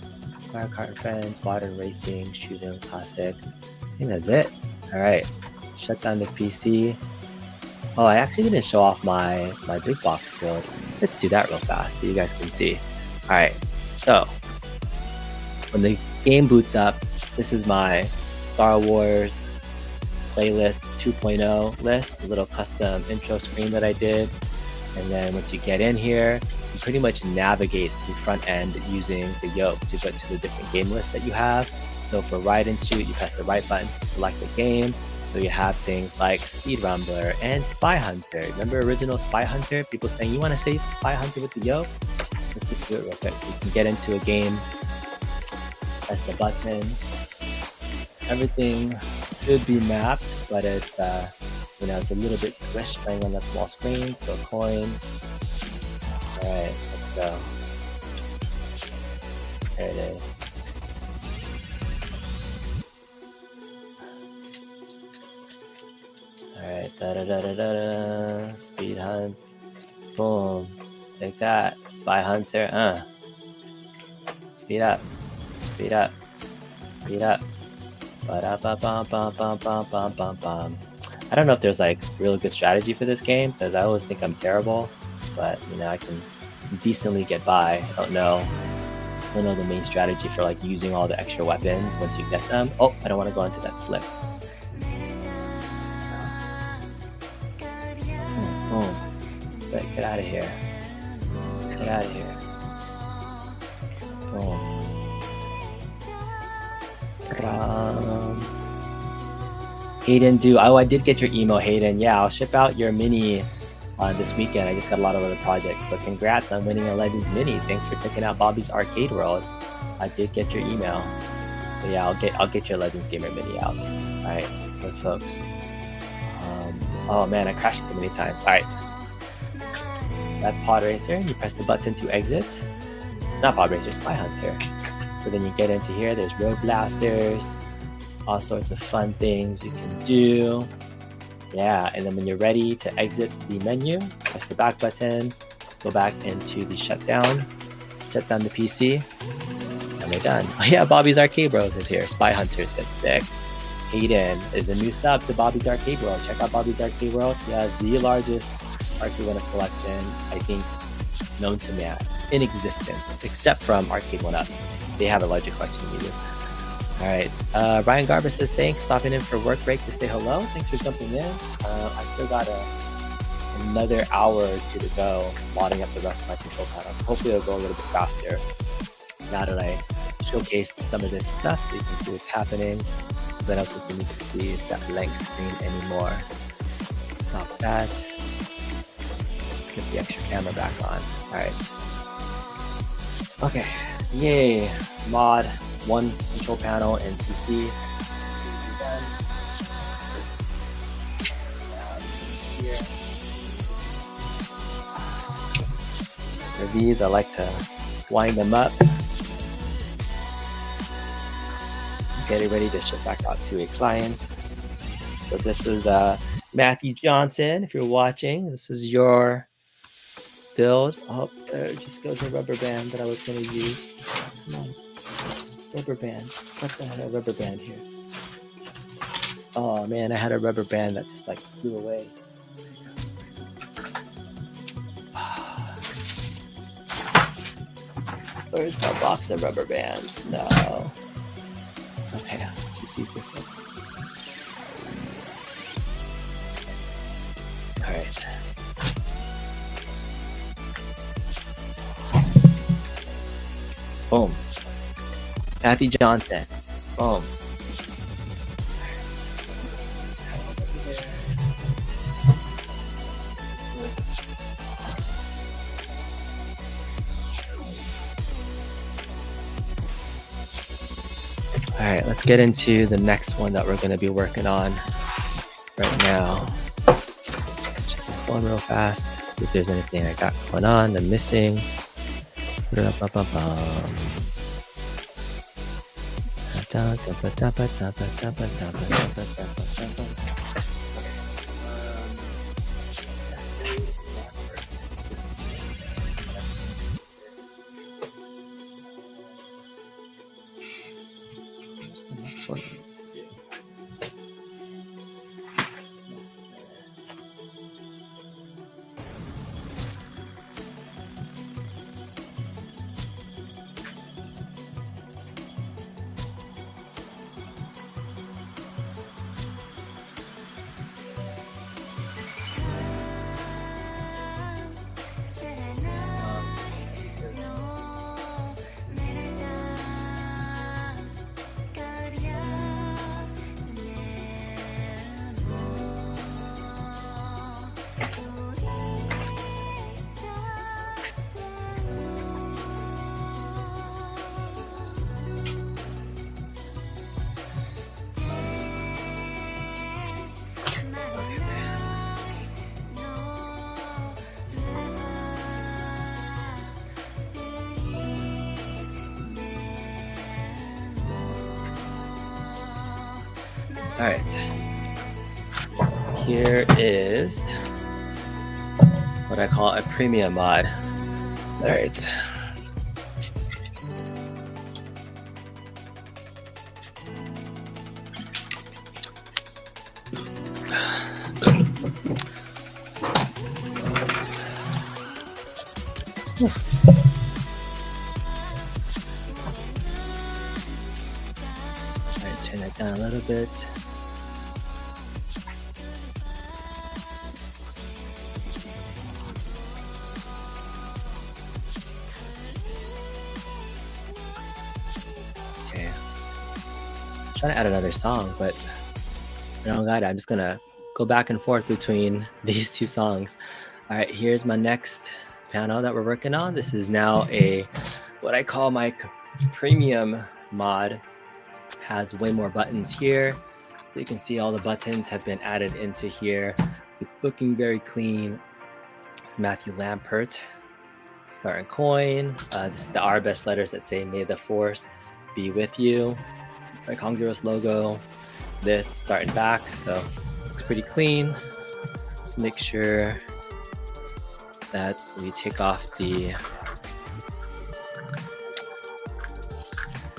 Mario Kart Friends, Modern Racing, Shooting, Classic. I think that's it. Alright, shut down this PC. Oh, I actually didn't show off my big box build. Let's do that real fast so you guys can see. Alright, so when the game boots up, this is my Star Wars playlist 2.0 list, the little custom intro screen that I did. And then once you get in here, you pretty much navigate the front end using the yoke to get to the different game lists that you have. So for ride and shoot, you press the right button to select the game. So you have things like Speed Rumbler and Spy Hunter. Remember original Spy Hunter? People saying, you want to save Spy Hunter with the yoke? Let's just do it real quick. You can get into a game, press the button. Everything should be mapped, but it's it's a little bit squished playing on that small screen. So coin. Alright, let's go. There it is. Alright, da-da-da-da-da-da, Speed Hunt, boom, take that, Spy Hunter, speed up, speed up, speed up, ba-da-ba-bum-bum-bum-bum-bum-bum. I don't know if there's like really good strategy for this game, because I always think I'm terrible, but I can decently get by. I don't know the main strategy for like using all the extra weapons once you get them. Oh, I don't want to go into that slip. Boom. Get out of here. Get out of here. Boom. Hayden, I did get your email, Hayden. Yeah, I'll ship out your mini this weekend. I just got a lot of other projects, but congrats on winning a Legends Mini. Thanks for checking out Bobby's Arcade World. I did get your email. But yeah, I'll get your Legends Gamer Mini out. Alright, those folks. Oh man, I crashed too many times. Alright. That's Pod Racer. You press the button to exit. Not Pod Racer, Spy Hunter. So then you get into here, there's Road Blasters, all sorts of fun things you can do. Yeah, and then when you're ready to exit the menu, press the back button, go back into the shutdown, shut down the PC, and we're done. Oh yeah, Bobby's Arcade World is here. Spy Hunter said sick. Hayden is a new sub to Bobby's Arcade World. Check out Bobby's Arcade World. He has the largest Arcade1Up collection, I think, known to man in existence, except from Arcade1Up. They have a larger collection than we do. All right. Ryan Garber says, thanks, stopping in for work break to say hello. Thanks for jumping in. I still got another hour or two to go modding up the rest of my control panels. Hopefully it'll go a little bit faster now that I showcased some of this stuff so you can see what's happening. I don't think you need to see that blank screen anymore. Stop that. Get the extra camera back on. All right. Okay. Yay. Mod one control panel in PC. For these, I like to wind them up. Get it ready to ship back out to a client. So this was Matthew Johnson. If you're watching, this is your build. Oh, there just goes a rubber band that I was going to use. Come on. Rubber band. What the hell? Rubber band here. Oh man, I had a rubber band that just like flew away. Where's my box of rubber bands? No. Okay, let's just use this one. All right. Boom. Matthew Johnson. Boom. All right, let's get into the next one that we're going to be working on right now. Check my phone real fast, see if there's anything I got going on, I'm missing. All right, here is what I call a premium mod. All right. All right, turn that down a little bit. Trying to add another song, but I don't got it. I'm just gonna go back and forth between these two songs. All right, here's my next panel that we're working on. This is now what I call my premium mod. Has way more buttons here, so you can see all the buttons have been added into here. It's looking very clean. It's Matthew Lampert, Star and Coin. This is the R best letters that say "May the Force be with you." My Congruous logo, this starting back, so looks pretty clean. Let's make sure that we take off the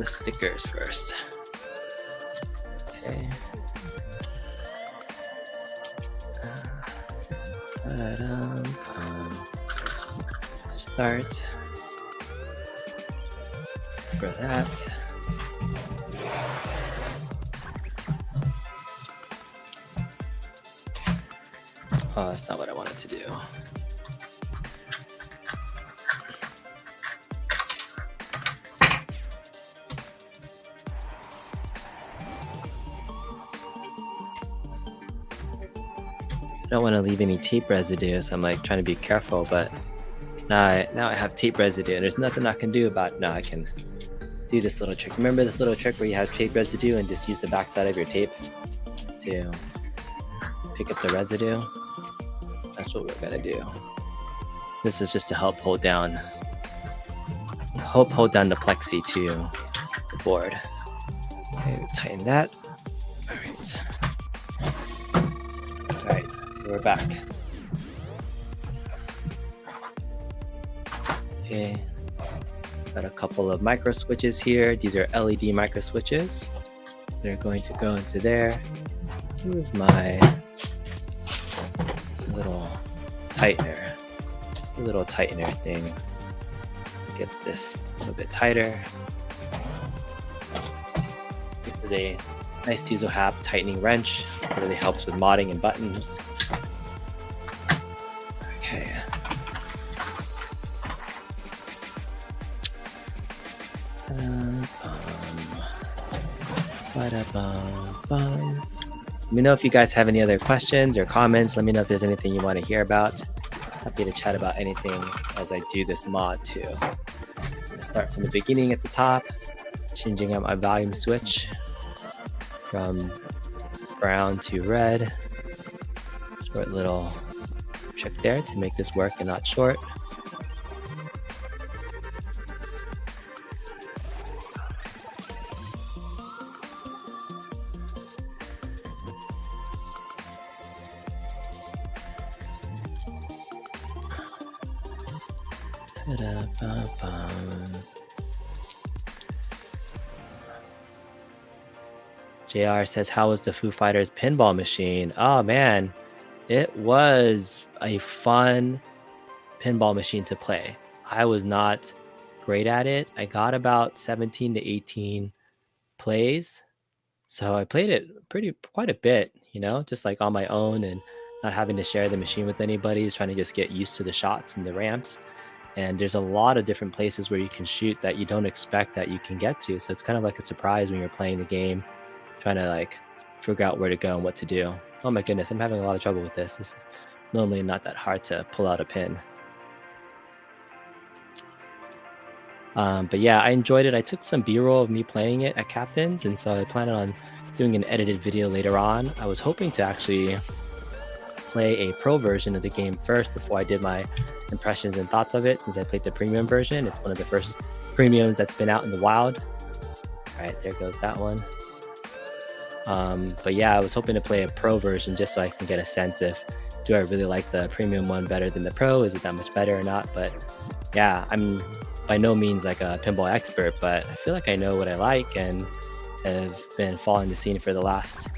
stickers first. Okay. Start for that. Oh, that's not what I wanted to do. I don't want to leave any tape residue, so I'm like trying to be careful, but now I have tape residue and there's nothing I can do about it. Now I can do this little trick. Remember this little trick where you have tape residue and just use the backside of your tape to pick up the residue? That's what we're gonna do. This is just to help hold down the plexi to the board. Okay, tighten that. Alright, so we're back. Okay, got a couple of micro switches here. These are LED micro switches. They're going to go into there. Where's my little tightener? Just a little tightener thing. Get this a little bit tighter. This is a nice Tizo tightening wrench. It really helps with modding and buttons. Okay. Let me know if you guys have any other questions or comments. Let me know if there's anything you want to hear about. Happy to chat about anything as I do this mod too. I'm gonna start from the beginning at the top, changing out my volume switch from brown to red. Short little trick there to make this work and not short. JR says, how was the Foo Fighters pinball machine? Oh man, it was a fun pinball machine to play. I was not great at it. I got about 17 to 18 plays. So I played it quite a bit, you know, just like on my own and not having to share the machine with anybody, is trying to just get used to the shots and the ramps. And there's a lot of different places where you can shoot that you don't expect that you can get to. So it's kind of like a surprise when you're playing the game, trying to like figure out where to go and what to do. Oh my goodness, I'm having a lot of trouble with this. This is normally not that hard to pull out a pin. But yeah, I enjoyed it. I took some B-roll of me playing it at Captain's, and so I plan on doing an edited video later on. I was hoping to actually play a pro version of the game first before I did my impressions and thoughts of it, since I played the premium version. It's one of the first premiums that's been out in the wild. All right, there goes that one. But yeah, I was hoping to play a pro version just so I can get a sense if, do I really like the premium one better than the pro? Is it that much better or not? But yeah, I'm by no means like a pinball expert, but I feel like I know what I like and have been following the scene for the last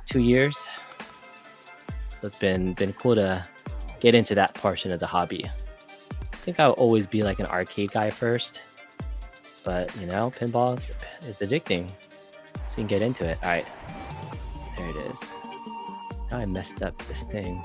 2 years. So it's been cool to get into that portion of the hobby. I think I'll always be like an arcade guy first, but you know, pinball is addicting. So you can get into it. All right, there it is. Now I messed up this thing.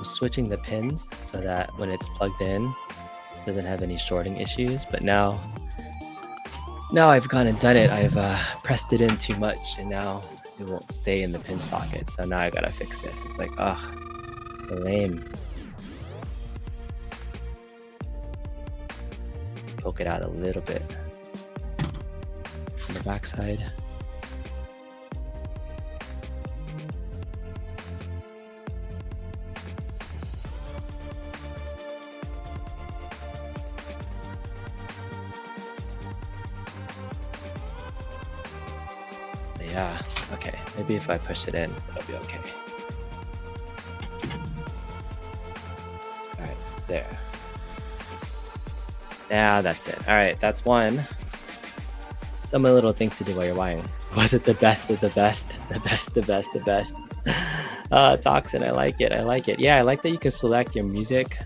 Switching the pins so that when it's plugged in, it doesn't have any shorting issues. But now I've gone and done it. I've pressed it in too much, and now it won't stay in the pin socket. So now I gotta fix this. It's like, lame. Poke it out a little bit on the backside. Yeah, okay. Maybe if I push it in, it'll be okay. there. Yeah, that's it. All right, that's one. Some of the little things to do while you're wiring. Was it the best of the best? The best, the best, the best. Toxin, I like it. I like it. Yeah, I like that you can select your music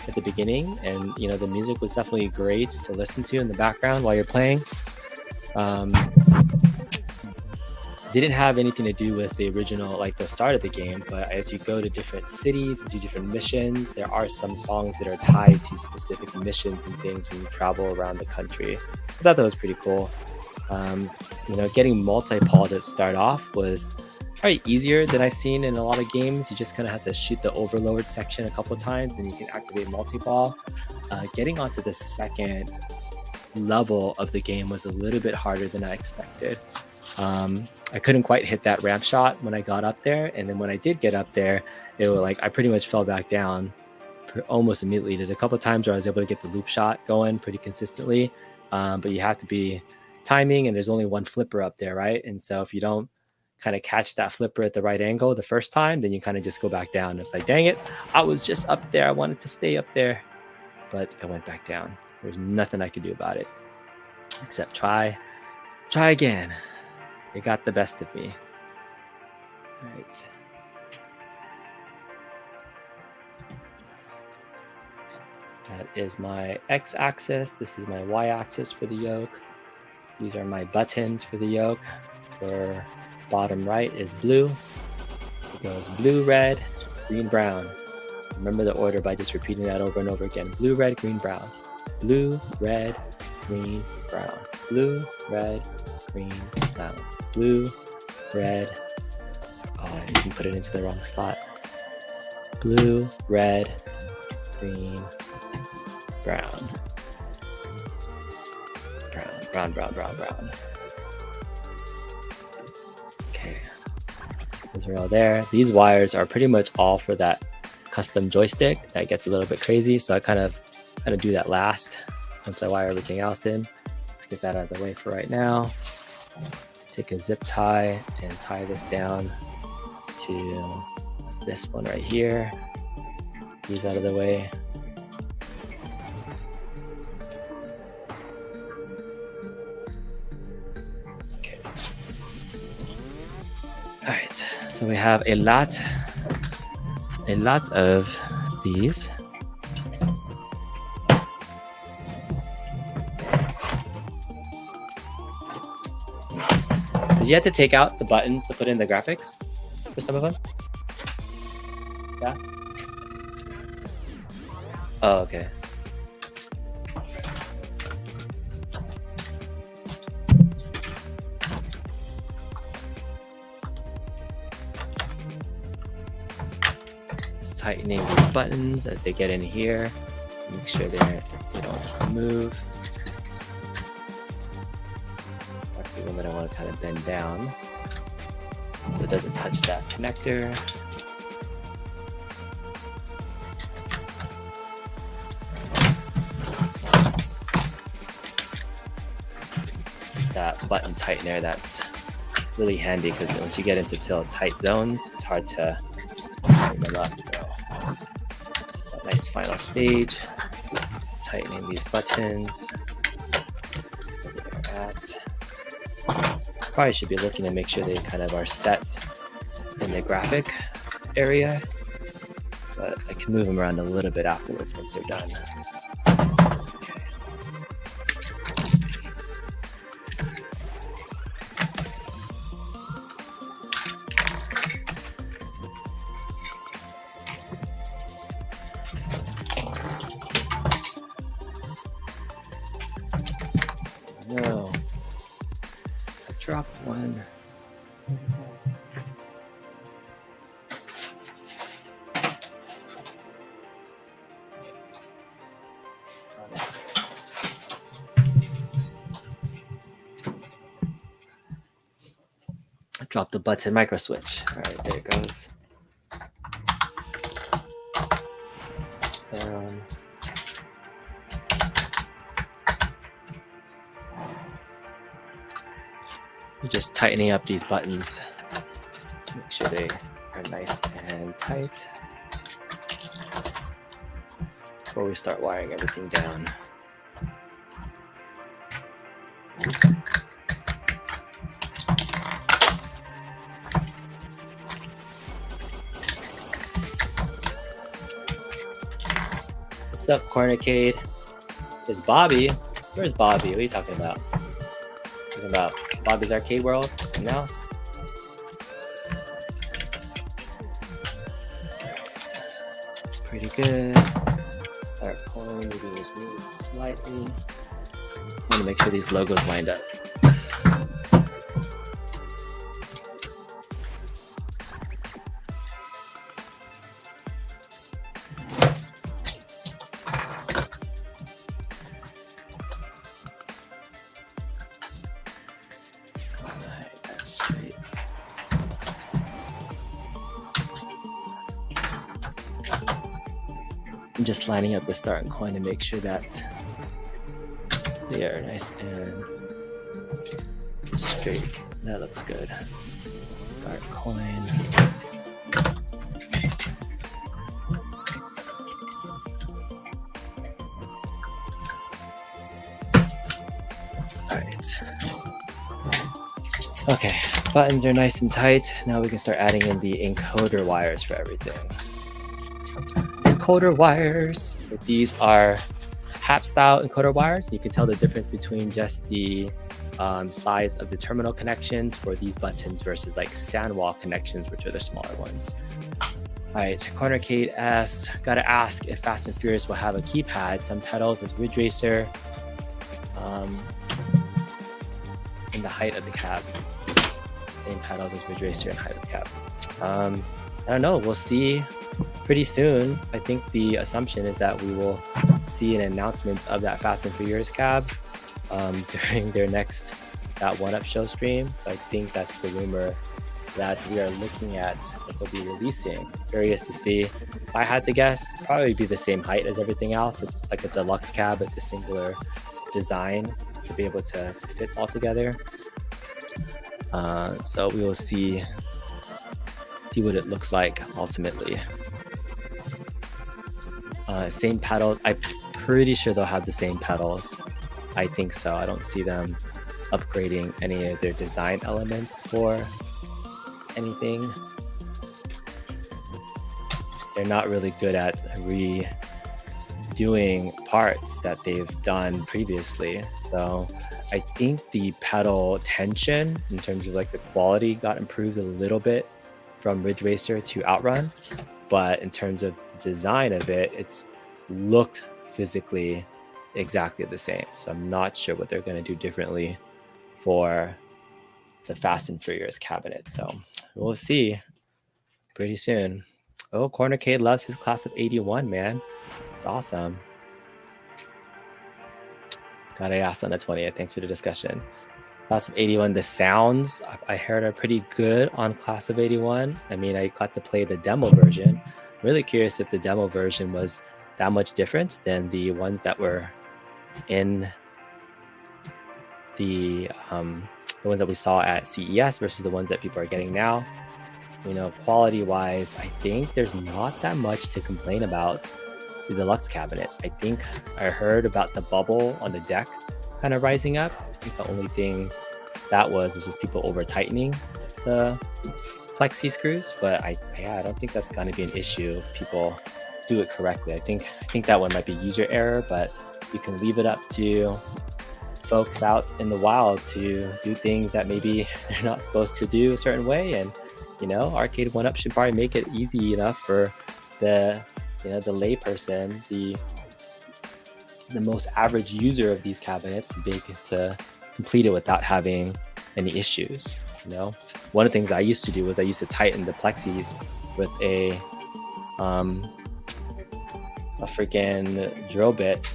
at the beginning, and you know the music was definitely great to listen to in the background while you're playing. Didn't have anything to do with the original, like the start of the game, but as you go to different cities and do different missions, there are some songs that are tied to specific missions and things when you travel around the country. I thought that was pretty cool. You know, getting multi-paw to start off was probably easier than I've seen in a lot of games. You just kind of have to shoot the overload section a couple of times and you can activate multi-paw. Getting onto the second level of the game was a little bit harder than I expected. I couldn't quite hit that ramp shot when I got up there, and then when I did get up there, it was like I pretty much fell back down almost immediately. There's a couple of times where I was able to get the loop shot going pretty consistently, but you have to be timing, and there's only one flipper up there, right? And so if you don't kind of catch that flipper at the right angle the first time, then you kind of just go back down. It's like, dang it, I was just up there. I wanted to stay up there, but I went back down. There's nothing I could do about it except try again. It got the best of me. All right. That is my x-axis. This is my y-axis for the yoke. These are my buttons for the yoke. For bottom right is blue. It goes blue, red, green, brown. Remember the order by just repeating that over and over again. Blue, red, green, brown. Blue, red, green, brown. Blue, red, green, brown. Blue, red. Oh, I didn't put it into the wrong spot. Blue, red, green, brown. Brown. Okay. Those are all there. These wires are pretty much all for that custom joystick. That gets a little bit crazy, so I kind of do that last once I wire everything else in. Let's get that out of the way for right now. Take a zip tie and tie this down to this one right here. These out of the way. Okay. All right, so we have a lot of these. Did you have to take out the buttons to put in the graphics for some of them? Yeah? Oh, okay. Just tightening these buttons as they get in here. Make sure they don't move. One that I want to kind of bend down so it doesn't touch that connector. It's that button tightener that's really handy because once you get into tight zones, it's hard to tighten them up. So a nice final stage, tightening these buttons. Where they're at. Probably should be looking to make sure they kind of are set in the graphic area, but I can move them around a little bit afterwards once they're done. Okay. No. Dropped one. I dropped the button micro switch. All right, there it goes. Down. Just tightening up these buttons to make sure they are nice and tight. before we start wiring everything down. What's up, Cornicade? Is Bobby? Where's Bobby? What are you talking about? Talking about Bobby's Arcade World? Something else? Pretty good. Start pulling, moving this move slightly. I want to make sure these logos lined up. I'm just lining up the start and coin to make sure that they are nice and straight. That looks good. Start coin. All right. Okay, buttons are nice and tight. Now we can start adding in the encoder wires for everything. Encoder wires. So these are HAP style encoder wires. You can tell the difference between just the size of the terminal connections for these buttons versus like sandwall connections, which are the smaller ones. All right, Cornercade asks, gotta ask if Fast and Furious will have a keypad, some pedals as Ridge Racer, in the height of the cab. Same pedals as Ridge Racer and height of the cab. I don't know, we'll see pretty soon. I think the assumption is that we will see an announcement of that Fast and Furious cab during their next Arcade1Up show stream. So I think that's the rumor that we are looking at that they'll be releasing. Curious to see. If I had to guess, probably be the same height as everything else. It's like a deluxe cab. It's a singular design to be able to fit all together. So we will see what it looks like ultimately. Same pedals. I'm pretty sure they'll have the same pedals. I think so. I don't see them upgrading any of their design elements for anything. They're not really good at redoing parts that they've done previously. So I think the pedal tension in terms of like the quality got improved a little bit from Ridge Racer to Outrun, but in terms of design of it, it's looked physically exactly the same. So I'm not sure what they're going to do differently for the Fast and Furious cabinet. So we'll see pretty soon. Oh, Cornercade loves his class of 81, man. It's awesome. Got asked on the 20th. Thanks for the discussion. Class of 81, the sounds I heard are pretty good on Class of 81. I mean, I got to play the demo version. I'm really curious if the demo version was that much different than the ones that were in the ones that we saw at CES versus the ones that people are getting now. You know, quality-wise, I think there's not that much to complain about the deluxe cabinets. I think I heard about the bubble on the deck kind of rising up. I think the only thing that was is just people over tightening the plexi screws, but I don't think that's going to be an issue if people do it correctly. I think that one might be user error, but you can leave it up to folks out in the wild to do things that maybe they're not supposed to do a certain way. And you know, Arcade1Up should probably make it easy enough for the lay person, the most average user of these cabinets to be able to complete it without having any issues. You know, one of the things I used to do was I used to tighten the plexis with a freaking drill bit,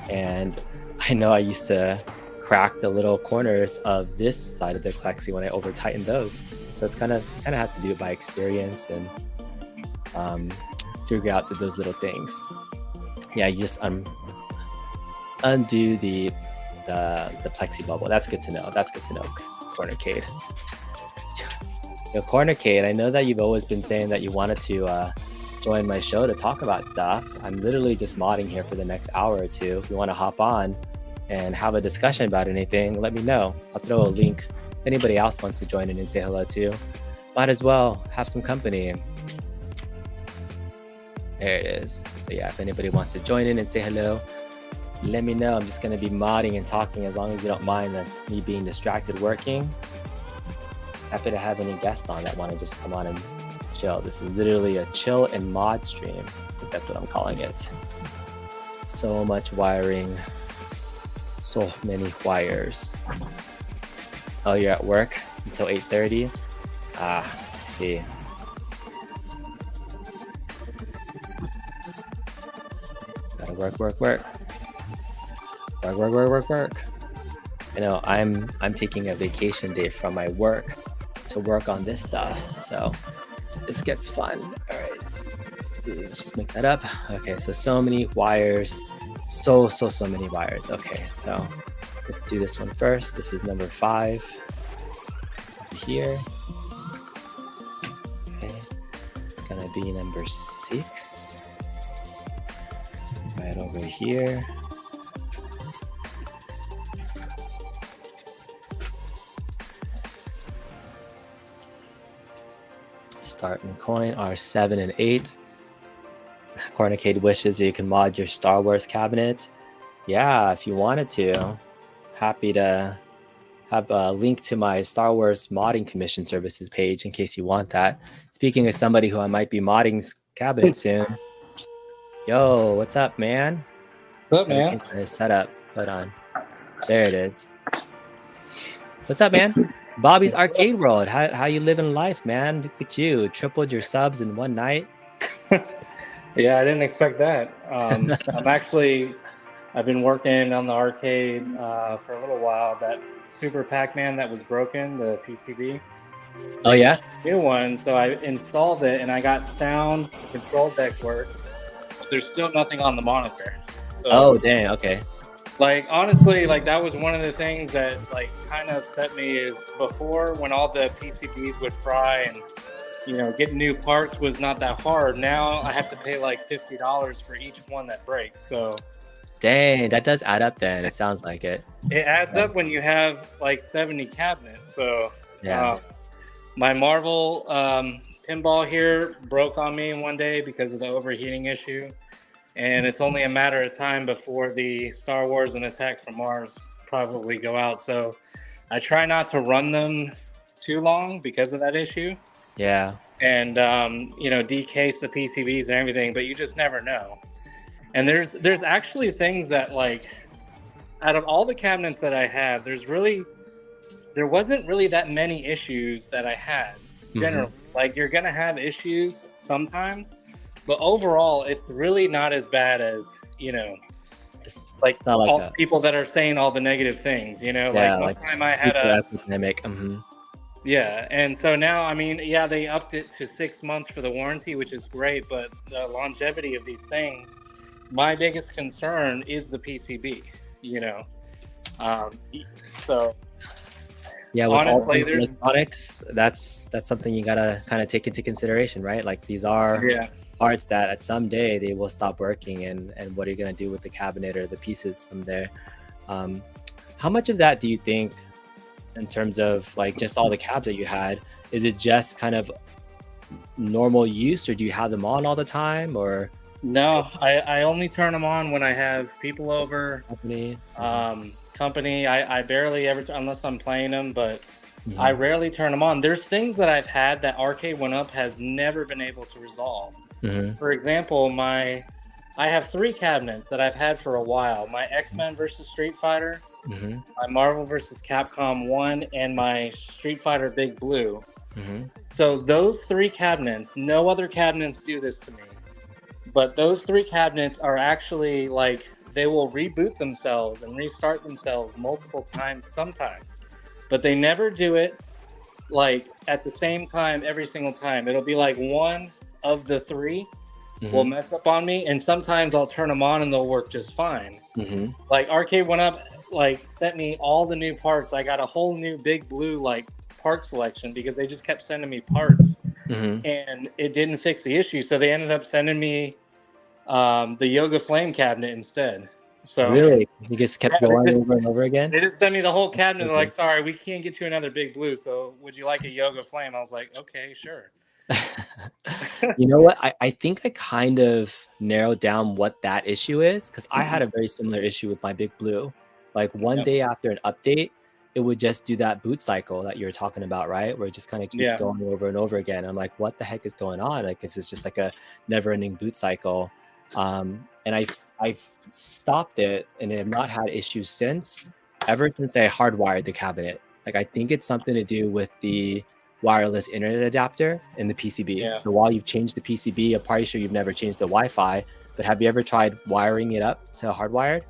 and I know I used to crack the little corners of this side of the plexi when I over tightened those. So it's kind of have to do it by experience and figure out those little things. Yeah, you just undo the plexi bubble. That's good to know. Cornercade. Cornercade, I know that you've always been saying that you wanted to join my show to talk about stuff. I'm literally just modding here for the next hour or two. If you want to hop on and have a discussion about anything, let me know. I'll throw a link. If anybody else wants to join in and say hello too, might as well have some company. There it is. So yeah, if anybody wants to join in and say hello, let me know. I'm just going to be modding and talking as long as you don't mind me being distracted working. Happy to have any guests on that want to just come on and chill. This is literally a chill and mod stream. I think that's what I'm calling it. So much wiring. So many wires. Oh, you're at work until 8:30? Let's see. Gotta work. Work. You know, I'm taking a vacation day from my work to work on this stuff, so this gets fun. All right, let's just make that up. Okay, so many wires, so many wires. Okay, so let's do this one first. This is number 5 here. Okay, it's gonna be number 6 right over here. Start and coin are 7 and 8. Cornicade wishes you can mod your Star Wars cabinet. Yeah, if you wanted to. Happy to have a link to my Star Wars modding commission services page in case you want that. Speaking of somebody who I might be modding cabinet soon. Yo, what's up, man? What's up, man? Setup. Hold on. There it is. What's up, man? Bobby's Arcade World. How you living life, man? Look at you. Tripled your subs in one night. Yeah, I didn't expect that. I've been working on the arcade for a little while. That Super Pac-Man that was broken, the PCB. Oh, yeah? New one. So I installed it and I got sound, control deck works. But there's still nothing on the monitor. So, oh, dang. Okay. Like, honestly, like that was one of the things that like kind of upset me is before when all the PCBs would fry and, you know, getting new parts was not that hard. Now I have to pay like $50 for each one that breaks. So dang, that does add up then. It sounds like it. It adds up when you have like 70 cabinets. So yeah. My Marvel pinball here broke on me one day because of the overheating issue. And it's only a matter of time before the Star Wars and Attack from Mars probably go out. So I try not to run them too long because of that issue. Yeah. And, you know, decase the PCBs and everything, but you just never know. And there's actually things that, like, out of all the cabinets that I have, there wasn't really that many issues that I had generally. Mm-hmm. Like, you're going to have issues sometimes. But overall, it's really not as bad as, you know, like all the people that are saying all the negative things, you know, yeah, like one time I had a epidemic. Mm-hmm. Yeah. And so now, I mean, yeah, they upped it to 6 months for the warranty, which is great. But the longevity of these things, my biggest concern is the PCB, you know. So yeah, with honestly, all electronics, that's something you gotta kind of take into consideration, right? Like these are parts that at some day they will stop working, and what are you gonna do with the cabinet or the pieces from there? How much of that do you think, in terms of like just all the cabs that you had, is it just kind of normal use, or do you have them on all the time? Or no, I only turn them on when I have people over. Company. I barely ever, unless I'm playing them, but I rarely turn them on. There's things that I've had that Arcade1Up has never been able to resolve. For example, I have 3 cabinets that I've had for a while. My X-Men versus Street Fighter, my Marvel versus Capcom 1, and my Street Fighter Big Blue. So those 3 cabinets, no other cabinets do this to me. But those 3 cabinets are actually like, they will reboot themselves and restart themselves multiple times sometimes. But they never do it like at the same time every single time. It'll be like one of the 3 will mess up on me, and sometimes I'll turn them on and they'll work just fine. Like Arcade1Up like sent me all the new parts. I got a whole new Big Blue like part selection because they just kept sending me parts and it didn't fix the issue. So they ended up sending me the Yoga Flame cabinet instead. So Really? You just kept yeah, going over and over again? they just sent me the whole cabinet. They're like, sorry, we can't get you another big blue. So would you like a Yoga Flame? I was like, okay, sure. You know what? I think I kind of narrowed down what that issue is, because I had a very similar issue with my big blue. Like one day after an update, it would just do that boot cycle that you're talking about, right? Where it just kind of keeps going over and over again. I'm like, what the heck is going on? Like, it's just like a never-ending boot cycle. And I've stopped it and have not had issues since, ever since I hardwired the cabinet. Like, I think it's something to do with the wireless internet adapter in the PCB. Yeah. So while you've changed the PCB, I'm probably sure you've never changed the Wi-Fi, but have you ever tried wiring it up to hardwired?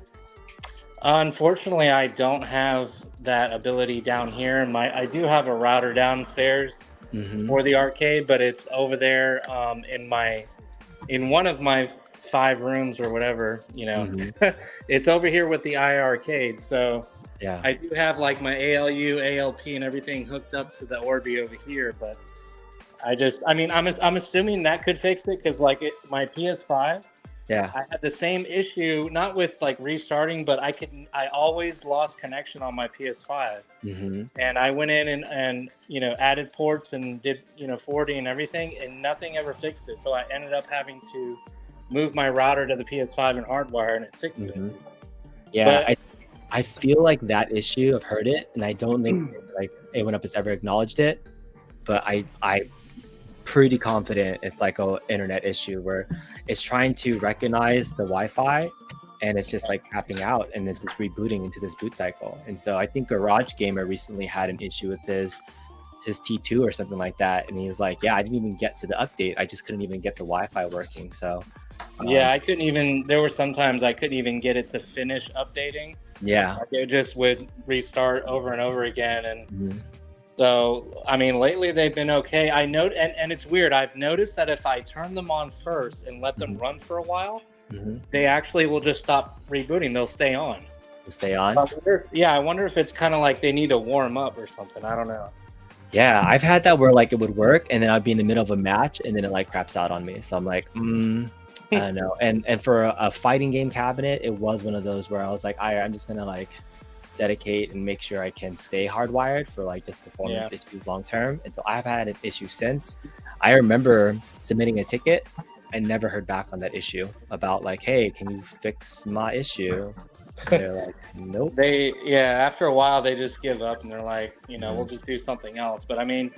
Unfortunately, I don't have that ability down here. I do have a router downstairs for the arcade, but it's over there in one of my 5 rooms or whatever, you know. It's over here with the iArcade. So yeah, I do have like my ALU, ALP, and everything hooked up to the Orbi over here, but I'm assuming that could fix it, because like my PS5, I had the same issue, not with like restarting, but I always lost connection on my PS5, and I went in and you know, added ports and did, you know, 40 and everything, and nothing ever fixed it. So I ended up having to move my router to the PS5 and hardwire, and it fixed it. Yeah, but I feel like that issue, I've heard it, and I don't think like A1Up has ever acknowledged it, but I'm pretty confident it's like an internet issue where it's trying to recognize the Wi-Fi and it's just like tapping out and it's just rebooting into this boot cycle. And so I think Garage Gamer recently had an issue with his T2 or something like that, and he was like, yeah, I didn't even get to the update, I just couldn't even get the Wi-Fi working. So yeah, I couldn't even, there were sometimes I couldn't even get it to finish updating. Yeah, like it just would restart over and over again. And so I mean, lately they've been okay. I know, and it's weird, I've noticed that if I turn them on first and let them run for a while, they actually will just stop rebooting. They'll stay on. I wonder if it's kind of like they need to warm up or something. I don't know. Yeah, I've had that where like it would work and then I'd be in the middle of a match and then it like craps out on me. So I'm like, I don't know. And for a fighting game cabinet, it was one of those where I was like, I'm just gonna like dedicate and make sure I can stay hardwired for like just performance issues long term. And so I've had an issue since. I remember submitting a ticket. I never heard back on that issue about like, hey, can you fix my issue? They're like, nope. After a while they just give up and they're like, you know, we'll just do something else. But I mean,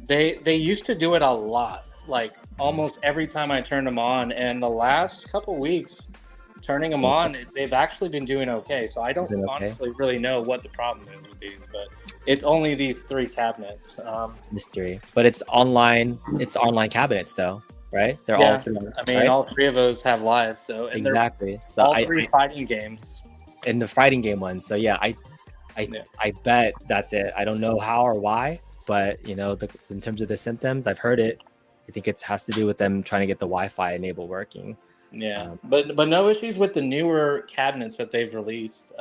they used to do it a lot, like almost every time I turned them on, and the last couple weeks turning them on, they've actually been doing okay. So I don't honestly really know what the problem is with these, but it's only these 3 cabinets. Mystery. But it's online cabinets though, right? They're all 3. I mean, all 3 of those have live, so and exactly. So all 3 fighting games. And the fighting game ones. So yeah, I bet that's it. I don't know how or why, but you know, in terms of the symptoms, I've heard it. I think it has to do with them trying to get the Wi-Fi enable working. Yeah, but no issues with the newer cabinets that they've released.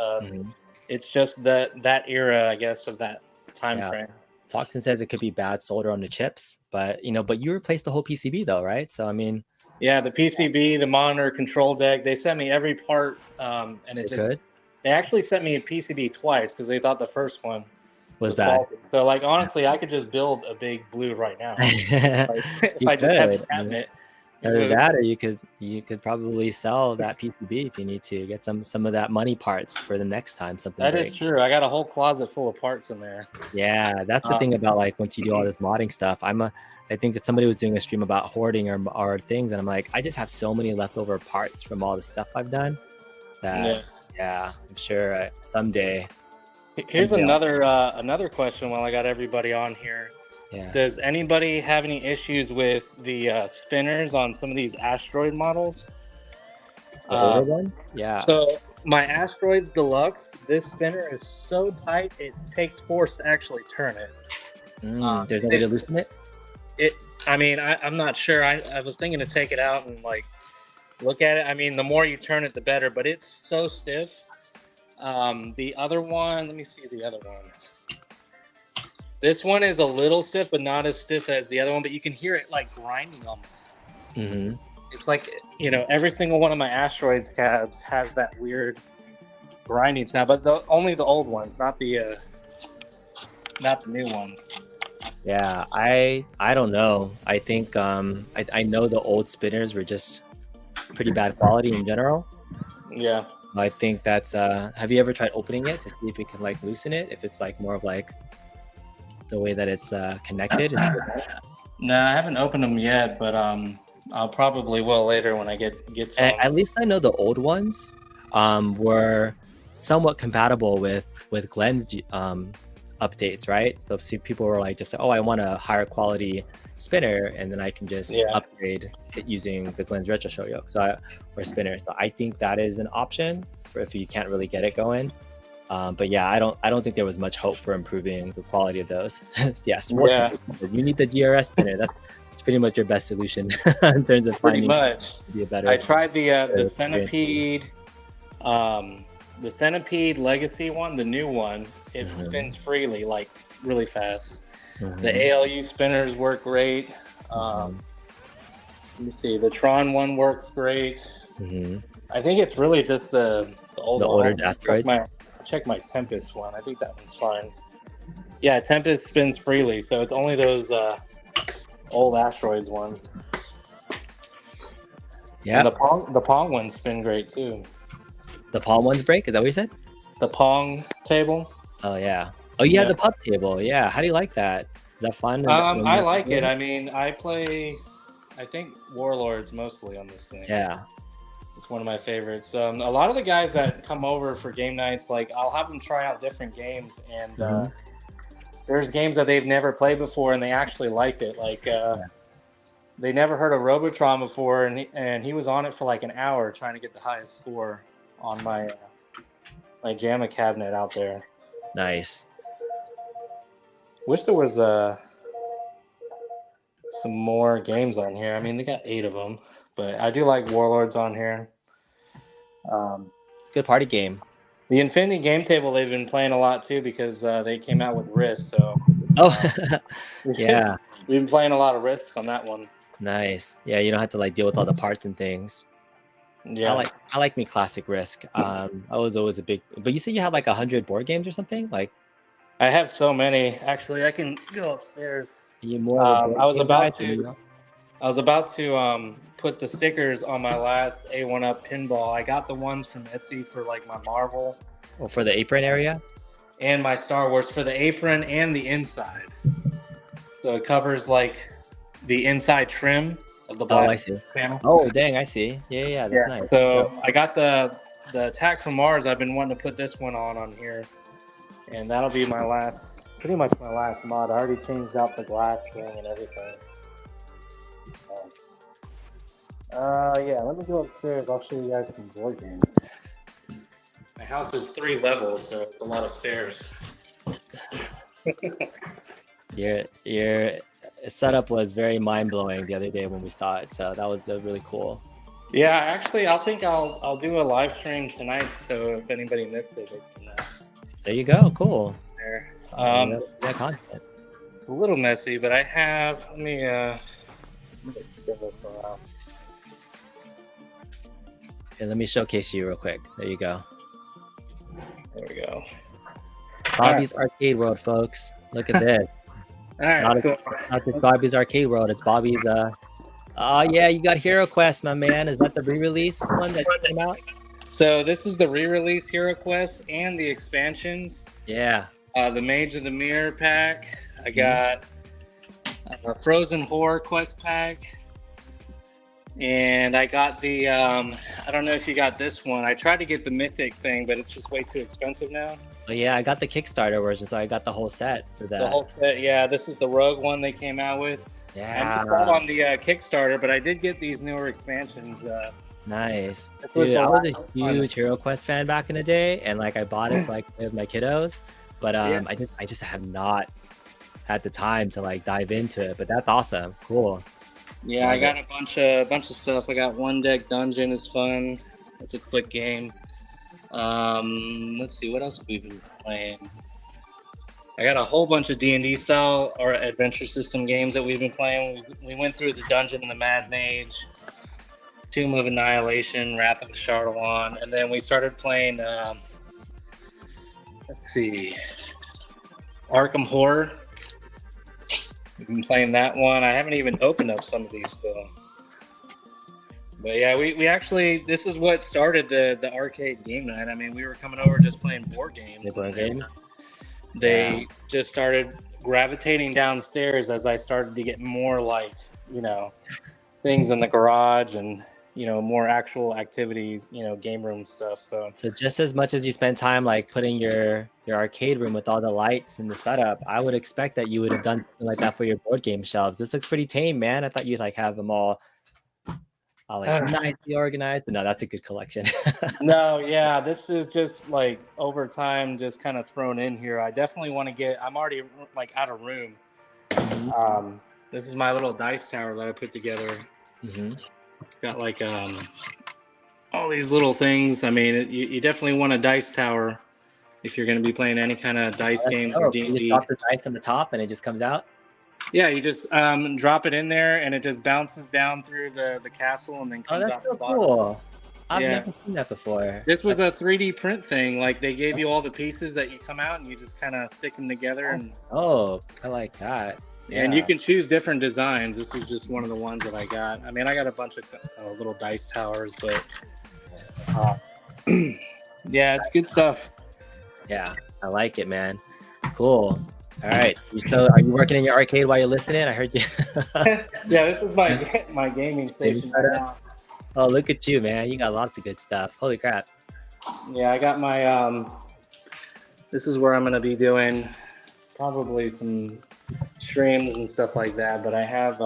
It's just that era, I guess, of that time frame. Toxin says it could be bad solder on the chips, but you replaced the whole PCB though, right? So I mean, yeah, the PCB, the monitor, control deck, they sent me every part, and they actually sent me a PCB twice because they thought the first one was bad. faulty. So like honestly, I could just build a big blue right now. if I just had the cabinet. Either that, or you could probably sell that PCB if you need to get some of that money parts for the next time something. That is true. I got a whole closet full of parts in there. Yeah, that's the thing about like once you do all this modding stuff. I think that somebody was doing a stream about hoarding or things, and I'm like, I just have so many leftover parts from all the stuff I've done that I'm sure someday. Here's another question while I got everybody on here. Yeah. Does anybody have any issues with the spinners on some of these Asteroid models? The older ones? Yeah. So my Asteroids Deluxe, this spinner is so tight it takes force to actually turn it. There's no way to loosen it? I'm not sure. I was thinking to take it out and like look at it. I mean, the more you turn it, the better, but it's so stiff. The other one, let me see the other one. This one is a little stiff, but not as stiff as the other one. But you can hear it like grinding almost. Mm-hmm. It's like, every single one of my Asteroids cabs has that weird grinding sound, but only the old ones, not the new ones. Yeah, I don't know. I think I know the old spinners were just pretty bad quality in general. Yeah. I think that's have you ever tried opening it to see if you can like loosen it, if it's like more of like the way that it's connected? No, I haven't opened them yet, but I'll probably will later when I get to them. At least I know the old ones were somewhat compatible with Glenn's updates, right? So see, people were like, just I want a higher quality spinner, and then I can just upgrade it using the Glenn's Retro Shoyo or spinner. So I think that is an option for if you can't really get it going. But yeah, I don't think there was much hope for improving the quality of those. You need the GRS spinner. That's pretty much your best solution in terms of finding to be a better. I tried the Centipede, the Centipede Legacy one, the new one. It spins freely, like really fast. The ALU spinners work great. Let me see, the Tron one works great. I think it's really just the older Asteroids. Check my Tempest one. I think that one's fine. Yeah, Tempest spins freely, so it's only those old Asteroids one. Yeah, and the Pong ones spin great too. The Pong ones break? Is that what you said? The Pong table. Oh yeah. Oh yeah, the pup table. Yeah. How do you like that? Is that fun? I like it. I mean, I play, I think, Warlords mostly on this thing. Yeah. It's one of my favorites. A lot of the guys that come over for game nights, like I'll have them try out different games, and there's games that they've never played before, and they actually liked it. Like they never heard of Robotron before, and he was on it for like an hour trying to get the highest score on my JAMA cabinet out there. Nice. Wish there was some more games on here. I mean, they got 8 of them, but I do like Warlords on here. Good party game. The Infinity Game Table they've been playing a lot too because they came out with Risk. So yeah, we've been playing a lot of Risk on that one. Nice. Yeah, you don't have to like deal with all the parts and things. Yeah, I like me classic Risk. I was always a big. But you said you have like 100 board games or something? Like, I have so many. Actually, I can go upstairs. You more? I was about to put the stickers on my last A1Up pinball. I got the ones from Etsy for like my Marvel. Well, for the apron area? And my Star Wars for the apron and the inside. So it covers like the inside trim of the black panel. Oh, dang, I see. Yeah, that's nice. So I got the Attack from Mars. I've been wanting to put this one on here. And that'll be pretty much my last mod. I already changed out the glass thing and everything. Yeah, let me go upstairs. I'll show you guys some board games. My house is 3 levels, so it's a lot of stairs. Your setup was very mind-blowing the other day when we saw it, so that was really cool. Yeah, actually, I'll do a live stream tonight, so if anybody missed it, they can. There you go. Cool. There. That content. It's a little messy, but I have. Let me just give it for a while. Okay, let me showcase you real quick. There you go. There we go. Bobby's Arcade World, folks. Look at this. All right. Not just Bobby's Arcade World. It's Bobby's. Oh yeah, you got Hero Quest, my man. Is that the re-release one that came out? So this is the re-release Hero Quest and the expansions. Yeah. The Mage of the Mirror pack. I got a Frozen Horror Quest pack. And I got the, I don't know if you got this one. I tried to get the Mythic thing, but it's just way too expensive now. Oh, yeah, I got the Kickstarter version, so I got the whole set for that. The whole set, yeah. This is the Rogue one they came out with. Yeah. I missed out on the Kickstarter, but I did get these newer expansions. Nice. Dude, I was a huge Hero Quest fan back in the day, and like I bought it so I could play with my kiddos, but I just have not had the time to like dive into it. But that's awesome. Cool. Yeah, I got a bunch of stuff. I got One Deck Dungeon is fun. It's a quick game. Let's see what else we've been playing. I got a whole bunch of D&D style or adventure system games that we've been playing. We went through the Dungeon and the Mad Mage, Tomb of Annihilation, Wrath of the Shardalon, and then we started playing, let's see, Arkham Horror. We've been playing that one. I haven't even opened up some of these still. But yeah, we actually, this is what started the arcade game night. I mean, we were coming over just playing board games. They just started gravitating downstairs as I started to get more like, you know, things in the garage and, you know, more actual activities, you know, game room stuff. So just as much as you spend time like putting your arcade room with all the lights and the setup, I would expect that you would have done something like that for your board game shelves. This looks pretty tame, man. I thought you'd like have them all like nicely organized, but no, that's a good collection. No, yeah, this is just like over time, just kind of thrown in here. I definitely want to get. I'm already like out of room. This is my little dice tower that I put together. Got like all these little things. I mean, you definitely want a dice tower if you're going to be playing any kind of dice games or D&D. You just drop the dice on the top and it just comes out. Yeah, you just drop it in there and it just bounces down through the castle and then comes out the bottom. Cool. I've never seen that before. This was a 3D print thing. Like they gave you all the pieces that you come out and you just kind of stick them together. And I like that. Yeah. And you can choose different designs. This was just one of the ones that I got. I mean, I got a bunch of little dice towers, but yeah, it's good stuff. Yeah, I like it, man. Cool. All right. Are you working in your arcade while you're listening? I heard you. Yeah, this is my gaming station right now. Oh, look at you, man. You got lots of good stuff. Holy crap. Yeah, I got my this is where I'm going to be doing probably some streams and stuff like that, but I have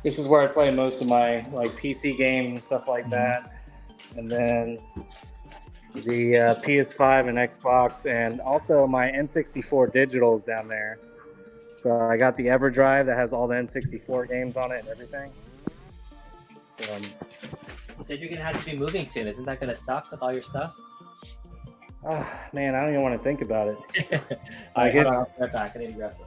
this is where I play most of my like PC games and stuff like that. And then the PS5 and Xbox, and also my N64 digitals down there. So I got the EverDrive that has all the N64 games on it and everything. You said you're gonna have to be moving soon. Isn't that gonna stop with all your stuff? Oh, man, I don't even want to think about it. All right, hold on, I'll be right back. I need to grab some.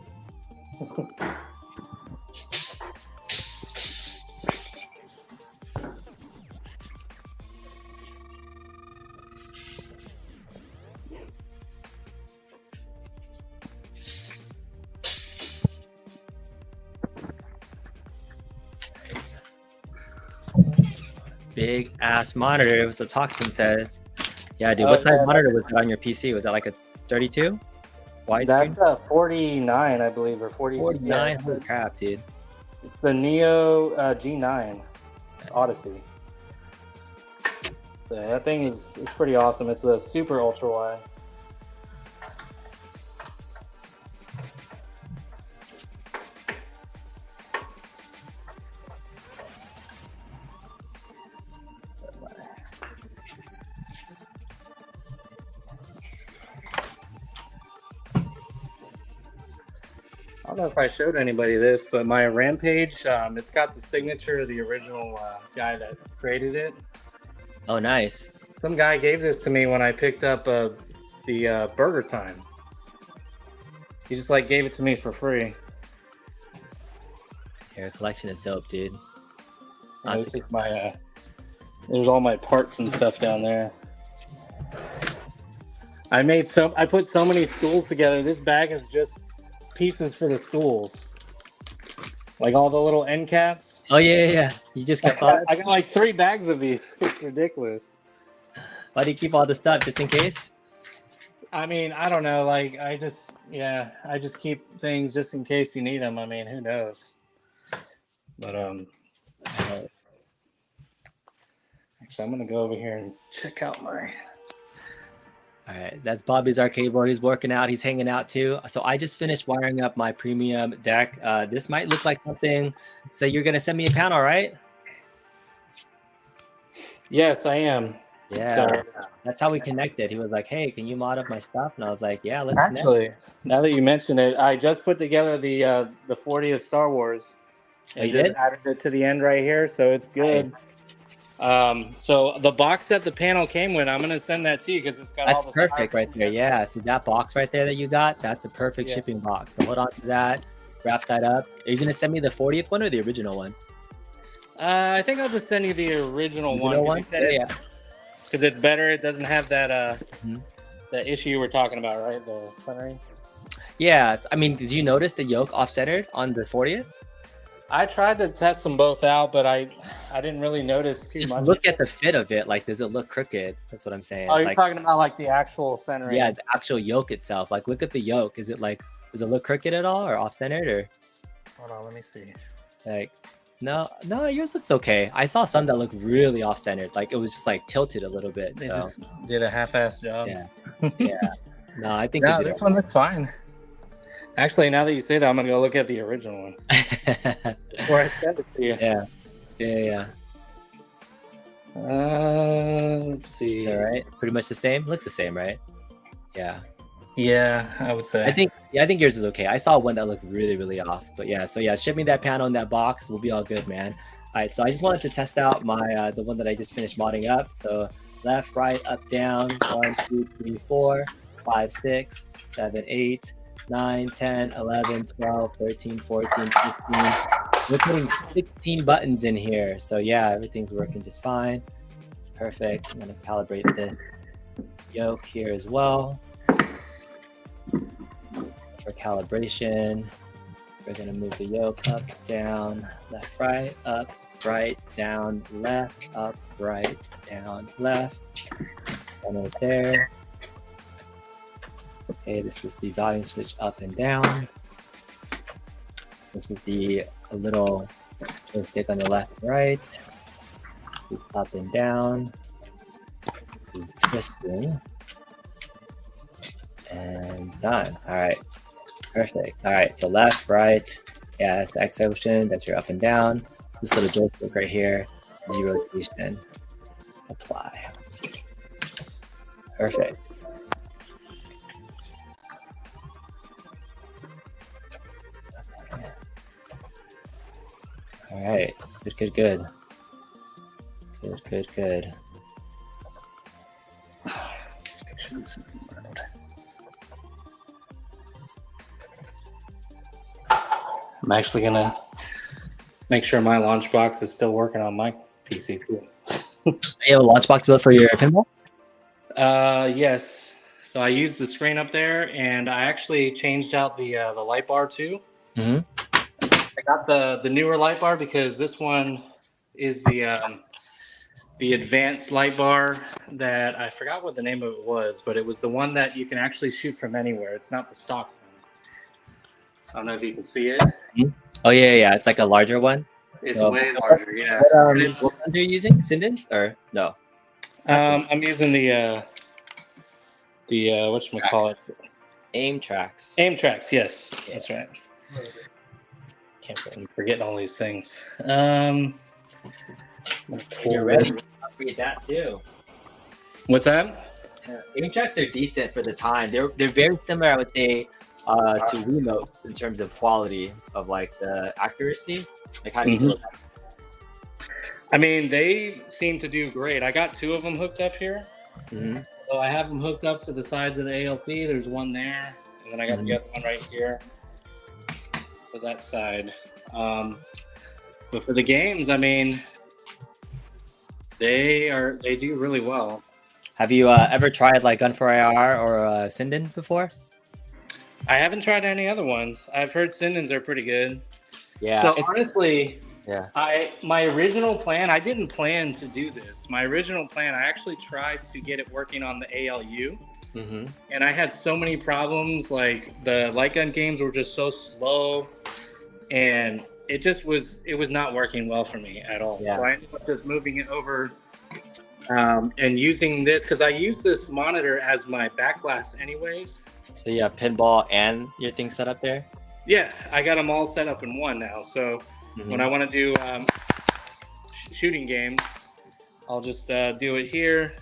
Big ass monitor, so Toxin says. Yeah, dude. What size monitor was that on your PC? Was that like a 32? Widescreen? That's 49, I believe, or 40. 49? Holy crap, dude. It's the Neo G9 Odyssey. So that thing is pretty awesome. It's a super ultra wide. I don't know if I showed anybody this, but my Rampage, it's got the signature of the original guy that created it. Oh, nice. Some guy gave this to me when I picked up the Burger Time. He just like gave it to me for free. Your collection is dope, dude. This is my there's all my parts and stuff down there. I put so many stools together. This bag is just pieces for the stools, like all the little end caps. Oh yeah. You just got I got like 3 bags of these. It's ridiculous. Why do you keep all the stuff, just in case? I mean, I don't know. Like I just keep things just in case you need them. I mean, who knows? But actually, I'm gonna go over here and check out my. All right, that's Bobby's arcade board. He's working out. He's hanging out too. So I just finished wiring up my premium deck. This might look like something. So you're gonna send me a panel, right? Yes, I am. Yeah, so, that's how we connected. He was like, "Hey, can you mod up my stuff?" And I was like, "Yeah, let's." Actually, now that you mention it, I just put together the 40th Star Wars and just added it to the end right here, so it's good. So the box that the panel came with, I'm gonna send that to you because it's got That's all the perfect right there. Yeah. So that box right there that you got, that's a perfect shipping box. So hold on to that. Wrap that up. Are you gonna send me the 40th one or the original one? I think I'll just send you the original one because it's better. It doesn't have that the issue you were talking about, right? The centering. Yeah. I mean, did you notice the yoke off-centered on the 40th? I tried to test them both out, but I didn't really notice too much. Just look at the fit of it. Like, does it look crooked? That's what I'm saying. Oh, you're talking about like the actual centering? Yeah, the actual yoke itself. Like, look at the yoke. Is it like, does it look crooked at all or off-centered or? Hold on, let me see. Like, no, yours looks okay. I saw some that looked really off-centered. Like, it was just like tilted a little bit. They just did a half-assed job. Yeah. Yeah. No, I think this one looks fine. Actually, now that you say that, I'm gonna go look at the original one before I send it to you. Yeah. Let's see. Is that right? Pretty much the same. Looks the same, right? Yeah. Yeah, I would say. I think yours is okay. I saw one that looked really, really off. But yeah, so yeah, ship me that panel in that box. We'll be all good, man. All right, so I just wanted to test out my the one that I just finished modding up. So left, right, up, down. 1, 2, 3, 4, 5, 6, 7, 8, 9, 10, 11, 12, 13, 14, 15. We're putting 16 buttons in here. So yeah, everything's working just fine. It's perfect. I'm gonna calibrate the yoke here as well. For calibration, we're gonna move the yoke up, down, left, right, up, right, down, left, up, right, down, left. One right there. Okay, this is the volume switch up and down. This is the little joystick on the left and right. This is up and down. This is twisting. And done. All right. Perfect. All right. So left, right. Yeah, that's the X motion. That's your up and down. This little joystick right here. Z rotation. Apply. Perfect. All right. Good. Let's make sure this is loud. I'm actually gonna make sure my launch box is still working on my PC too. You have a launch box built for your pinball? Yes. So I used the screen up there, and I actually changed out the light bar too. Mm-hmm. I got the newer light bar because this one is the advanced light bar that I forgot what the name of it was, but it was the one that you can actually shoot from anywhere. It's not the stock one. I don't know if you can see it. Oh yeah. It's like a larger one. It's way larger. Yeah. What ones are you using? Sindens or no? I'm using the whatchamacallit? Aim tracks. Aim tracks. Yes, that's right. I'm forgetting all these things. When you're ready, upgrade that too. What's that? Aim tracks are decent for the time. They're very similar, I would say, to Wiimotes in terms of quality of like the accuracy. Like how do you feel about that? I mean, they seem to do great. I got 2 of them hooked up here. Mm-hmm. So I have them hooked up to the sides of the ALP. There's one there, and then I got the other one right here for that side. But for the games, I mean, they do really well. Have you ever tried like Gun for IR or Sinden before? I haven't tried any other ones. I've heard Sindens are pretty good. Yeah. So honestly, yeah. My original plan, I didn't plan to do this. My original plan, I actually tried to get it working on the ALU. Mm-hmm. And I had so many problems. Like the light gun games were just so slow, and it was not working well for me at all. Yeah. So I ended up just moving it over and using this because I use this monitor as my back glass anyways. So you have pinball and your thing set up there? Yeah, I got them all set up in one now. So when I want to do shooting games, I'll just do it here.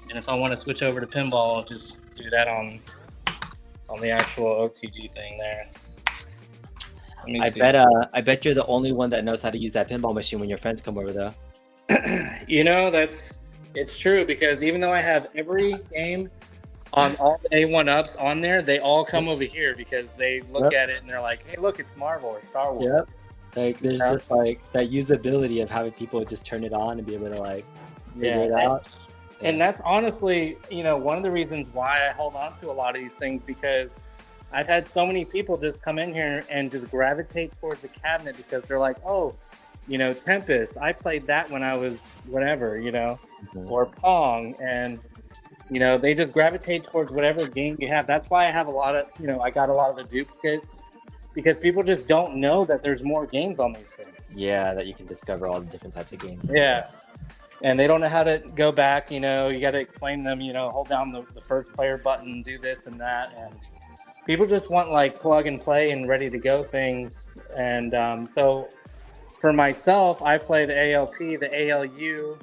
And if I want to switch over to pinball, I'll just do that on the actual OTG thing there. I bet you're the only one that knows how to use that pinball machine when your friends come over, though. It's true, because even though I have every game on all the A1-ups on there, they all come over here because they look at it and they're like, hey, look, it's Marvel or Star Wars. Like there's just like that usability of having people just turn it on and be able to like figure it out. And that's honestly, one of the reasons why I hold on to a lot of these things, because I've had so many people just come in here and just gravitate towards the cabinet because they're like, oh, Tempest, I played that when I was whatever, or Pong, and they just gravitate towards whatever game you have. That's why I have a lot of, I got a lot of the duplicates, because people just don't know that there's more games on these things. Yeah, that you can discover all the different types of games. Yeah. And they don't know how to go back, you got to explain to them, hold down the first player button, do this and that. And people just want like plug and play and ready to go things. And so for myself, I play the ALP, the ALU,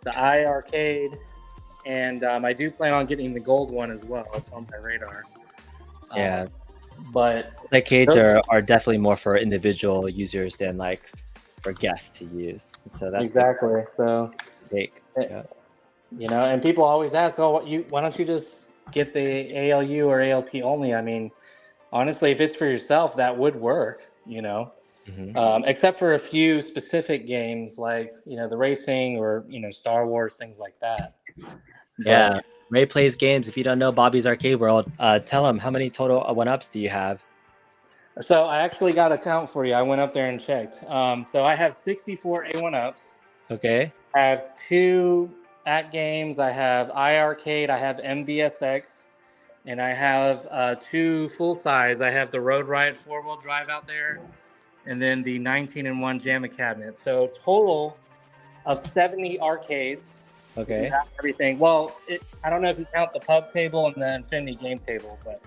the iArcade, and I do plan on getting the gold one as well. It's on my radar. Yeah. But arcades are definitely more for individual users than like for guests to use. So that's exactly. So take. Yeah. And people always ask, oh, why don't you just get the ALU or ALP only? I mean, honestly, if it's for yourself, that would work, except for a few specific games like, the racing or, Star Wars, things like that. Yeah. Ray plays games. If you don't know Bobby's Arcade World, tell him, how many total 1-ups do you have? So I actually got a count for you. I went up there and checked. So I have 64 A1-ups. Okay. I have 2 at games. I have iArcade. I have MVSX. And I have 2 full size. I have the Road Riot 4-wheel drive out there, and then the 19-in-1 JAMA cabinet. So total of 70 arcades. Okay. Everything. Well, I don't know if you count the pub table and the Infinity game table, but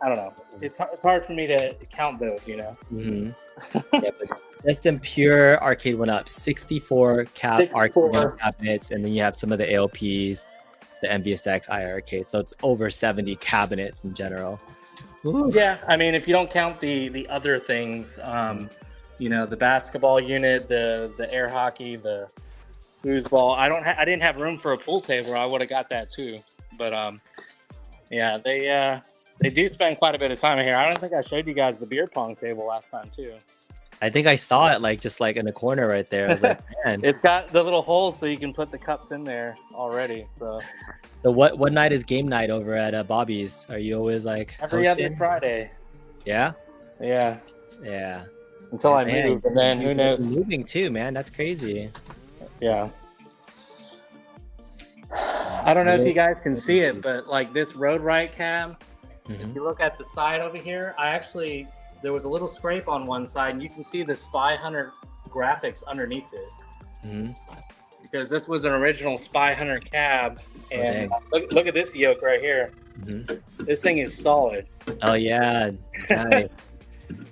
I don't know. It's hard for me to count those, Mm-hmm. Yeah, but just in pure Arcade1Up, 64 Arcade cabinets, and then you have some of the ALPs, the MVSX, iArcade. So it's over 70 cabinets in general. Ooh. Yeah, I mean, if you don't count the other things, the basketball unit, the air hockey, the foosball. I didn't have room for a pool table. I would have got that too. But yeah, they do spend quite a bit of time in here. I don't think I showed you guys the beer pong table last time too. I think I saw it just in the corner right there. I was like, man. It's got the little holes so you can put the cups in there already. So what night is game night over at Bobby's? Are you always like every other Friday? Yeah. Yeah. Yeah. Until I move, and then who knows? Moving too, man. That's crazy. Yeah. I don't know if you guys can see it, but like this Road Riot cam, if you look at the side over here, there was a little scrape on one side, and you can see the Spy Hunter graphics underneath it. Because this was an original Spy Hunter cab, and look at this yoke right here. This thing is solid. Oh yeah, nice.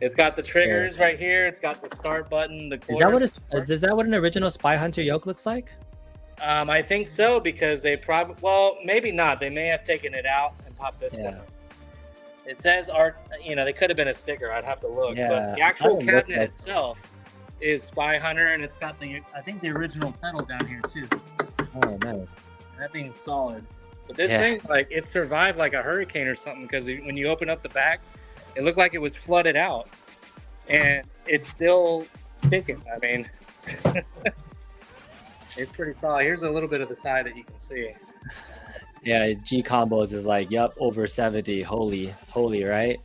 It's got the triggers right here. It's got the start button. Is that what an original Spy Hunter yoke looks like? I think so, because they maybe not. They may have taken it out and popped this one. It says they could have been a sticker. I'd have to look. Yeah, but the actual cabinet itself is Spy Hunter, and it's got the original pedal down here too. Oh, nice. That being solid. But this thing, it survived like a hurricane or something, because when you open up the back, it looked like it was flooded out, and it's still ticking. I mean, it's pretty solid. Here's a little bit of the side that you can see. Yeah, G Combos is like, yup, over 70. Holy, right?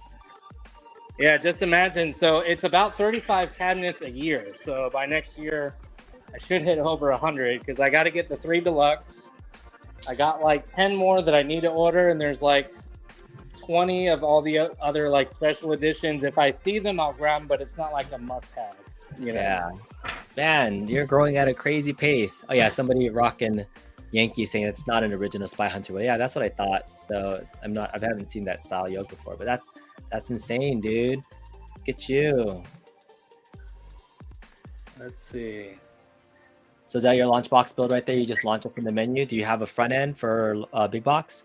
Yeah, just imagine. So it's about 35 cabinets a year. So by next year, I should hit over 100, because I got to get the 3 deluxe. I got like 10 more that I need to order, and there's like 20 of all the other special editions. If I see them, I'll grab them, but it's not like a must-have. Yeah, man, you're growing at a crazy pace. Oh yeah, somebody rocking Yankee saying it's not an original Spy Hunter. Well, yeah, that's what I thought. So I haven't seen that style yoke before, but that's insane, dude. Look at you. Let's see. So that your launch box build right there, you just launch it from the menu. Do you have a front end for big box?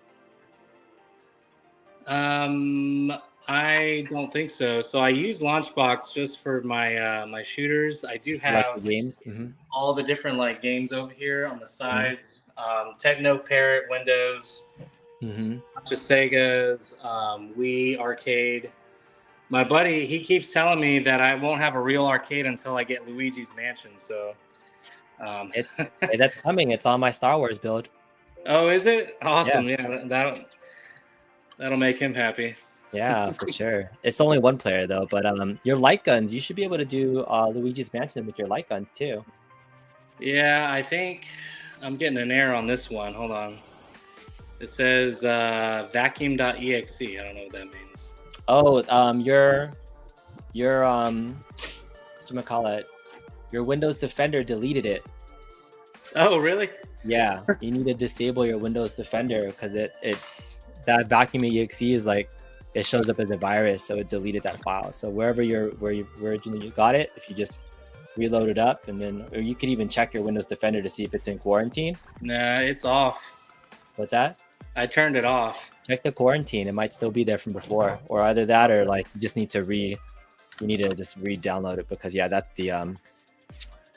I don't think so. So I use Launchbox just for my my shooters. I do Like the have games. all the different like games over here on the sides. Techno Parrot, Windows, just Sega's, Wii Arcade. My buddy, he keeps telling me that I won't have a real arcade until I get Luigi's Mansion. So that's coming. It's on my Star Wars build. Oh, is it? Awesome. Yeah, that'll make him happy. Yeah, for sure. It's only one player though, but your light guns, you should be able to do Luigi's Mansion with your light guns too. Yeah, I think I'm getting an error on this one. Hold on. It says vacuum.exe. I don't know what that means. Oh, your whatchamacallit, your Windows Defender deleted it. Oh, really? Yeah, you need to disable your Windows Defender because that vacuum.exe is like, it shows up as a virus, so it deleted that file. So where you originally got it, if you just reload it up, and then, or you could even check your Windows Defender to see if it's in quarantine. Nah, it's off. What's that? I turned it off. Check the quarantine. It might still be there from before, or either that, or like you just need to just re-download it, because yeah, that's the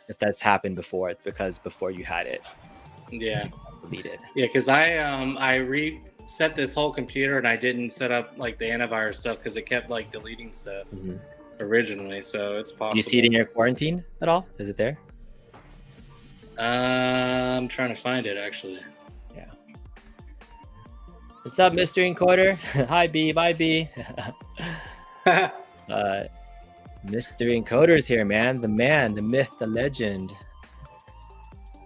if that's happened before, it's because before you had it. Yeah. Deleted. Yeah, because I reset this whole computer and I didn't set up like the antivirus stuff because it kept like deleting stuff originally, so it's possible. Do you see it in your quarantine at all? Is it there? I'm trying to find it actually. Yeah. What's up, Mr. Encoder? Hi, B. Bye, B. Mr. Encoder's here, man. The man, the myth, the legend.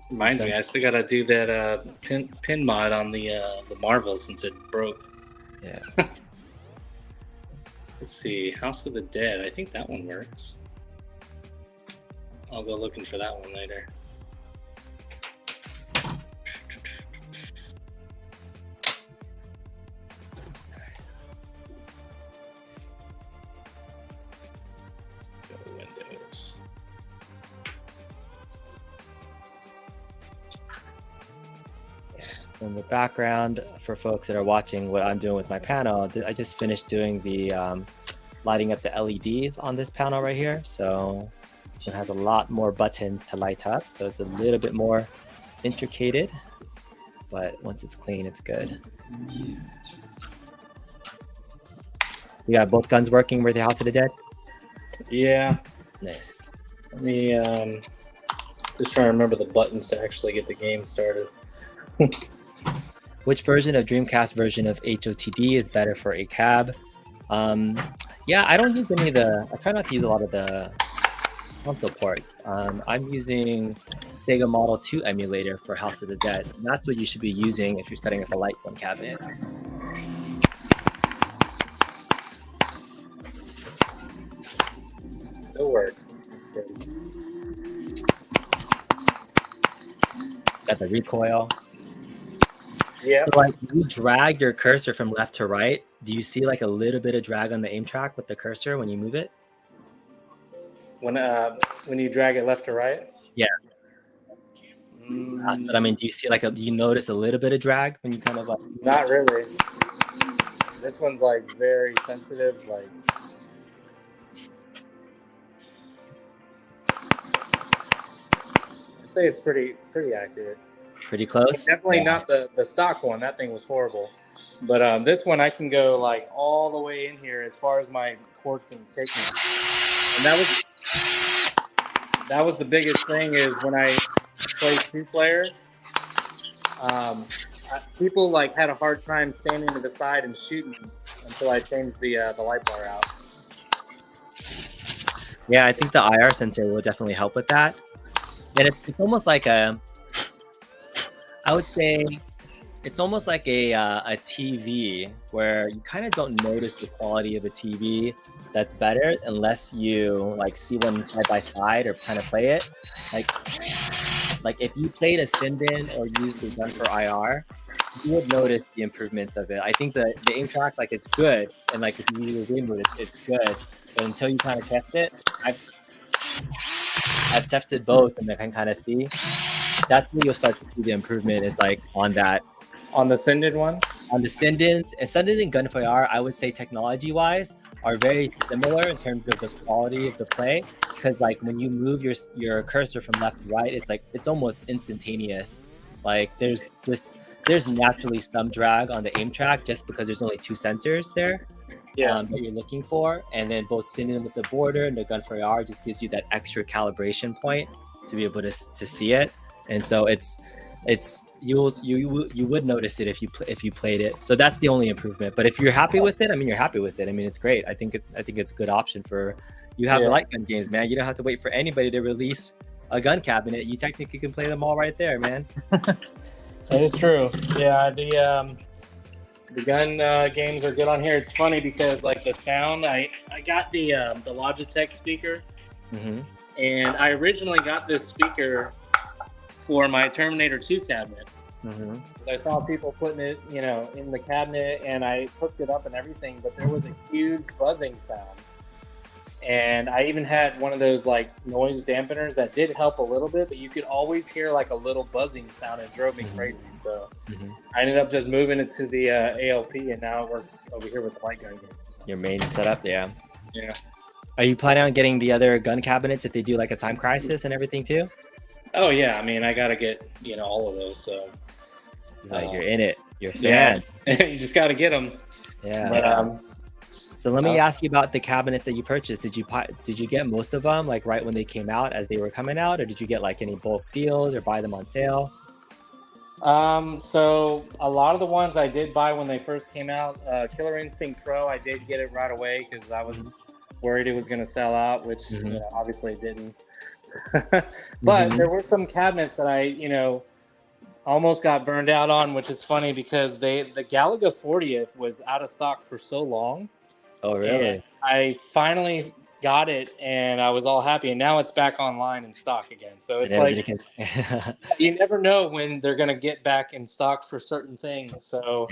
Reminds me, I still gotta do that pin mod on the Marvel since it broke. Yeah. Let's see, House of the Dead. I think that one works. I'll go looking for that one later. Go to Windows. In the background, for folks that are watching what I'm doing with my panel, I just finished doing the lighting up the LEDs on this panel right here. So it has a lot more buttons to light up, so it's a little bit more intricated, but once it's clean, it's good. You got both guns working with the House of the Dead? Yeah. Nice. Let me just try to remember the buttons to actually get the game started. Which version of Dreamcast version of HOTD is better for a cab? Yeah, I don't use any of I try not to use a lot of the console ports. I'm using Sega Model 2 emulator for House of the Dead. And that's what you should be using if you're setting up a light gun cabinet. It works. Got the recoil. Yeah. So like, you drag your cursor from left to right. Do you see like a little bit of drag on the aim track with the cursor when you move it? When you drag it left to right? Yeah. But I mean, do you see do you notice a little bit of drag when you kind of like? Not really. This one's like very sensitive, like. I'd say it's pretty accurate. Pretty close. It's definitely not the stock one. That thing was horrible. But this one I can go like all the way in here as far as my cord can take me. And that was the biggest thing is when I played 2-player. People like had a hard time standing to the side and shooting until I changed the light bar out. Yeah, I think the IR sensor will definitely help with that. And it's almost like I would say it's almost like a TV where you kind of don't notice the quality of a TV that's better unless you like see one side by side or kind of play it. Like if you played a Sin-Bin or used the gun for IR, you would notice the improvements of it. I think the aim track, like it's good, and like if you use a remote, it's good. But until you kind of test it, I've tested both, and I can kind of see. That's when you'll start to see the improvement. Is like on the Sin-Bin one. On the Sindens, Sindens and Gunfire, I would say technology-wise, are very similar in terms of the quality of the play. Because like when you move your cursor from left to right, it's almost instantaneous. Like there's naturally some drag on the aim track just because there's only 2 sensors there. That you're looking for, and then both Sinden with the border and the Gunfire just gives you that extra calibration point to be able to see it, and so you would notice it if you played it. So that's the only improvement. But if you're happy with it, I mean, you're happy with it. I mean, it's great. I think it's a good option for you have the light gun games, man. You don't have to wait for anybody to release a gun cabinet. You technically can play them all right there, man. That is true. Yeah, the gun games are good on here. It's funny because like the sound, I got the Logitech speaker, and I originally got this speaker for my Terminator 2 cabinet. I saw people putting it, in the cabinet, and I hooked it up and everything, but there was a huge buzzing sound. And I even had one of those like noise dampeners that did help a little bit, but you could always hear like a little buzzing sound. It drove me crazy. So I ended up just moving it to the ALP, and now it works over here with the light gun games. Your main setup, yeah. Yeah. Are you planning on getting the other gun cabinets if they do like a Time Crisis and everything too? Oh yeah, I mean I gotta get all of those. So like you're in it, you're a fan. Yeah. You just gotta get them. Yeah. But, so let me ask you about the cabinets that you purchased. Did you get most of them like right when they came out as they were coming out, or did you get like any bulk deals or buy them on sale? So a lot of the ones I did buy when they first came out, Killer Instinct Pro, I did get it right away because I was worried it was going to sell out, which obviously it didn't. But there were some cabinets that I almost got burned out on, which is funny because the Galaga 40th was out of stock for so long. Oh, really? And I finally got it, and I was all happy, and now it's back online in stock again. So it's like you never know when they're going to get back in stock for certain things. So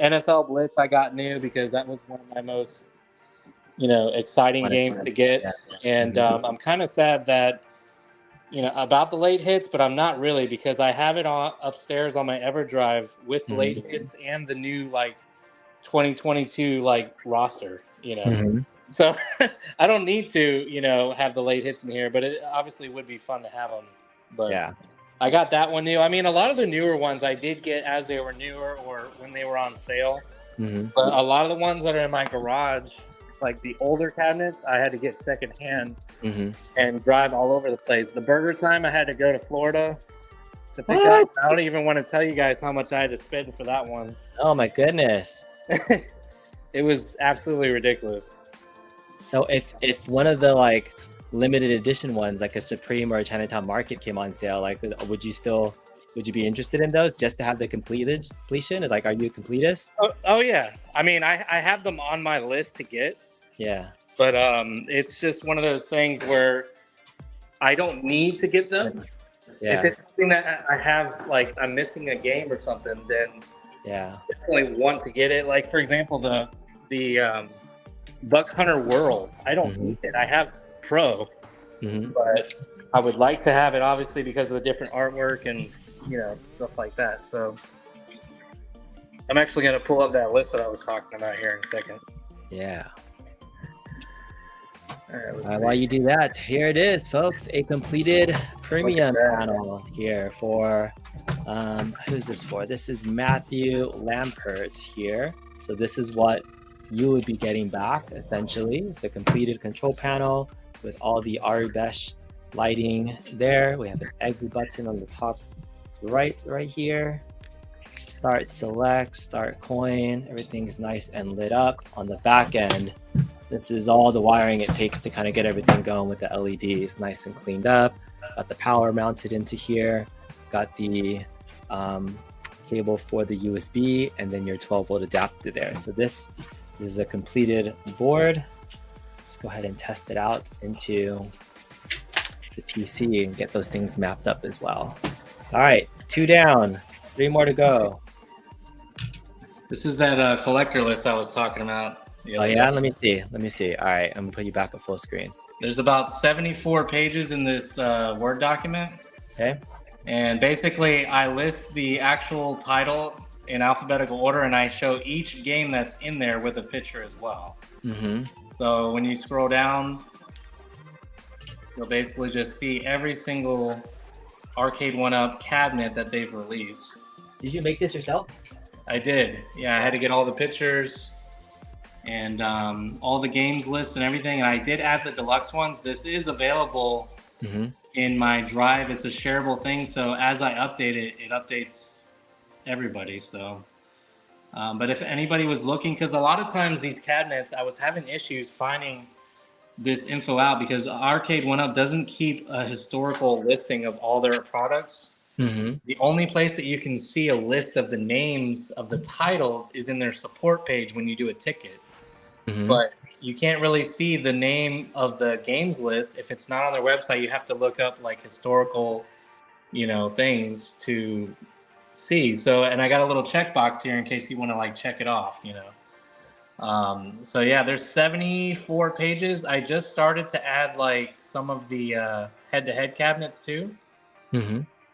NFL Blitz I got new because that was one of my most exciting games to get. And I'm kind of sad that about the late hits, but I'm not really, because I have it upstairs on my EverDrive with the late hits and the new 2022 roster, so I don't need to have the late hits in here, but it obviously would be fun to have them. But I got that one new. I mean, a lot of the newer ones I did get as they were newer or when they were on sale, but a lot of the ones that are in my garage, like the older cabinets, I had to get secondhand and drive all over the place. The Burger Time, I had to go to Florida to pick up. I don't even want to tell you guys how much I had to spend for that one. Oh my goodness. It was absolutely ridiculous. So if one of the limited edition ones, like a Supreme or a Chinatown Market, came on sale, would you be interested in those just to have the completion? Are you a completist? Oh yeah. I mean, I have them on my list to get. Yeah. But it's just one of those things where I don't need to get them. Yeah. If it's something that I have, I'm missing a game or something, then I definitely want to get it. Like, for example, the Buck Hunter World. I don't need it. I have Pro, but I would like to have it, obviously, because of the different artwork and stuff like that. So I'm actually going to pull up that list that I was talking about here in a second. Yeah. All right, while you do that, here it is, folks. A completed premium panel here for who's this for? This is Matthew Lampert here. So this is what you would be getting back, essentially. It's a completed control panel with all the Arubesh lighting there. We have an exit button on the top right here. Start select, start coin. Everything's nice and lit up. On the back end, this is all the wiring it takes to kind of get everything going with the LEDs. Nice and cleaned up. Got the power mounted into here. Got the cable for the USB, and then your 12-volt adapter there. So this is a completed board. Let's go ahead and test it out into the PC and get those things mapped up as well. All right, 2 down, 3 more to go. This is that collector list I was talking about. Oh yeah, let me see. All right, I'm gonna put you back at full screen. There's about 74 pages in this Word document. Okay. And basically I list the actual title in alphabetical order, and I show each game that's in there with a picture as well. So when you scroll down, you'll basically just see every single Arcade1Up cabinet that they've released. Did you make this yourself? I did. Yeah, I had to get all the pictures and all the games list and everything. And I did add the deluxe ones. This is available in my drive. It's a shareable thing. So as I update it, it updates everybody. So, but if anybody was looking, because a lot of times these cabinets, I was having issues finding this info out because Arcade1Up doesn't keep a historical listing of all their products. The only place that you can see a list of the names of the titles is in their support page when you do a ticket. But you can't really see the name of the games list if it's not on their website. You have to look up like historical, things to see. So, and I got a little checkbox here in case you want to like check it off, So yeah, there's 74 pages. I just started to add like some of the head-to-head cabinets too.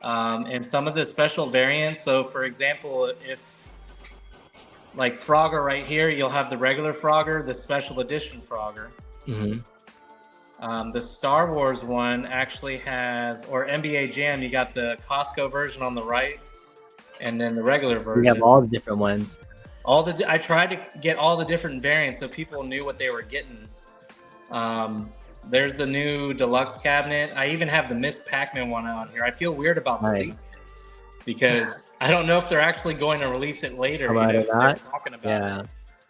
And some of the special variants. So for example, if like Frogger right here, you'll have the regular Frogger, the special edition Frogger. The Star Wars one actually has, or NBA Jam, you got the Costco version on the right, and then the regular version. We have all the different ones. I tried to get all the different variants so people knew what they were getting. There's the new deluxe cabinet. I even have the Miss Pac-Man one on here. I feel weird about deleting it because I don't know if they're actually going to release it later. Talking about it.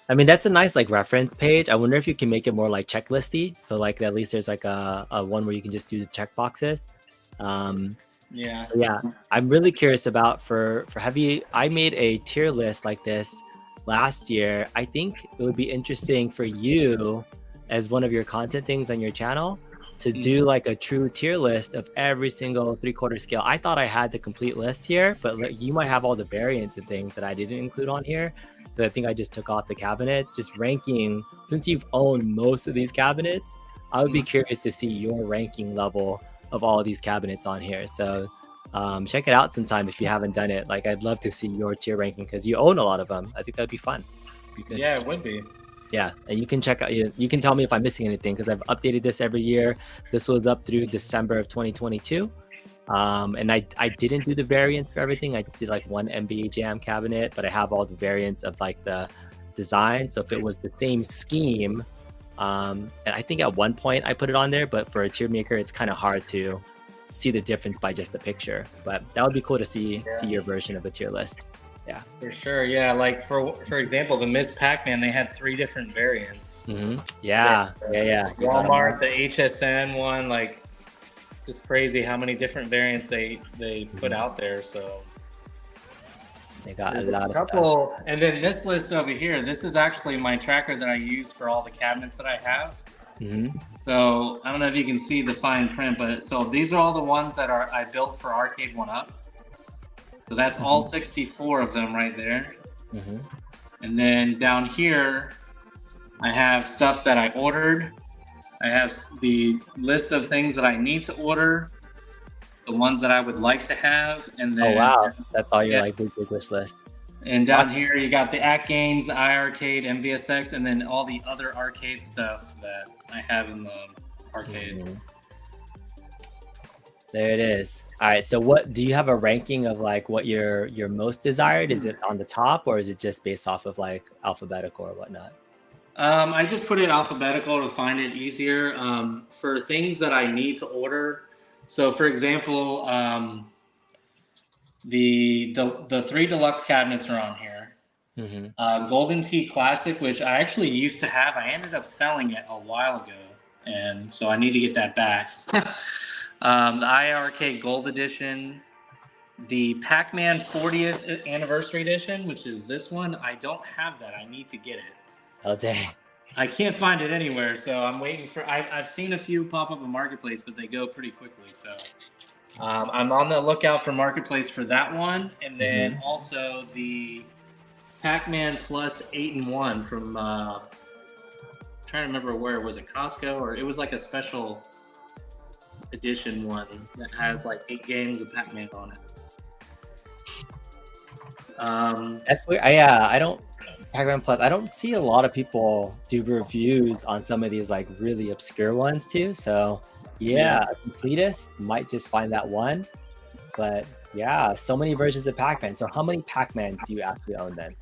I mean, that's a nice like reference page. I wonder if you can make it more like checklisty. So like at least there's like a one where you can just do the check boxes. Yeah. I'm really curious about for Heavy. I made a tier list like this last year. I think it would be interesting for you as one of your content things on your channel to do like a true tier list of every single 3/4 scale. I thought I had the complete list here, but like, you might have all the variants and things that I didn't include on here that I think I just took off the cabinets. Just ranking, since you've owned most of these cabinets, I would be curious to see your ranking level of all of these cabinets on here. So check it out sometime if you haven't done it. Like I'd love to see your tier ranking because you own a lot of them. I think that'd be fun. Yeah, it would be. Yeah, and you can check out, you can tell me if I'm missing anything because I've updated this every year. This was up through December of 2022. And I didn't do the variants for everything. I did like one NBA Jam cabinet, but I have all the variants of like the design. So if it was the same scheme, and I think at one point I put it on there, but for a tier maker, it's kind of hard to see the difference by just the picture. But that would be cool to see your version of the tier list. Yeah, for sure. Yeah, like for example, the Miss Pac-Man, they had 3 different variants. Yeah. Walmart, the HSN one, like just crazy how many different variants they put out there. So they got a lot of stuff. And then this list over here, this is actually my tracker that I use for all the cabinets that I have. So I don't know if you can see the fine print, but so these are all the ones that I built for Arcade1Up. So that's all 64 of them right there. And then down here, I have stuff that I ordered. I have the list of things that I need to order, the ones that I would like to have, and then that's all your like big wish list. And down here you got the Act Games, the iArcade, MVSX, and then all the other arcade stuff that I have in the arcade. There it is. All right. So what do you have a ranking of like what your most desired? Is it on the top or is it just based off of like alphabetical or whatnot? I just put it alphabetical to find it easier for things that I need to order. So for example, the 3 deluxe cabinets are on here. Golden Tee Classic, which I actually used to have. I ended up selling it a while ago, and so I need to get that back. The iArcade Gold Edition, the Pac-Man 40th Anniversary Edition, which is this one. I don't have that. I need to get it. Oh, dang. I can't find it anywhere, so I'm waiting for... I've seen a few pop up in Marketplace, but they go pretty quickly, so... I'm on the lookout for Marketplace for that one, and then also the Pac-Man Plus 8-in-1 from... I'm trying to remember where. Was it Costco? Or it was like a special edition one that has like 8 games of Pac-Man on it. That's weird. I don't Pac-Man Plus. I don't see a lot of people do reviews on some of these like really obscure ones too. So yeah, a completist might just find that one. But yeah, so many versions of Pac-Man. So how many Pac-Mans do you actually own then?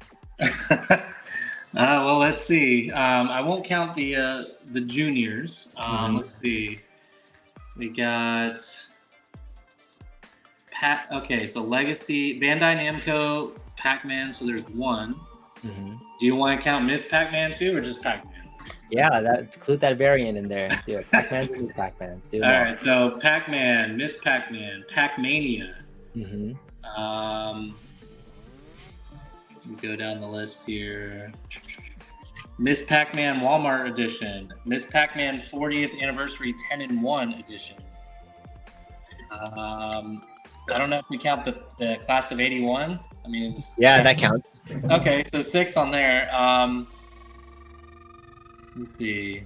Well, let's see. I won't count the juniors. Let's see. We got Okay, so Legacy, Bandai Namco, Pac-Man. So there's one. Do you want to count Miss Pac-Man too, or just Pac-Man? Yeah, include that variant in there. Do Pac-Man and Miss Pac-Man. All right, so Pac-Man, Miss Pac-Man, Pac-Mania. We go down the list here. Miss Pac-Man Walmart Edition, Miss Pac-Man 40th Anniversary 10-in-1 Edition. I don't know if we count the class of 81. I mean, yeah, that counts. Okay, so 6 on there. Let's see.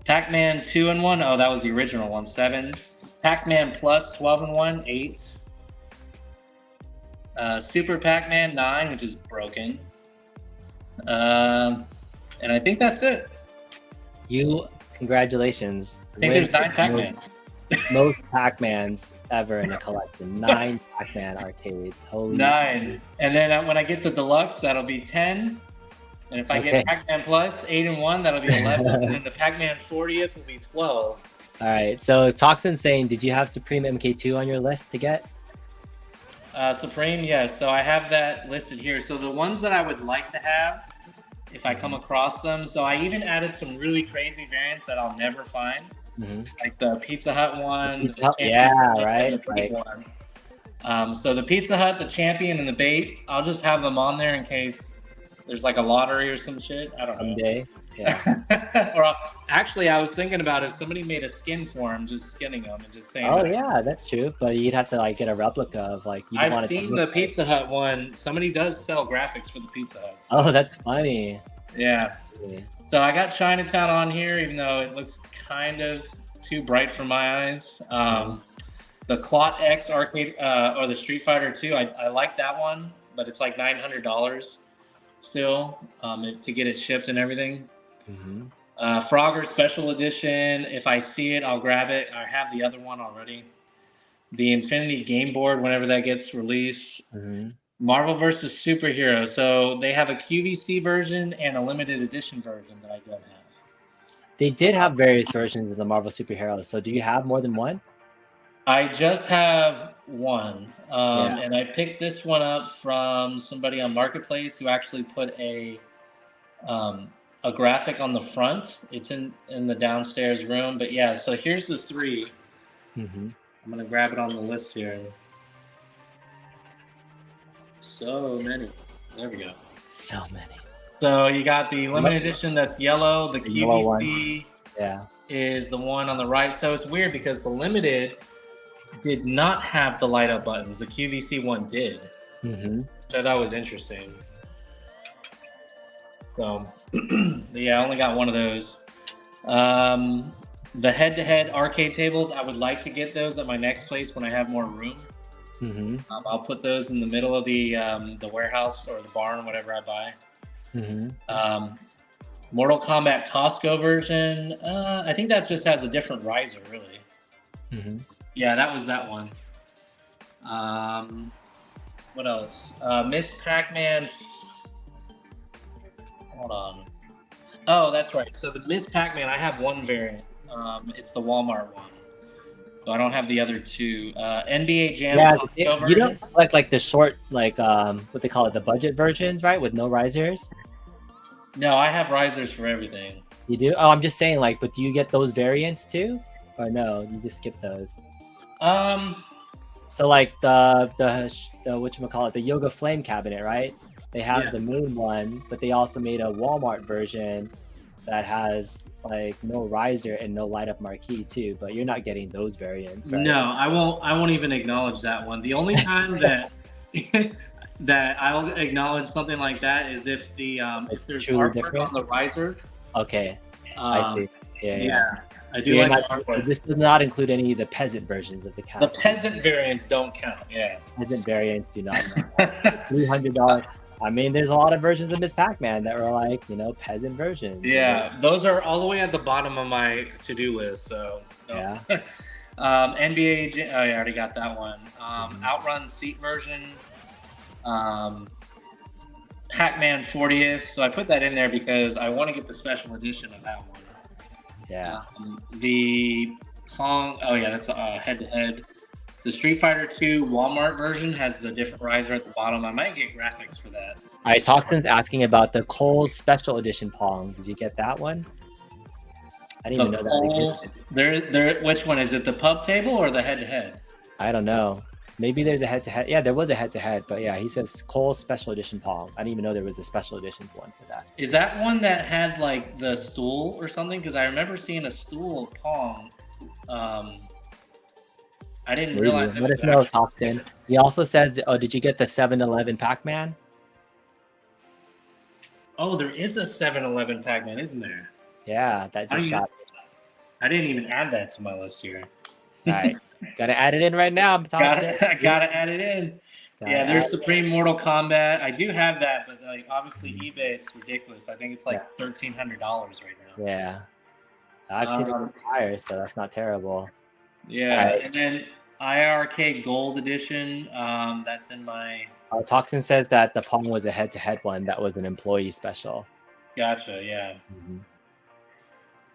Pac-Man 2-in-1. Oh, that was the original one. 7. Pac-Man Plus 12-in-1. 8. Super Pac-Man 9, which is broken. And I think that's it. Congratulations. I think there's 9 Pac-Mans. Most Pac-Mans ever in a collection. 9 Pac-Man arcades. Holy 9. And then when I get the deluxe, that'll be 10. And if I get Pac-Man Plus 8-in-1, that'll be 11. And then the Pac-Man 40th will be 12. All right. So Toxin saying, did you have Supreme MK2 on your list to get? Supreme, yes. So I have that listed here. So the ones that I would like to have, if I come across them. So I even added some really crazy variants that I'll never find. Like the Pizza Hut one. So the Pizza Hut, the Champion, and the Bait, I'll just have them on there in case there's like a lottery or some shit. I don't know. Someday, yeah. Or actually, I was thinking about if somebody made a skin for him, just skinning them and just saying. Oh yeah, that's true. But you'd have to like get a replica of like. I've seen the Pizza Hut one. Somebody does sell graphics for the Pizza Hut. So. Oh, that's funny. Yeah. So I got Chinatown on here, even though it looks kind of too bright for my eyes. The Clot X arcade or the Street Fighter 2, I like that one, but it's like $900 still to get it shipped and everything. Frogger Special Edition, if I see it, I'll grab it. I have the other one already. The Infinity Game Board, whenever that gets released. Marvel vs. Superhero. So they have a QVC version and a limited edition version that I don't have. They did have various versions of the Marvel superheroes. So do you have more than one? I just have one. And I picked this one up from somebody on Marketplace who actually put a graphic on the front. It's in the downstairs room. But yeah, so here's the 3. I'm going to grab it on the list here. So many. There we go. So many. So you got the limited edition that's yellow. The QVC is the one on the right. So it's weird because the limited did not have the light up buttons. The QVC one did. Which I thought was interesting. So yeah, I only got one of those. The head-to-head arcade tables, I would like to get those at my next place when I have more room. I'll put those in the middle of the warehouse or the barn, whatever I buy. Mortal Kombat Costco version. I think that just has a different riser, really. Yeah, that was that one. What else? Miss Pac-Man. Hold on. Oh, that's right. So the Miss Pac-Man, I have one variant. It's the Walmart one. So I don't have the other 2. NBA Jam. Yeah, you don't like the short, like what they call it, the budget versions, right? With no risers. No, I have risers for everything. You do? Oh, I'm just saying, like, but do you get those variants too, or no? You just skip those. So like the whatchamacallit, the Yoga Flame cabinet, right? They have the moon one, but they also made a Walmart version that has like no riser and no light up marquee too. But you're not getting those variants, right? No, I won't even acknowledge that one. The only time that that I'll acknowledge something like that is if there's artwork on the riser. Okay, I see. Yeah. I do like this does not include any of the peasant versions of the cat. The peasant variants don't count. Yeah. Peasant variants do not count. $300. I mean, there's a lot of versions of Miss Pac-Man that were like, peasant versions. Yeah, those are all the way at the bottom of my to-do list. So yeah. NBA. I already got that one. Outrun seat version. Hackman 40th. So I put that in there because I want to get the special edition of that one. Yeah. The Pong. Oh yeah, that's head-to-head. The Street Fighter 2 Walmart version has the different riser at the bottom. I might get graphics for that. All right, Toxin's asking about the Cole Special Edition Pong. Did you get that one? I didn't even know that existed. Which one is it? The pub table or the head-to-head? I don't know. Maybe there's a head-to-head. Yeah, there was a head-to-head, but yeah, he says Cole Special Edition Pong. I didn't even know there was a special edition one for that. Is that one that had like the stool or something? Because I remember seeing a stool of Pong. I didn't realize. Let us know, Toxin. He also says, did you get the 7-Eleven Pac-Man? Oh, there is a 7-Eleven Pac-Man, isn't there? Yeah, that just got. I didn't even add that to my list here. All right, gotta add it in right now. I gotta add it in. Yeah, there's Supreme Mortal Kombat. I do have that, but like obviously eBay, it's ridiculous. I think it's like $1,300 right now. Yeah, I've seen it higher, so that's not terrible. Yeah, right. And then IRK Gold Edition. That's in my. Toxin says that the Pong was a head-to-head one. That was an employee special. Gotcha. Yeah.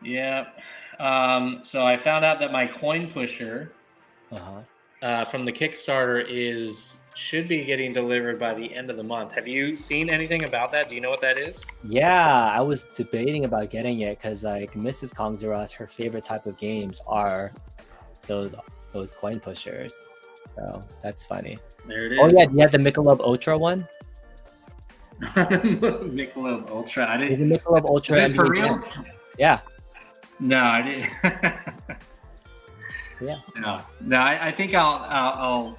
Yeah. So I found out that my coin pusher from the Kickstarter should be getting delivered by the end of the month. Have you seen anything about that? Do you know what that is? Yeah, I was debating about getting it because like Mrs. Kongzeros, her favorite type of games are those coin pushers. So that's funny. There it is. Oh yeah, you had the Michelob Ultra one? Michelob Ultra. I didn't. The Michelob Ultra. Is it for real? Yeah. No, I didn't. Yeah. No. I think I'll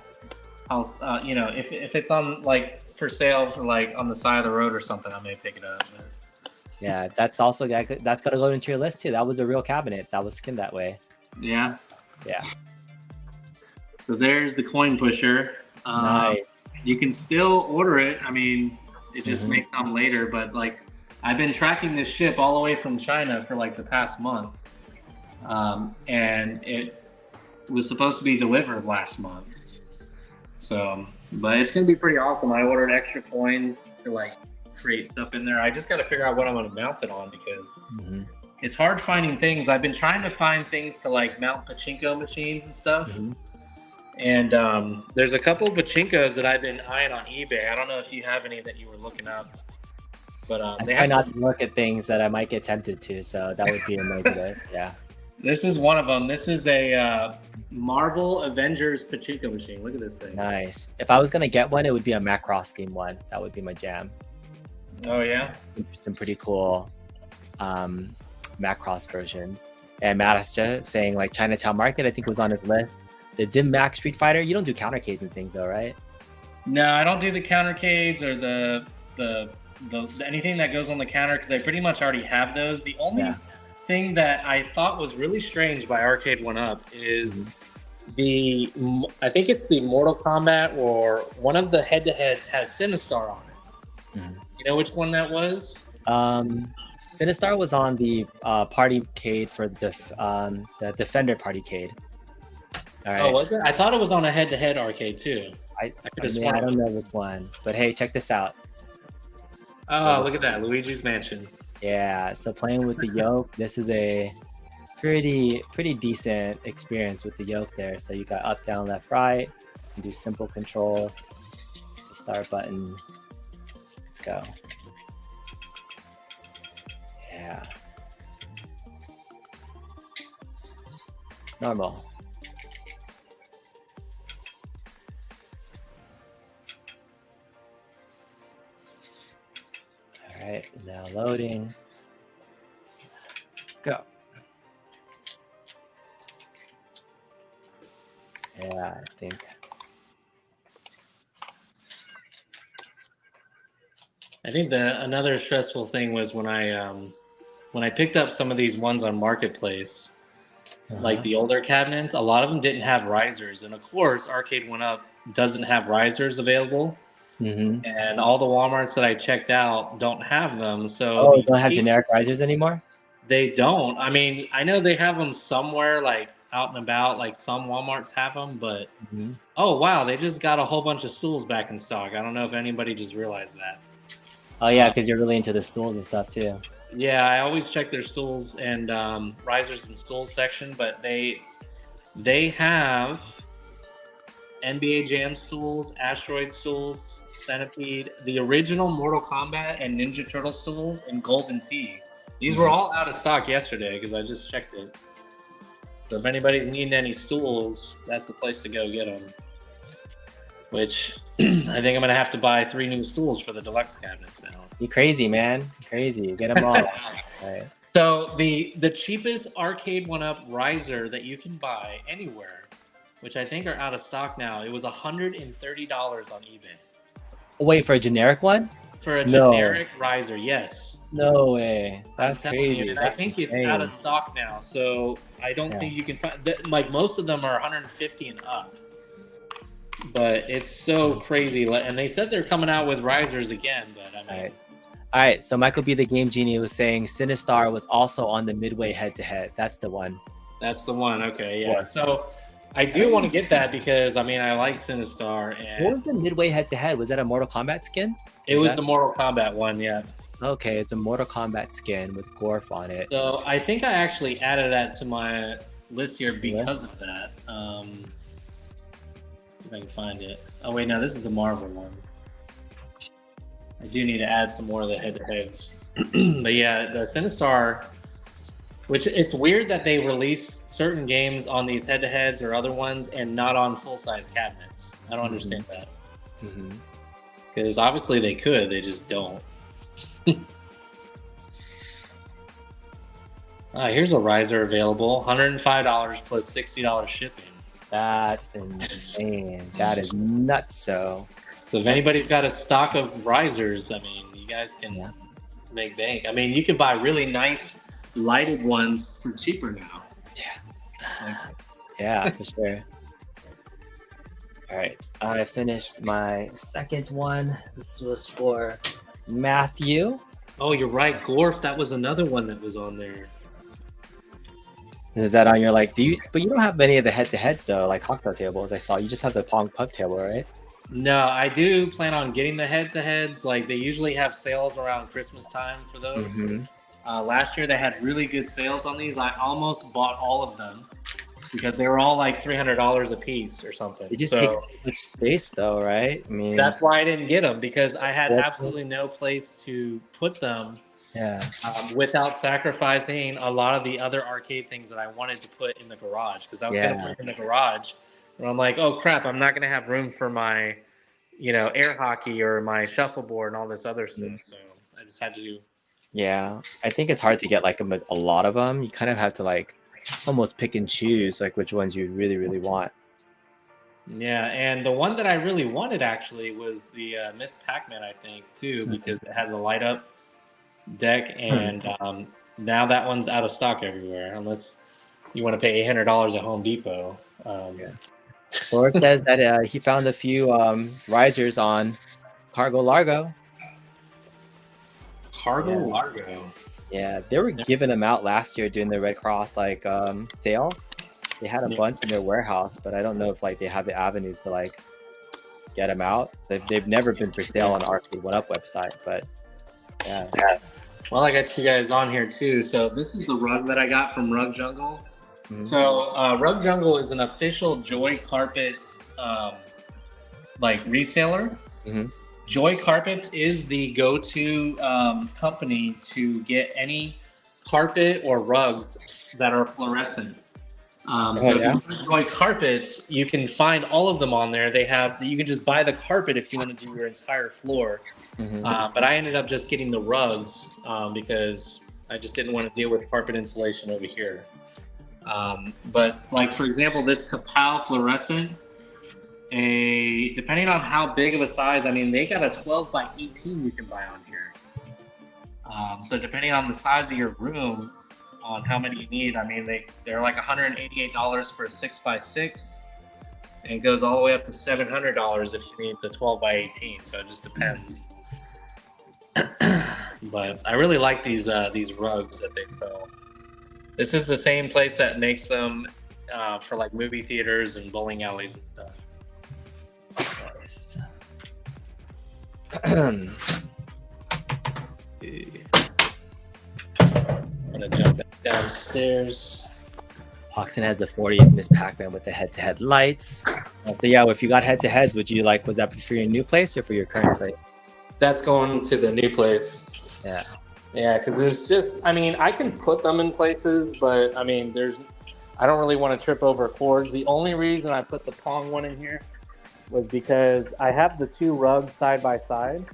if it's on like for sale for like on the side of the road or something, I may pick it up. But... Yeah, that's got to go into your list too. That was a real cabinet. That was skinned that way. Yeah. Yeah. So there's the coin pusher. Nice. You can still order it. I mean, it just may come later, but like I've been tracking this ship all the way from China for like the past month. And it was supposed to be delivered last month. So, but it's going to be pretty awesome. I ordered extra coins to like create stuff in there. I just got to figure out what I'm going to mount it on because it's hard finding things. I've been trying to find things to like mount pachinko machines and stuff. And there's a couple of pachinkos that I've been eyeing on eBay. I don't know if you have any that you were looking up. But I try not to look at things that I might get tempted to, so that would be a negative. Yeah. This is one of them. This is a Marvel Avengers pachinko machine. Look at this thing. Nice. If I was going to get one, it would be a Macross theme one. That would be my jam. Oh, yeah? Some pretty cool Macross versions. And Matascha saying like Chinatown Market, I think was on his list. The Dim Mac Street Fighter, you don't do countercades and things though, right? No, I don't do the countercades or the anything that goes on the counter because I pretty much already have those. The only thing that I thought was really strange by Arcade1Up is I think it's the Mortal Kombat or one of the head-to-heads has Sinistar on it. You know which one that was? Sinistar was on the partycade for the Defender partycade. All right. Oh, was it? I thought it was on a head-to-head arcade too. I don't know which one, but hey, check this out. Oh, look at that, Luigi's Mansion. Yeah, so playing with the yoke, this is a pretty decent experience with the yoke there. So you got up, down, left, right. You can do simple controls. The start button. Let's go. Yeah. Normal. All right, now loading. Go. Yeah, I think. I think another stressful thing was when I picked up some of these ones on Marketplace. like the older cabinets, a lot of them didn't have risers. And of course, Arcade1Up doesn't have risers available. And all the Walmarts that I checked out don't have them. So they don't have generic risers anymore? They don't. I mean, I know they have them somewhere, like out and about, like some Walmarts have them, but oh wow, they just got a whole bunch of stools back in stock. I don't know if anybody just realized that. Oh yeah, because you're really into the stools and stuff too. Yeah, I always check their stools and risers and stools section, but they have NBA Jam stools, Asteroid stools, Centipede, the original Mortal Kombat and Ninja Turtle stools, and Golden Tee. These were all out of stock yesterday because I just checked it. So if anybody's needing any stools, that's the place to go get them. Which I think I'm gonna have to buy 3 new stools for the deluxe cabinets now. You crazy, man? Crazy. Get them all. Right. So the cheapest Arcade1Up riser that you can buy anywhere, which I think are out of stock now, it was $130 on eBay. Wait, for a generic one? For a generic riser, yes. No way. That's crazy. You, I think it's out of stock now, so I don't think you can find. Like most of them are 150 and up. But it's so crazy, and they said they're coming out with risers again. But I mean, all right. So Michael B, the Game Genie, was saying Sinistar was also on the Midway head-to-head. That's the one. That's the one. Okay, yeah. So I do want to get that because I mean I like Sinistar. And what was the Midway head-to-head? Was that a Mortal Kombat skin? It was the Mortal Kombat one, yeah. Okay, it's a Mortal Kombat skin with Gorf on it. So I think I actually added that to my list here because of that. If I can find it. Oh wait, no, this is the Marvel one. I do need to add some more of the head-to-heads. But yeah, the Sinistar, which it's weird that they release certain games on these head-to-heads or other ones and not on full-size cabinets. I don't understand that. Because obviously they could, they just don't. Here's a riser available, $105 plus $60 shipping. That's insane. That is nuts. So if anybody's got a stock of risers, I mean, you guys can make bank. I mean, you can buy really nice lighted ones for cheaper now. Yeah, for sure. All right, I finished my second one. This was for Matthew. Oh, you're right, Gorf. That was another one that was on there. Is that on your but you don't have many of the head-to-heads though, like cocktail tables. I saw you just have the Pong Pub table, right? No, I do plan on getting the head-to-heads. Like they usually have sales around Christmas time for those. Last year they had really good sales on these. I almost bought all of them because they were all like $300 a piece or something. It just takes so much space though, right? I mean, that's why I didn't get them because I had absolutely no place to put them. Without sacrificing a lot of the other arcade things that I wanted to put in the garage because I was going to put it in the garage. And I'm like, oh crap, I'm not going to have room for my, air hockey or my shuffleboard and all this other stuff. So I just had to do. Yeah, I think it's hard to get like a lot of them. You kind of have to like almost pick and choose like which ones you really, really want. Yeah, and the one that I really wanted actually was the Miss Pac-Man, I think, too, because it had the light up deck, and now that one's out of stock everywhere unless you want to pay $800 at Home Depot. Or says that he found a few risers on Cargo Largo. Largo. Yeah, they were giving them out last year during the Red Cross sale. They had a bunch in their warehouse, but I don't know if they have the avenues to get them out. So they've never been for sale on Arcade1Up website, but yeah. Well, I got you guys on here too. So this is the rug that I got from Rug Jungle. So Rug Jungle is an official Joy Carpets reseller. Joy Carpets is the go-to company to get any carpet or rugs that are fluorescent. If you Joy Carpets, you can find all of them on there. You can just buy the carpet if you want to do your entire floor. But I ended up just getting the rugs because I just didn't want to deal with carpet insulation over here. But for example, this Kapow fluorescent, depending on how big of a size, I mean, they got a 12 by 18 you can buy on here. So depending on the size of your room, on how many you need. I mean, they're like $188 for a 6x6, and it goes all the way up to $700 if you need the 12x18. So it just depends. But I really like these rugs that they sell. This is the same place that makes them for like movie theaters and bowling alleys and stuff. Nice. I'm gonna jump back downstairs. Hoxton has a 40th Miss Pac-Man with the head-to-head lights. So yeah, if you got head-to-heads, was that for your new place or for your current place? That's going to the new place. Yeah. Yeah, because there's just, I mean, I can put them in places, but I mean, I don't really want to trip over cords. The only reason I put the Pong one in here was because I have the two rugs side by side,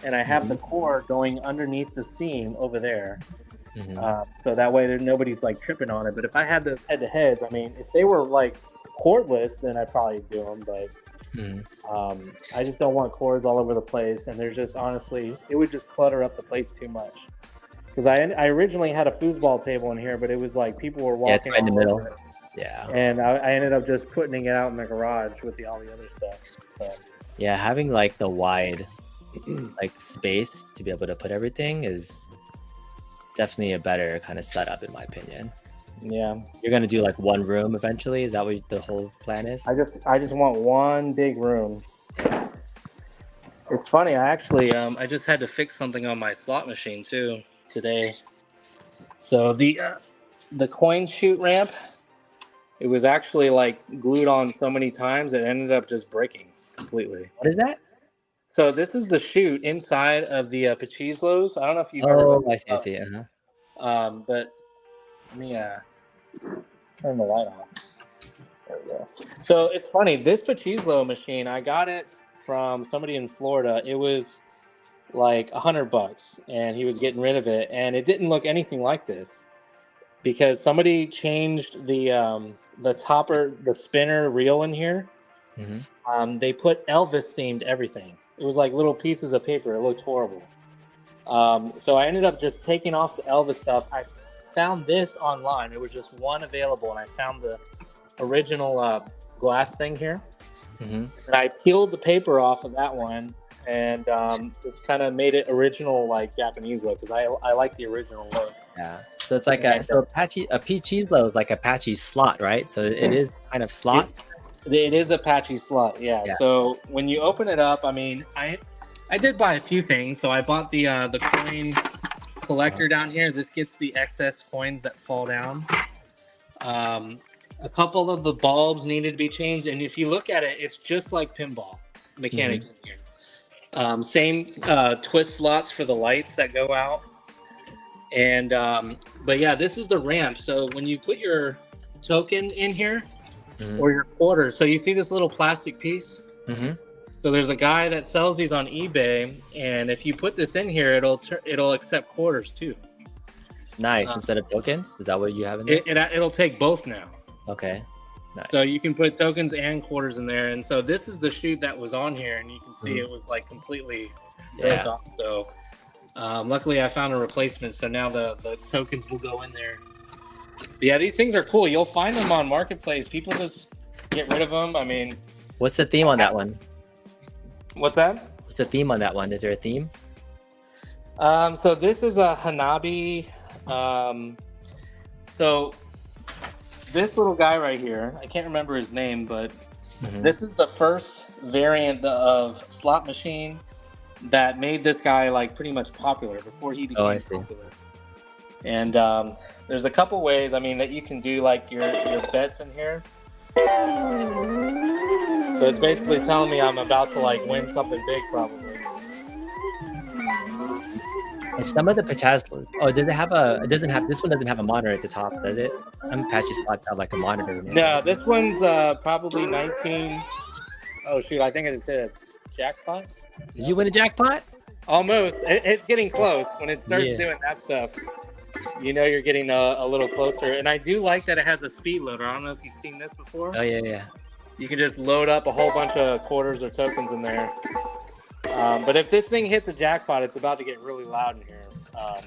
and I have the cord going underneath the seam over there. So that way nobody's like tripping on it. But if I had the head-to-heads, I mean, if they were like cordless, then I'd probably do them. But I just don't want cords all over the place, and there's just honestly, it would just clutter up the place too much. Because I originally had a foosball table in here, but it was like people were walking right in the middle. Yeah. And I ended up just putting it out in the garage with all the other stuff. So. Yeah, having like the wide like space to be able to put everything is definitely a better kind of setup in my opinion. Yeah. You're gonna do like one room eventually? Is that what the whole plan is? I just want one big room. It's funny, I actually I just had to fix something on my slot machine too today. So the coin chute ramp, it was actually like glued on so many times it ended up just breaking completely. What is that? So this is the chute inside of the Pachizlos. I don't know if you've ever. Oh, I see. But let me turn the light on. There we go. So it's funny. This Pachizlo machine, I got it from somebody in Florida. It was like $100, and he was getting rid of it, and it didn't look anything like this because somebody changed the topper, the spinner reel in here. They put Elvis themed everything. It was like little pieces of paper. It looked horrible. So I ended up just taking off the Elvis stuff. I found this online. It was just one available, and I found the original glass thing here. And I peeled the paper off of that one, and just kind of made it original, like Japanese look, because I like the original look. Yeah. So it's like a Pachizlo is like Apache slot, right? So it is kind of slots. It is Apache slot, yeah. So when you open it up, I mean, I did buy a few things. So I bought the coin collector down here. This gets the excess coins that fall down. A couple of the bulbs needed to be changed, and if you look at it, it's just like pinball mechanics in here. Same twist slots for the lights that go out. And but yeah, this is the ramp. So when you put your token in here, or your quarter, so you see this little plastic piece. So there's a guy that sells these on eBay, and if you put this in here, it'll accept quarters too. Nice. Instead of tokens, is that what you have in there? It'll take both now. Okay. Nice. So you can put tokens and quarters in there, and so this is the chute that was on here, and you can see it was like completely broke off. So luckily I found a replacement, so now the tokens will go in there. But yeah, these things are cool. You'll find them on Marketplace. People just get rid of them. I mean, what's the theme on that one? What's that? What's the theme on that one? Is there a theme? So this is a Hanabi. So this little guy right here, I can't remember his name, but this is the first variant of slot machine that made this guy like pretty much popular before he became popular. And there's a couple ways, I mean, that you can do like your bets in here. So it's basically telling me I'm about to like win something big, probably. And some of the Pachazlos, does it have this one doesn't have a monitor at the top, does it? Some Apache slots have like a monitor. No, this one's probably 19. Oh shoot, I think I just hit a jackpot. Did you win a jackpot? Almost. It's getting close. When it starts doing that stuff, you know you're getting a little closer. And I do like that it has a speed loader. I don't know if you've seen this before. Oh yeah. You can just load up a whole bunch of quarters or tokens in there. But if this thing hits a jackpot, it's about to get really loud in here.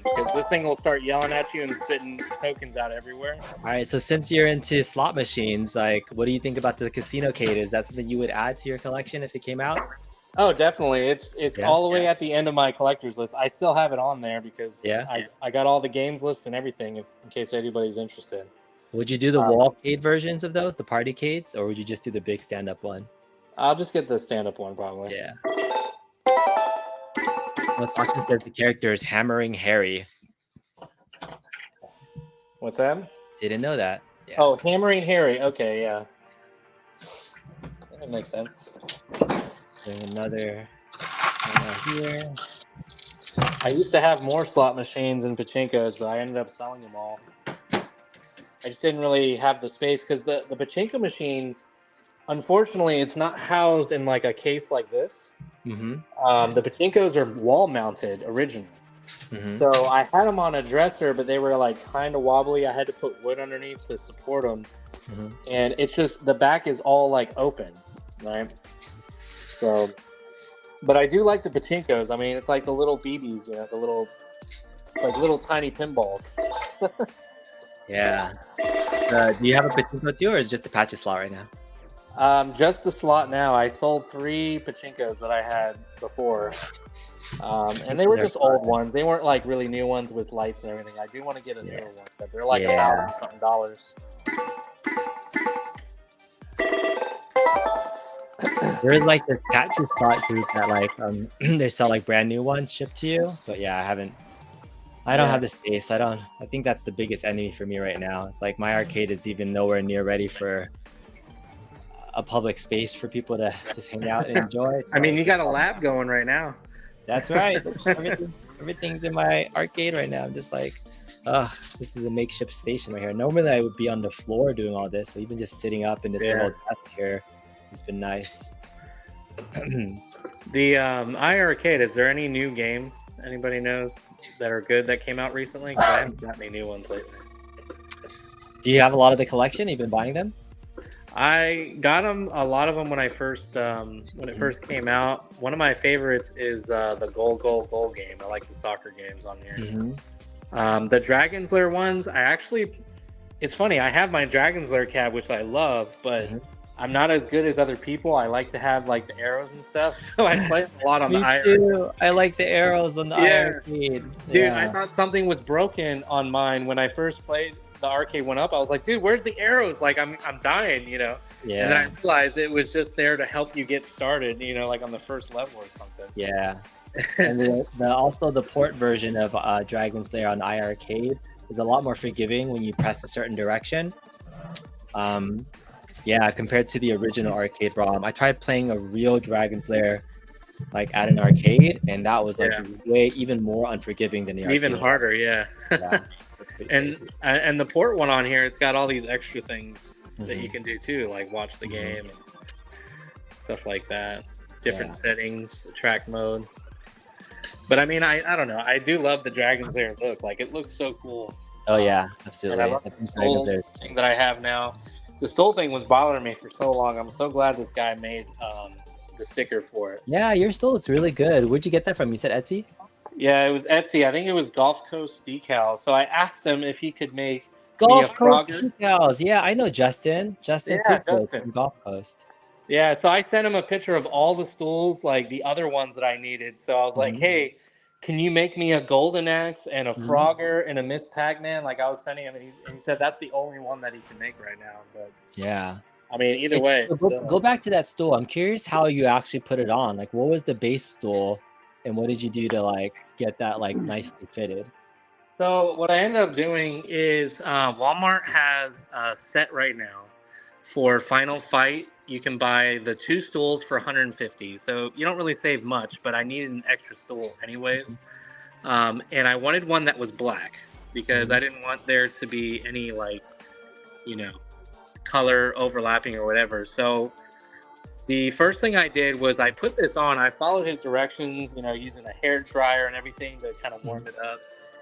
because this thing will start yelling at you and spitting tokens out everywhere. All right, so since you're into slot machines, like, what do you think about the Casino Cade? Is that something you would add to your collection if it came out? Oh, definitely. It's all the way at the end of my collector's list. I still have it on there because I got all the games lists and everything in case anybody's interested. Would you do the wall cade versions of those, the party cades, or would you just do the big stand-up one? I'll just get the stand-up one probably. Yeah. Well, Foxton says the character is Hammering Harry. What's that? Didn't know that. Yeah. Oh, Hammering Harry. Okay, yeah. That makes sense. There's another here. I used to have more slot machines and pachinkos, but I ended up selling them all. I just didn't really have the space because the pachinko machines, unfortunately, it's not housed in like a case like this. Mm-hmm. The pachinkos are wall mounted originally. Mm-hmm. So I had them on a dresser, but they were like kind of wobbly. I had to put wood underneath to support them. Mm-hmm. And it's just, the back is all like open, right? So, but I do like the pachinkos. I mean, it's like the little BBs, you know, it's like little tiny pinballs. Yeah. Do you have a pachinko too, or is it just a patch of slot right now? Just the slot now. I sold 3 pachinkos that I had before. And they were just old ones. They weren't like really new ones with lights and everything. I do want to get a newer one, but they're like $1,000. There's like this patch of slot group that like they sell like brand new ones shipped to you. But yeah, I don't have the space. I think that's the biggest enemy for me right now. It's like my arcade is even nowhere near ready for a public space for people to just hang out and enjoy. I mean, you got a lab going right now. That's right. Everything's in my arcade right now. I'm just like, this is a makeshift station right here. Normally I would be on the floor doing all this. So even just sitting up in this little desk here has been nice. The iArcade, is there any new games anybody knows that are good that came out recently? Because I haven't got any new ones lately. Do you have a lot of the collection? You've been buying them? I got a lot of them when it first came out. One of my favorites is the Goal game. I like the soccer games on here. Mm-hmm. The Dragon's Lair ones, it's funny, I have my Dragon's Lair cab, which I love, but I'm not as good as other people. I like to have like the arrows and stuff, so I play a lot on the iArcade. I like the arrows on the iArcade. Dude, I thought something was broken on mine when I first played the Arcade1Up. I was like, dude, where's the arrows? Like I'm dying, you know. Yeah. And then I realized it was just there to help you get started, you know, like on the first level or something. Yeah. And also the port version of Dragon's Lair on iArcade is a lot more forgiving when you press a certain direction. Compared to the original arcade ROM. I tried playing a real Dragon's Lair like at an arcade, and that was like way even more unforgiving than the arcade. Even harder, yeah. And the port one on here, it's got all these extra things that you can do too, like watch the game and stuff like that. Different settings, track mode. But I mean, I don't know. I do love the Dragon's Lair look. Like, it looks so cool. Oh yeah, absolutely. And I love the Stole thing that I have now. The Stole thing was bothering me for so long. I'm so glad this guy made the sticker for it. Yeah, your Stole, it's really good. Where'd you get that from? You said Etsy? Yeah, it was Etsy. I think it was Gulf Coast Decals. So I asked him if he could make Gulf Coast Decals. Yeah, I know Justin. Justin from Gulf Coast. Yeah, so I sent him a picture of all the stools, like the other ones that I needed. So I was like, hey, can you make me a Golden Axe and a Frogger and a Miss Pac-Man? Like, I was sending him, and he said that's the only one that he can make right now. But yeah. I mean, either way. Go back to that stool. I'm curious how you actually put it on. Like, what was the base stool, and what did you do to, like, get that, like, nicely fitted? So what I ended up doing is Walmart has a set right now for Final Fight. You can buy the 2 stools for $150. So you don't really save much, but I needed an extra stool anyways. And I wanted one that was black because I didn't want there to be any, like, you know, color overlapping or whatever. So the first thing I did was I put this on. I followed his directions, you know, using a hair dryer and everything to kind of warm it up.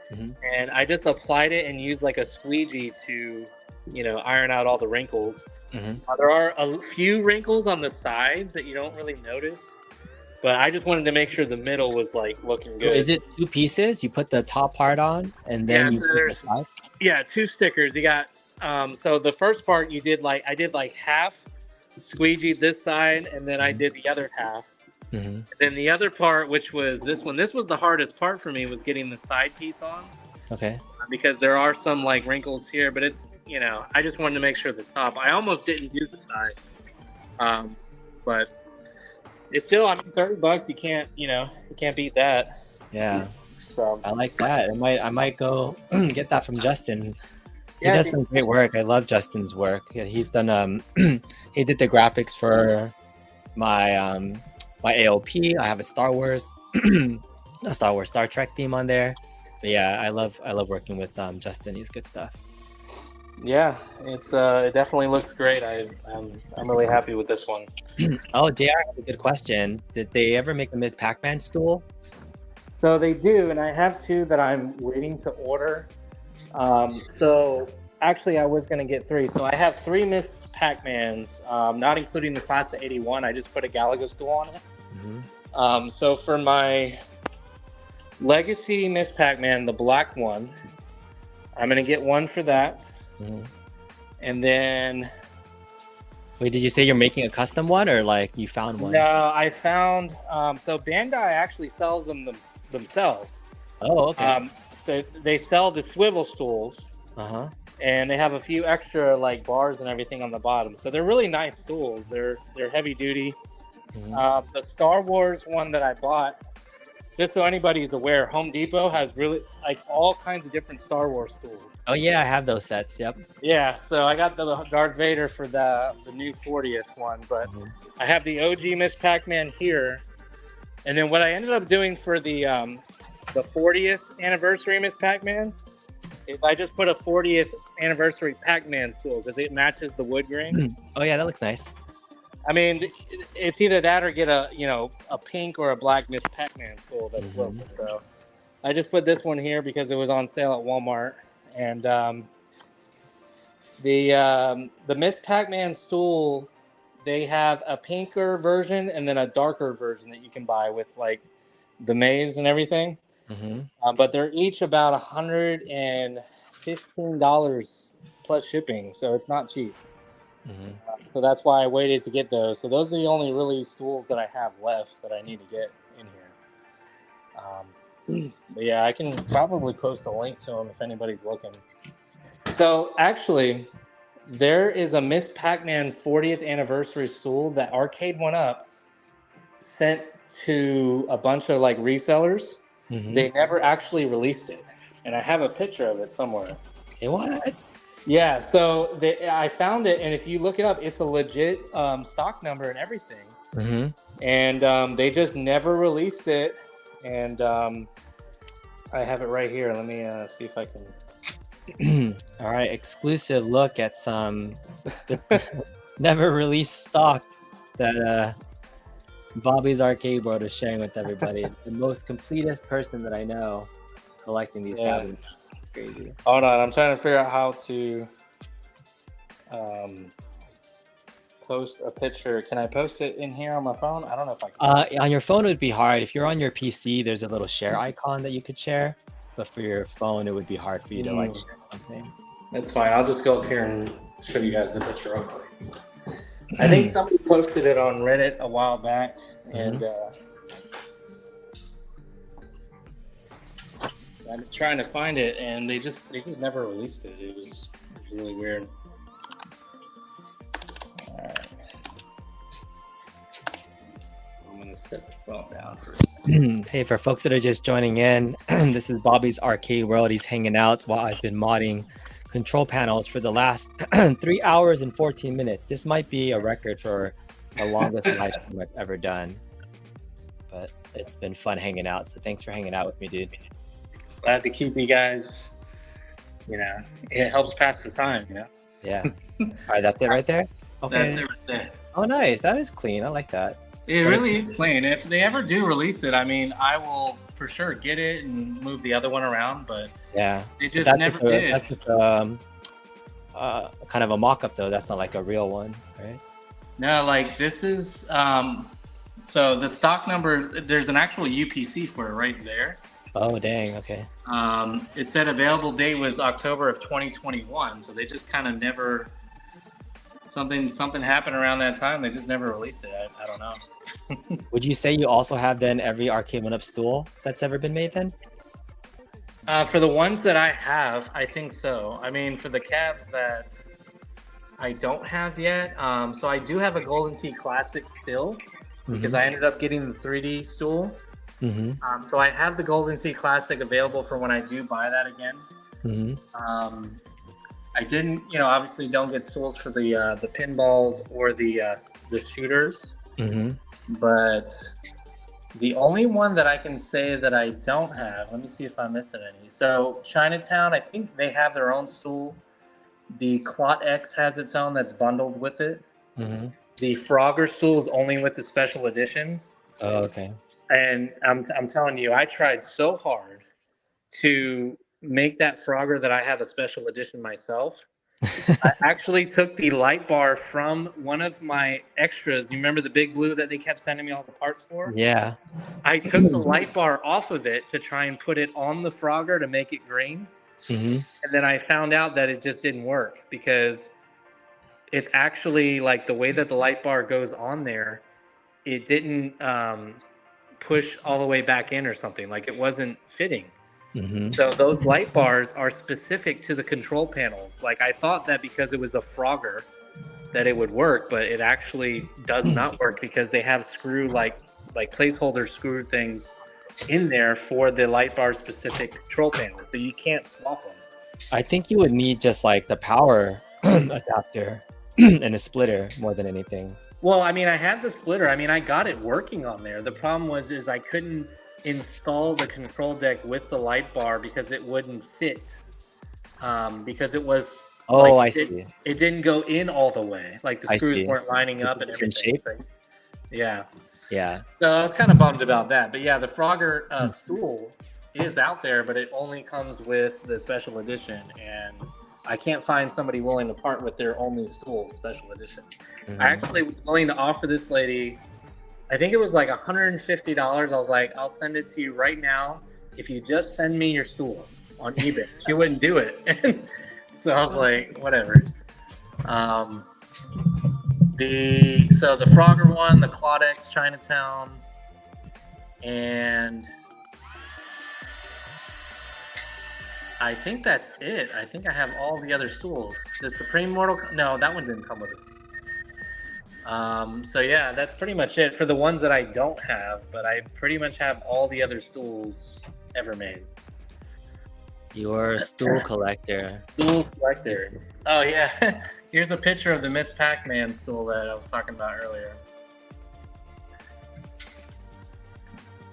And I just applied it and used like a squeegee to, you know, iron out all the wrinkles. There are a few wrinkles on the sides that you don't really notice. But I just wanted to make sure the middle was like looking good. Is it 2 pieces? You put the top part on and then you put the side? Yeah, 2 stickers. You got so the first part I did like half squeegee this side, and then I did the other half. Mm-hmm. Then the other part, which was this one, this was the hardest part for me, was getting the side piece on. Okay. Because there are some like wrinkles here, but it's, you know, I just wanted to make sure the top. I almost didn't do the side, but it's still, I mean, $30. You can't beat that. Yeah. So I like that. I might go get that from Justin. He does some great work. I love Justin's work. Yeah, he's done he did the graphics for my my AOP. I have a Star Trek theme on there. But yeah, I love working with Justin. He's good stuff. Yeah, it's it definitely looks great. I'm really happy with this one. Oh, JR, I have a good question. Did they ever make a Ms. Pac-Man stool? So they do, and I have 2 that I'm waiting to order. So actually, I was going to get 3. So I have 3 Ms. Pac-Mans, not including the class of '81. I just put a Galaga stool on it. Mm-hmm. So for my Legacy Ms. Pac-Man, the black one, I'm going to get 1 for that. Mm-hmm. And then... Wait, did you say you're making a custom one, or like you found one? No, I found... so Bandai actually sells them themselves. Oh, okay. So they sell the swivel stools. Uh-huh. And they have a few extra like bars and everything on the bottom. So they're really nice stools. They're heavy duty. Mm-hmm. The Star Wars one that I bought, just so anybody's aware, Home Depot has really like all kinds of different Star Wars stools. Oh yeah, I have those sets. Yep. Yeah, so I got the Darth Vader for the new 40th one, but I have the OG Ms. Pac-Man here. And then what I ended up doing for the 40th anniversary Ms. Pac-Man is I just put a 40th anniversary Pac-Man stool because it matches the wood grain. Oh yeah, that looks nice. I mean, it's either that or get a pink or a black Ms. Pac-Man stool that's swivel. So I just put this one here because it was on sale at Walmart. And the Ms. Pac-Man stool, they have a pinker version and then a darker version that you can buy with like the maze and everything. Mm-hmm. But they're each about $115 plus shipping, so it's not cheap. Mm-hmm. So that's why I waited to get those. So those are the only really stools that I have left that I need to get in here. But yeah, I can probably post a link to them if anybody's looking. So actually, there is a Ms. Pac-Man 40th anniversary stool that Arcade1Up sent to a bunch of like resellers. Mm-hmm. They never actually released it, and I have a picture of it somewhere. Hey, what? Yeah, so I found it, and if you look it up, it's a legit stock number and everything. Mm-hmm. And they just never released it, and I have it right here. Let me see if I can. All right, exclusive look at some never released stock that Bobby's Arcade World is sharing with everybody. The most completest person that I know collecting these cabinets. It's crazy. Hold on, I'm trying to figure out how to post a picture. Can I post it in here on my phone? I don't know if I can. On your phone it would be hard. If you're on your PC, there's a little share icon that you could share. But for your phone, it would be hard for you to like share something. That's fine. I'll just go up here and show you guys the picture real quick. I think somebody posted it on Reddit a while back, and I'm trying to find it, and they just never released it. It was really weird. All right. I'm gonna set the phone down for a second. Hey, for folks that are just joining in, this is Bobby's Arcade World. He's hanging out while I've been modding control panels for the last 3 hours and 14 minutes. This might be a record for the longest live stream I've ever done, but it's been fun hanging out. So thanks for hanging out with me, dude. Glad to keep you guys, it helps pass the time, Yeah. All right, that's it right there? Okay. That's it right there. Oh, nice. That is clean. I like that. It really is clean. If they ever do release it, I mean, I will for sure get it and move the other one around, but yeah, they just never did. That's just, kind of a mock-up, though. That's not like a real one, right? No, like this is So the stock number, there's an actual UPC for it right there. Oh, dang. Okay. It said available date was October of 2021. So they just kind of never, something happened around that time. They just never released it. I don't know. Would you say you also have then every Arcade1Up stool that's ever been made then? For the ones that I have, I think so. I mean, for the cabs that I don't have yet, so I do have a Golden Tee Classic still, because I ended up getting the 3D stool. So I have the Golden Tee Classic available for when I do buy that again. I didn't, obviously don't get stools for the pinballs or the shooters, but the only one that I can say that I don't have, let me see if I'm missing any. So Chinatown, I think they have their own stool. The Clot X has its own that's bundled with it. The Frogger stool is only with the special edition. Oh, okay. And I'm telling you, I tried so hard to make that Frogger that I have a special edition myself. I actually took the light bar from one of my extras. You remember the Big Blue that they kept sending me all the parts for? Yeah. I took the light bar off of it to try and put it on the Frogger to make it green. And then I found out that it just didn't work, because it's actually like the way that the light bar goes on there, it didn't push all the way back in or something. Like, it wasn't fitting. So those light bars are specific to the control panels. Like, I thought that because it was a Frogger that it would work, but it actually does not work, because they have screw like placeholder screw things in there for the light bar specific control panel, but you can't swap them. I think you would need just like the power adapter and a splitter more than anything. Well, I mean, I had the splitter. I mean, I got it working on there. The problem was I couldn't install the control deck with the light bar because it wouldn't fit. Because it was I see. It didn't go in all the way. Like, the screws weren't lining up and everything. Shape. Yeah. Yeah. So I was kind of bummed about that. But yeah, the Frogger stool is out there, but it only comes with the special edition, and I can't find somebody willing to part with their only stool special edition. I actually was willing to offer this lady, I think it was like $150. I was like, I'll send it to you right now if you just send me your stool on eBay. She wouldn't do it. So I was like, whatever. The Frogger one, the Clot X Chinatown, and I think that's it. I think I have all the other stools. Does Supreme Mortal? No, that one didn't come with it. So yeah, that's pretty much it for the ones that I don't have. But I pretty much have all the other stools ever made. You're a stool collector. Stool collector. Oh yeah, here's a picture of the Miss Pac-Man stool that I was talking about earlier.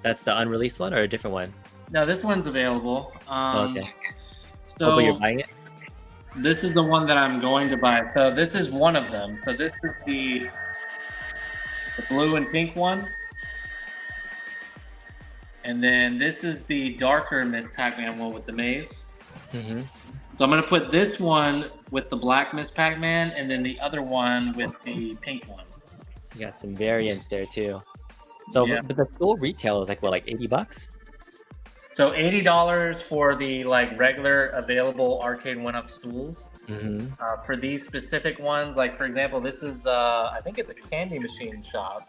That's the unreleased one or a different one? No, this one's available. Okay. So you're buying it? This is the one that I'm going to buy. So this is one of them. So this is the blue and pink one. And then this is the darker Miss Pac-Man one with the maze. So I'm going to put this one with the black Miss Pac-Man, and then the other one with the pink one. You got some variants there too. So, yeah. But the full retail is like what, like $80? So $80 for the like regular available Arcade1Up stools. For these specific ones, like for example, this is I think it's a candy machine shop.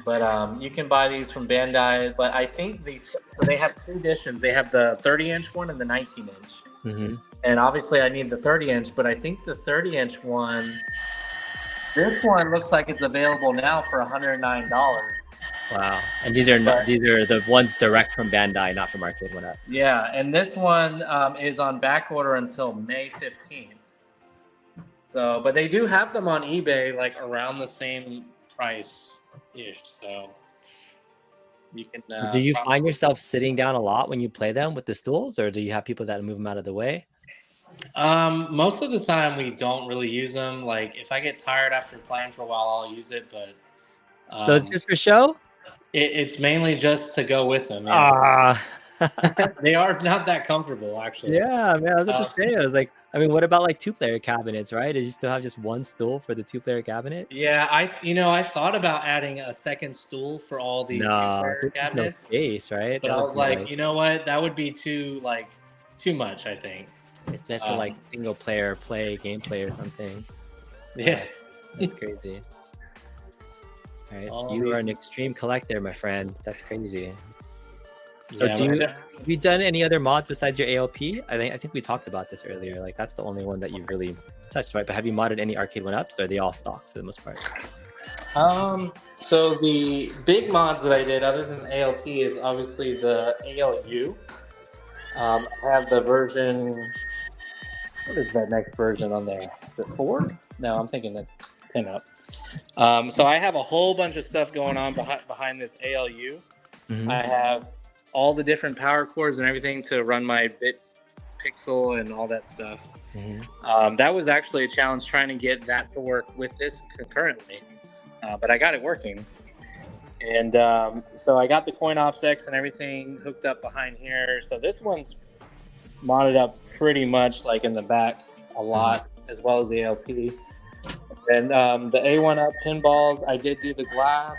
But you can buy these from Bandai. But I think so they have two editions. They have the 30-inch one and the 19-inch. And obviously I need the 30-inch, but I think the 30-inch one, this one looks like it's available now for $109. Wow. And these are the ones direct from Bandai, not from Arcade1Up. Yeah, and this one is on back order until May 15th. So, but they do have them on eBay like around the same price-ish. So you can. So do you find yourself sitting down a lot when you play them with the stools, or do you have people that move them out of the way? Most of the time we don't really use them. Like if I get tired after playing for a while, I'll use it. But so it's just for show? It's mainly just to go with them. Yeah. They are not that comfortable, actually. Yeah, man. I was about to say, I was like, I mean, what about like 2-player cabinets, right? Did you still have just one stool for the 2-player cabinet? Yeah, I thought about adding a second stool for all the No, two-player there's just no cabinets, space, right? but That I would was be like, like, you know what? That would be too much, I think. it's meant for like single player gameplay or something. Yeah. That's crazy. All right, so All you these are an extreme collector, my friend. That's crazy. So Yeah, have you done any other mods besides your ALP? I think we talked about this earlier. Like that's the only one that you really touched, right? But have you modded any Arcade1Ups, or are they all stock for the most part? So the big mods that I did, other than ALP, is obviously the ALU. I have the version. What is that next version on there? Is it 4? No, I'm thinking the pinup. So I have a whole bunch of stuff going on behind this ALU. Mm-hmm. I have all the different power cords and everything to run my bit pixel and all that stuff. Mm-hmm. That was actually a challenge trying to get that to work with this concurrently, but I got it working. And so I got the coin ops X and everything hooked up behind here. So this one's modded up pretty much like in the back a lot, as well as the ALP. And the A1 Up pinballs, I did do the glass.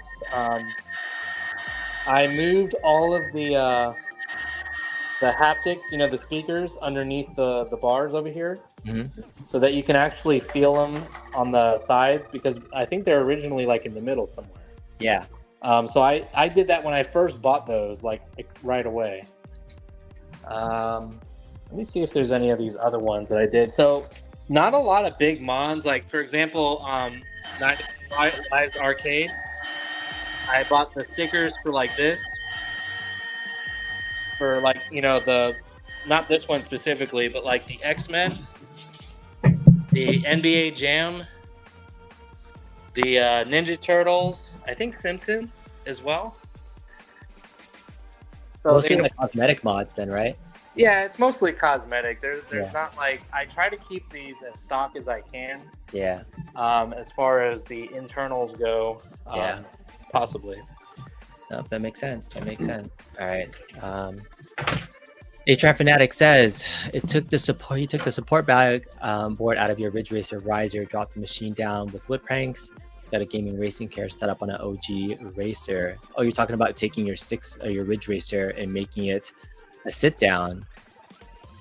I moved all of the haptics, the speakers underneath the bars over here, so that you can actually feel them on the sides, because I think they're originally like in the middle somewhere. Yeah. So I did that when I first bought those, like right away. Let me see if there's any of these other ones that I did. So not a lot of big mods. Like for example, Live's Arcade. I bought the stickers for like this. For like, not this one specifically, but like the X-Men, the NBA Jam, the Ninja Turtles, I think Simpsons as well. So mostly like cosmetic mods then, right? Yeah, it's mostly cosmetic. There's not like, I try to keep these as stock as I can. Yeah. As far as the internals go, possibly. No, that makes sense. All right. Atran Fanatic says he took the support bag board out of your Ridge Racer riser, dropped the machine down with wood pranks, got a gaming racing chair set up on an OG racer. Oh, you're talking about taking your Ridge Racer and making it a sit down.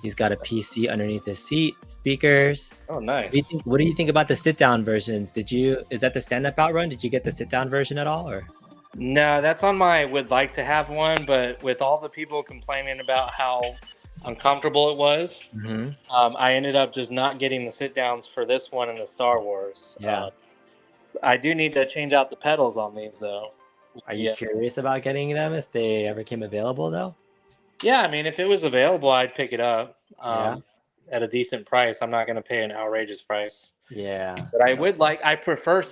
He's got a PC underneath his seat, speakers. Oh, nice. What do you think about the sit down versions? Is that the stand up outrun? Did you get the sit down version at all, or? No, that's on my would like to have one, but with all the people complaining about how uncomfortable it was, I ended up just not getting the sit downs for this one and the Star Wars. Yeah. I do need to change out the pedals on these though. Are you curious about getting them if they ever came available though? Yeah, I mean, if it was available, I'd pick it up at a decent price. I'm not going to pay an outrageous price. Yeah. But I prefer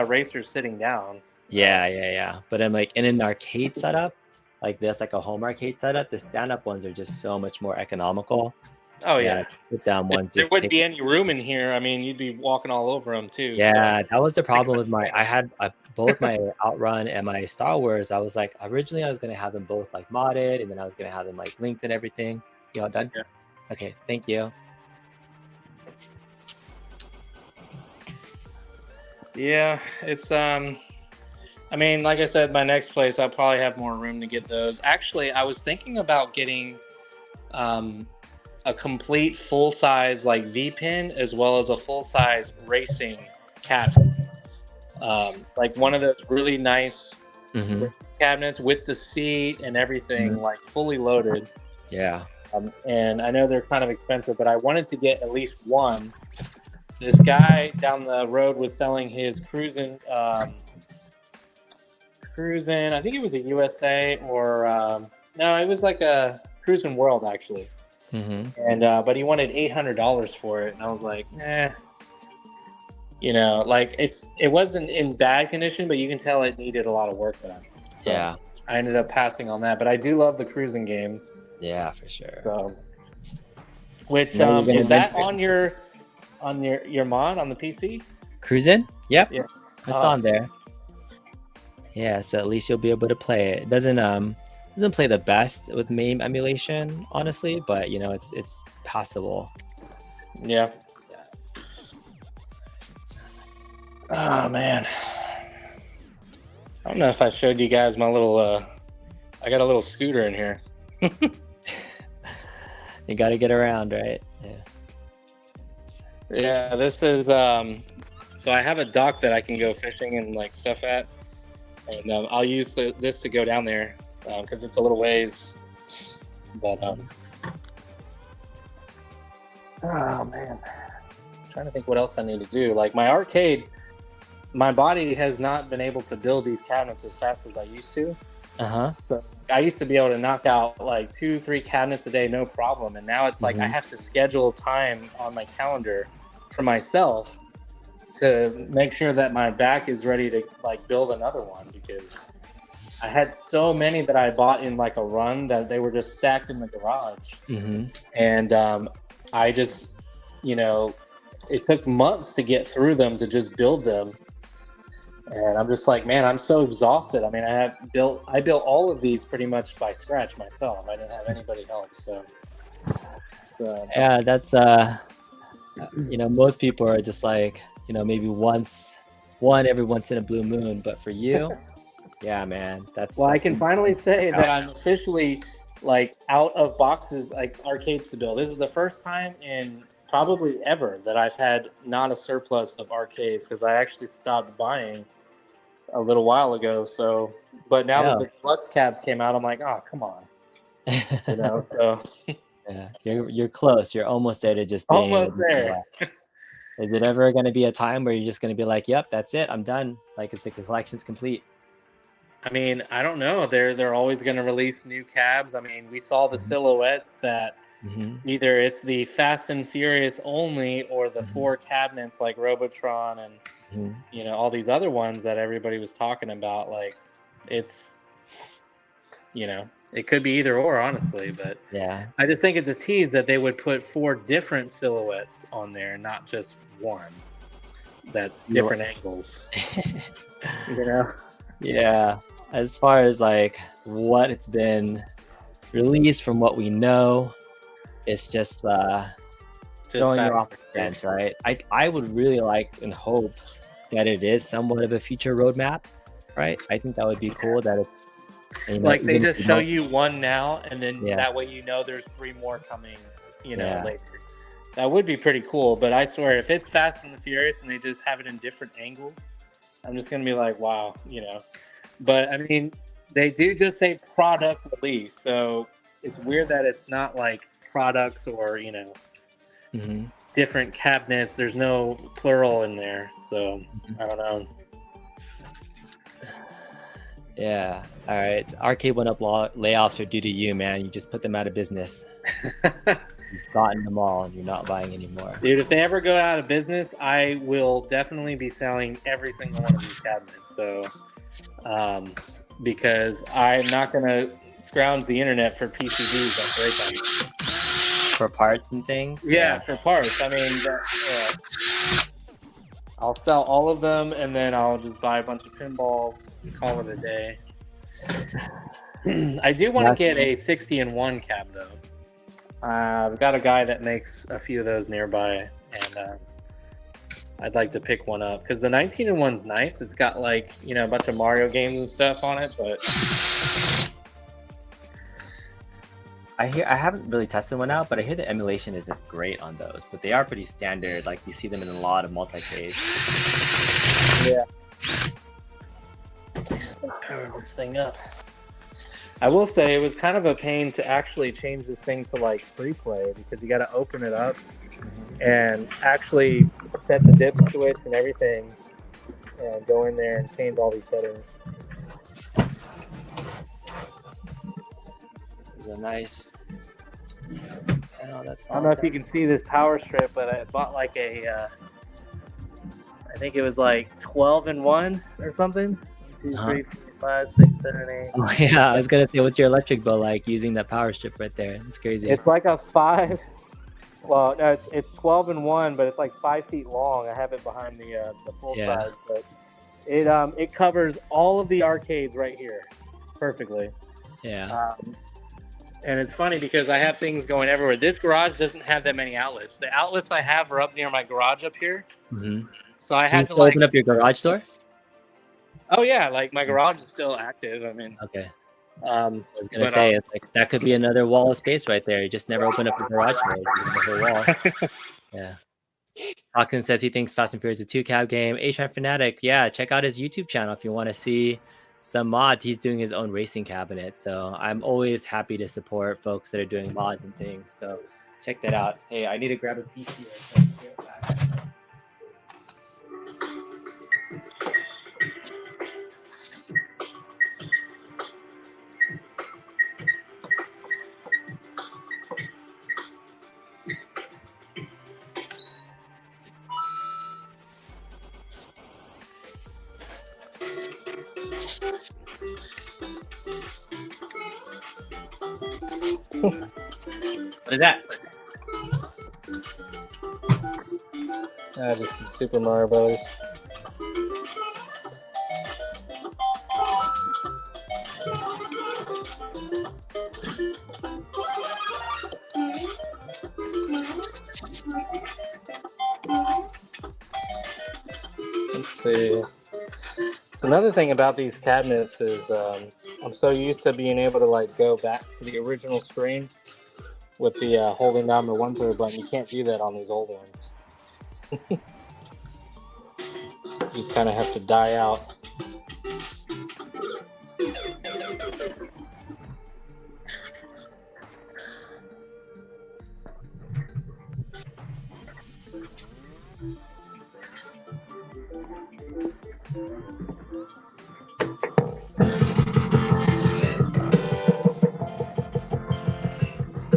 racers sitting down. Yeah. But I'm like, in an arcade setup, like this, like a home arcade setup, the stand-up ones are just so much more economical. Oh yeah. Sit-down ones. There wouldn't be any room in here. I mean, you'd be walking all over them too. Yeah, that was the problem with I had both my Outrun and my Star Wars. I was like, originally I was gonna have them both like modded, and then I was gonna have them like linked and everything. You all done? Yeah. Okay, thank you. Yeah, it's I mean, like I said, my next place I'll probably have more room to get those. Actually, I was thinking about getting a complete full-size like V-pin as well as a full-size racing cabinet. Like one of those really nice cabinets with the seat and everything, like fully loaded. Yeah. And I know they're kind of expensive, but I wanted to get at least one. This guy down the road was selling his cruising. I think it was a USA or no, it was like a Cruising World actually. And but he wanted $800 for it, and I was like, like it wasn't in bad condition, but you can tell it needed a lot of work done. So yeah, I ended up passing on that, but I do love the cruising games. Yeah, for sure. So, which is that on your mod on the PC? Cruising? Yep. Yeah, it's on there. Yeah, so at least you'll be able to play it. It doesn't play the best with MAME emulation, honestly, but it's passable. Yeah. Oh man, I don't know if I showed you guys my little. I got a little scooter in here. You got to get around, right? Yeah. Yeah, this is. So I have a dock that I can go fishing and like stuff at, and I'll use this to go down there because it's a little ways. But oh man, I'm trying to think what else I need to do. Like my arcade, my body has not been able to build these cabinets as fast as I used to. So I used to be able to knock out like 2-3 cabinets a day, no problem. And now it's like I have to schedule time on my calendar for myself to make sure that my back is ready to like build another one, because I had so many that I bought in like a run that they were just stacked in the garage. And I just, you know, it took months to get through them, to just build them. And I'm just like, man, I'm so exhausted. I mean, I built all of these pretty much by scratch myself. I didn't have anybody help. So yeah, that's you know, most people are just like, you know, maybe one every once in a blue moon, but for you, yeah, man, that's. Well, I can finally say that I'm officially like out of boxes, like arcades to build. This is the first time in probably ever that I've had not a surplus of arcades, because I actually stopped buying a little while ago. So, but now that the deluxe cabs came out, I'm like, oh, come on, you know. So yeah, you're close. You're almost there to just being almost there. Is it ever going to be a time where you're just going to be like, yep, that's it, I'm done? Like, is the collection's complete? I mean, I don't know. They're always going to release new cabs. I mean, we saw the silhouettes that either it's the Fast and Furious only, or the 4 cabinets like Robotron and you know, all these other ones that everybody was talking about. Like, it's, you know, it could be either or, honestly. But yeah, I just think it's a tease that they would put 4 different silhouettes on there, not just one that's different angles. You know? Yeah. As far as like what it's been released, from what we know, it's just throwing you off the fence, right? I would really like and hope that it is somewhat of a future roadmap, right? I think that would be cool, that it's, you know, like they just show you one now, and then that way you know there's 3 more coming, you know, later. That would be pretty cool. But I swear, if it's Fast and the Furious and they just have it in different angles, I'm just gonna be like, wow, you know. But I mean, they do just say product release, so it's weird that it's not like products or, you know, different cabinets. There's no plural in there, so I don't know. Yeah. All right. Arcade1Up layoffs are due to you, man. You just put them out of business. You've gotten them all, and you're not buying anymore. Dude, if they ever go out of business, I will definitely be selling every single one of these cabinets. So, because I'm not going to scrounge the internet for PCBs that break on me. For parts and things? Yeah, for parts. I mean, I'll sell all of them, and then I'll just buy a bunch of pinballs and call it a day. I do want to get a 60-in-1 cab, though. I've got a guy that makes a few of those nearby, and I'd like to pick one up, because the 19-in-1's nice. It's got, like, you know, a bunch of Mario games and stuff on it, but I haven't really tested one out, but I hear the emulation isn't great on those, but they are pretty standard. Like, you see them in a lot of multi-phase. Yeah. Power this thing up. I will say it was kind of a pain to actually change this thing to like free play, because you got to open it up and actually set the dip switch and everything, and go in there and change all these settings. This is a nice. I don't know if you can see this power strip, but I bought like a. I think it was like 12-in-1 or something. 1, 2, 3, 4, 5, 6, 7, 8. Oh yeah, I was gonna say, what's your electric bill like using that power strip right there? It's crazy. It's like a 5. Well, no, it's 12-in-1, but it's like 5 feet long. I have it behind the full size, but it covers all of the arcades right here perfectly. Yeah. And it's funny because I have things going everywhere. This garage doesn't have that many outlets. The outlets I have are up near my garage up here. Mm-hmm. So I Can you had to still open up your garage door? Oh yeah, like my garage is still active. I mean, okay. I was gonna say it's like that could be another wall of space right there. You just never open up your garage door. The whole wall. Yeah. Hawkins says he thinks Fast and Furious is a 2-cab game. H-Man Fanatic, yeah, check out his YouTube channel if you want to see some mods. He's doing his own racing cabinet. So I'm always happy to support folks that are doing mods and things. So check that out. Hey, I need to grab a PC. What is that? Just Super Mario Brothers. Let's see. So another thing about these cabinets is I'm so used to being able to like go back to the original screen with the holding down the 1/3 button. You can't do that on these old ones. You just kind of have to die out.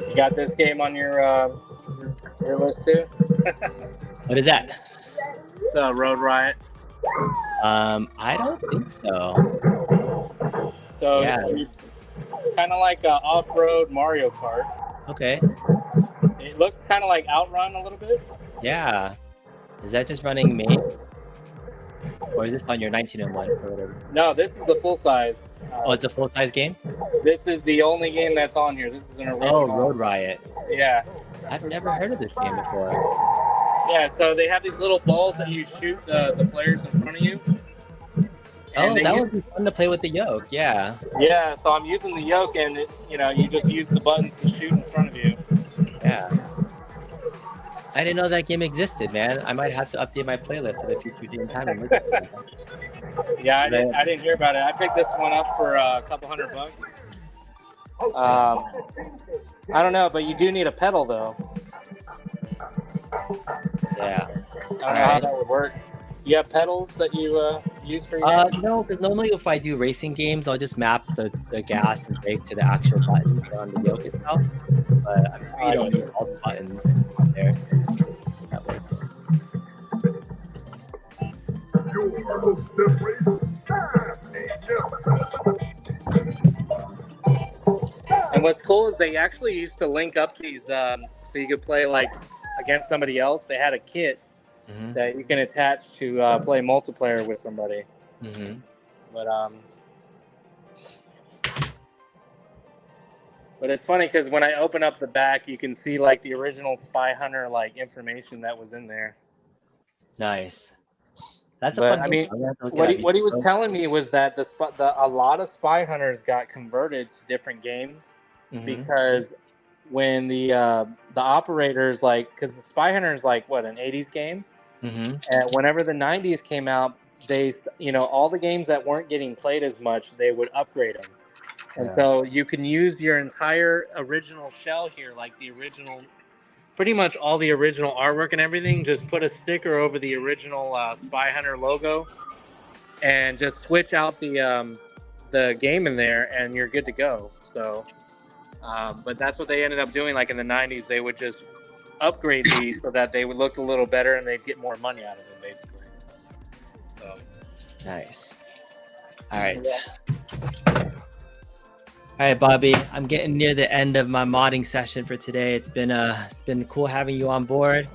You got this game on your list too? What is that? The Road Riot. I don't think so. So yeah. It's kind of like an off-road Mario Kart. Okay. It looks kind of like Outrun a little bit. Yeah. Is that just running main? Or is this on your 19-in-1 or whatever? No, this is the full size. It's a full size game? This is the only game that's on here. This is an original. Oh, Road Riot. Yeah. I've never heard of this game before. Yeah, so they have these little balls that you shoot the players in front of you. And that would be fun to play with the yoke, yeah. Yeah, so I'm using the yoke, and you just use the buttons to shoot in front of you. Yeah. I didn't know that game existed, man. I might have to update my playlist at a future day in time and look at it. Yeah, I didn't hear about it. I picked this one up for a couple $100. I don't know, but you do need a pedal, though. Yeah. I don't know how that would work. Do you have pedals that you use for your games? No, because normally if I do racing games, I'll just map the gas and brake to the actual button on the yoke itself. But I'm sure you don't use all the buttons on there. And what's cool is they actually used to link up these so you could play like against somebody else. They had a kit that you can attach to play multiplayer with somebody. But it's funny because when I open up the back, you can see like the original Spy Hunter like information that was in there. Nice. That's a fun I mean, what he was telling me was that a lot of Spy Hunters got converted to different games because when the operators because the Spy Hunter is like what, an 80s game, and whenever the 90s came out, they all the games that weren't getting played as much, they would upgrade them, and so you can use your entire original shell here, like the original. Pretty much all the original artwork and everything, just put a sticker over the original Spy Hunter logo and just switch out the game in there and you're good to go. So, but that's what they ended up doing. Like in the 90s, they would just upgrade these so that they would look a little better and they'd get more money out of it, basically. So. Nice. All right. All right, Bobby, I'm getting near the end of my modding session for today. It's been cool having you on board.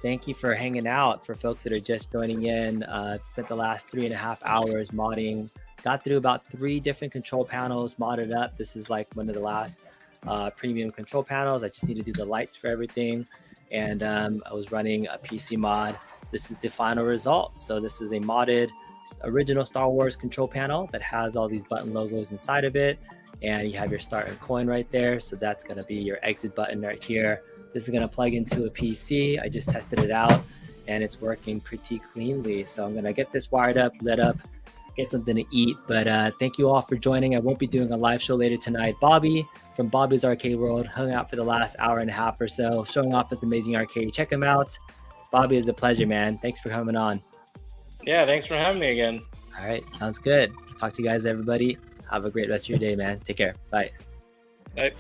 Thank you for hanging out. For folks that are just joining in, spent the last 3.5 hours modding. Got through about 3 different control panels, modded up. This is like one of the last premium control panels. I just need to do the lights for everything. And I was running a PC mod. This is the final result. So this is a modded original Star Wars control panel that has all these button logos inside of it. And you have your start and coin right there. So that's going to be your exit button right here. This is going to plug into a PC. I just tested it out and it's working pretty cleanly. So I'm going to get this wired up, lit up, get something to eat. But thank you all for joining. I won't be doing a live show later tonight. Bobby from Bobby's Arcade World hung out for the last hour and a half or so, showing off his amazing arcade. Check him out. Bobby, is a pleasure, man. Thanks for coming on. Yeah, thanks for having me again. All right, sounds good. Talk to you guys, everybody. Have a great rest of your day, man. Take care. Bye. Bye.